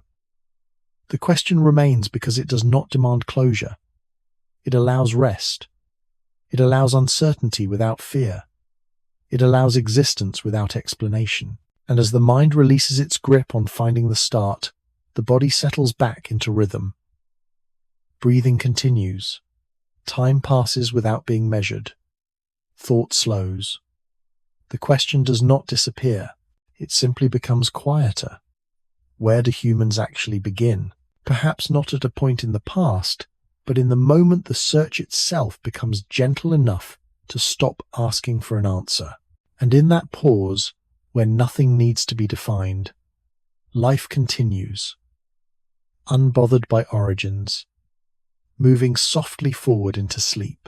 The question remains because it does not demand closure. It allows rest. It allows uncertainty without fear. It allows existence without explanation. And as the mind releases its grip on finding the start, the body settles back into rhythm. Breathing continues. Time passes without being measured. Thought slows. The question does not disappear. It simply becomes quieter. Where do humans actually begin? Perhaps not at a point in the past, but in the moment the search itself becomes gentle enough to stop asking for an answer. And in that pause, where nothing needs to be defined, life continues, unbothered by origins, moving softly forward into sleep.